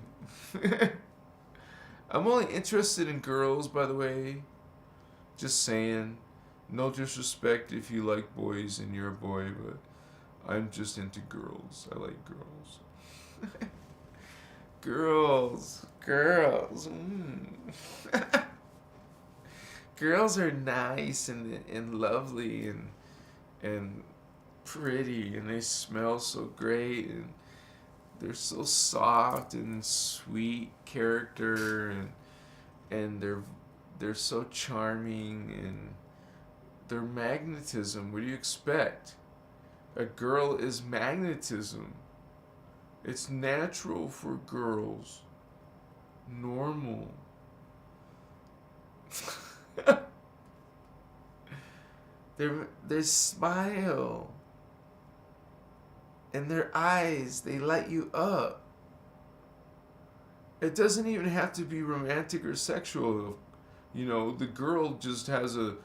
I'm only interested in girls, by the way. Just saying. No disrespect if you like boys and you're a boy, but I'm just into girls. I like girls. Girls. Girls are nice and lovely and pretty, and they smell so great, and they're so soft and sweet character, and they're so charming, and they're magnetism. What do you expect? A girl is magnetism. It's natural for girls. Normal. Their smile and their eyes, they light you up. It doesn't even have to be romantic or sexual. You know, the girl just has the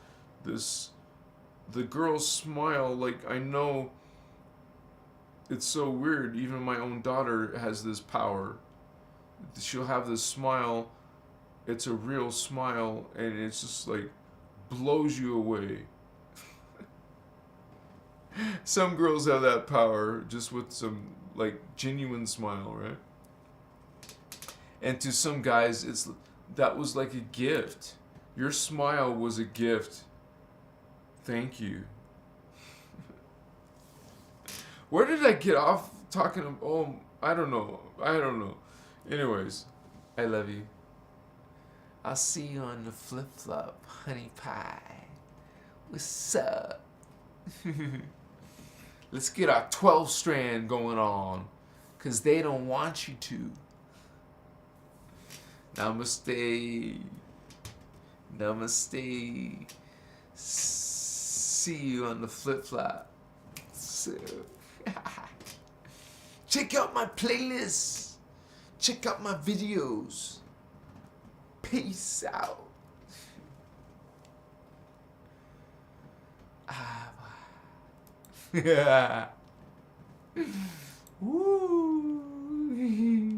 girl's smile, like, I know it's so weird. Even my own daughter has this power. She'll have this smile. It's a real smile, and it's just like blows you away. Some girls have that power just with some like genuine smile, right? And to some guys, that was like a gift. Your smile was a gift. Thank you. Where did I get off talking about? Oh, I don't know. Anyways, I love you. I'll see you on the flip-flop, honey pie. What's up? Let's get our 12 strand going on, because they don't want you to. Namaste. Namaste. See you on the flip-flop. So, check out my playlist. Check out my videos. Peace out. Yeah. Woo.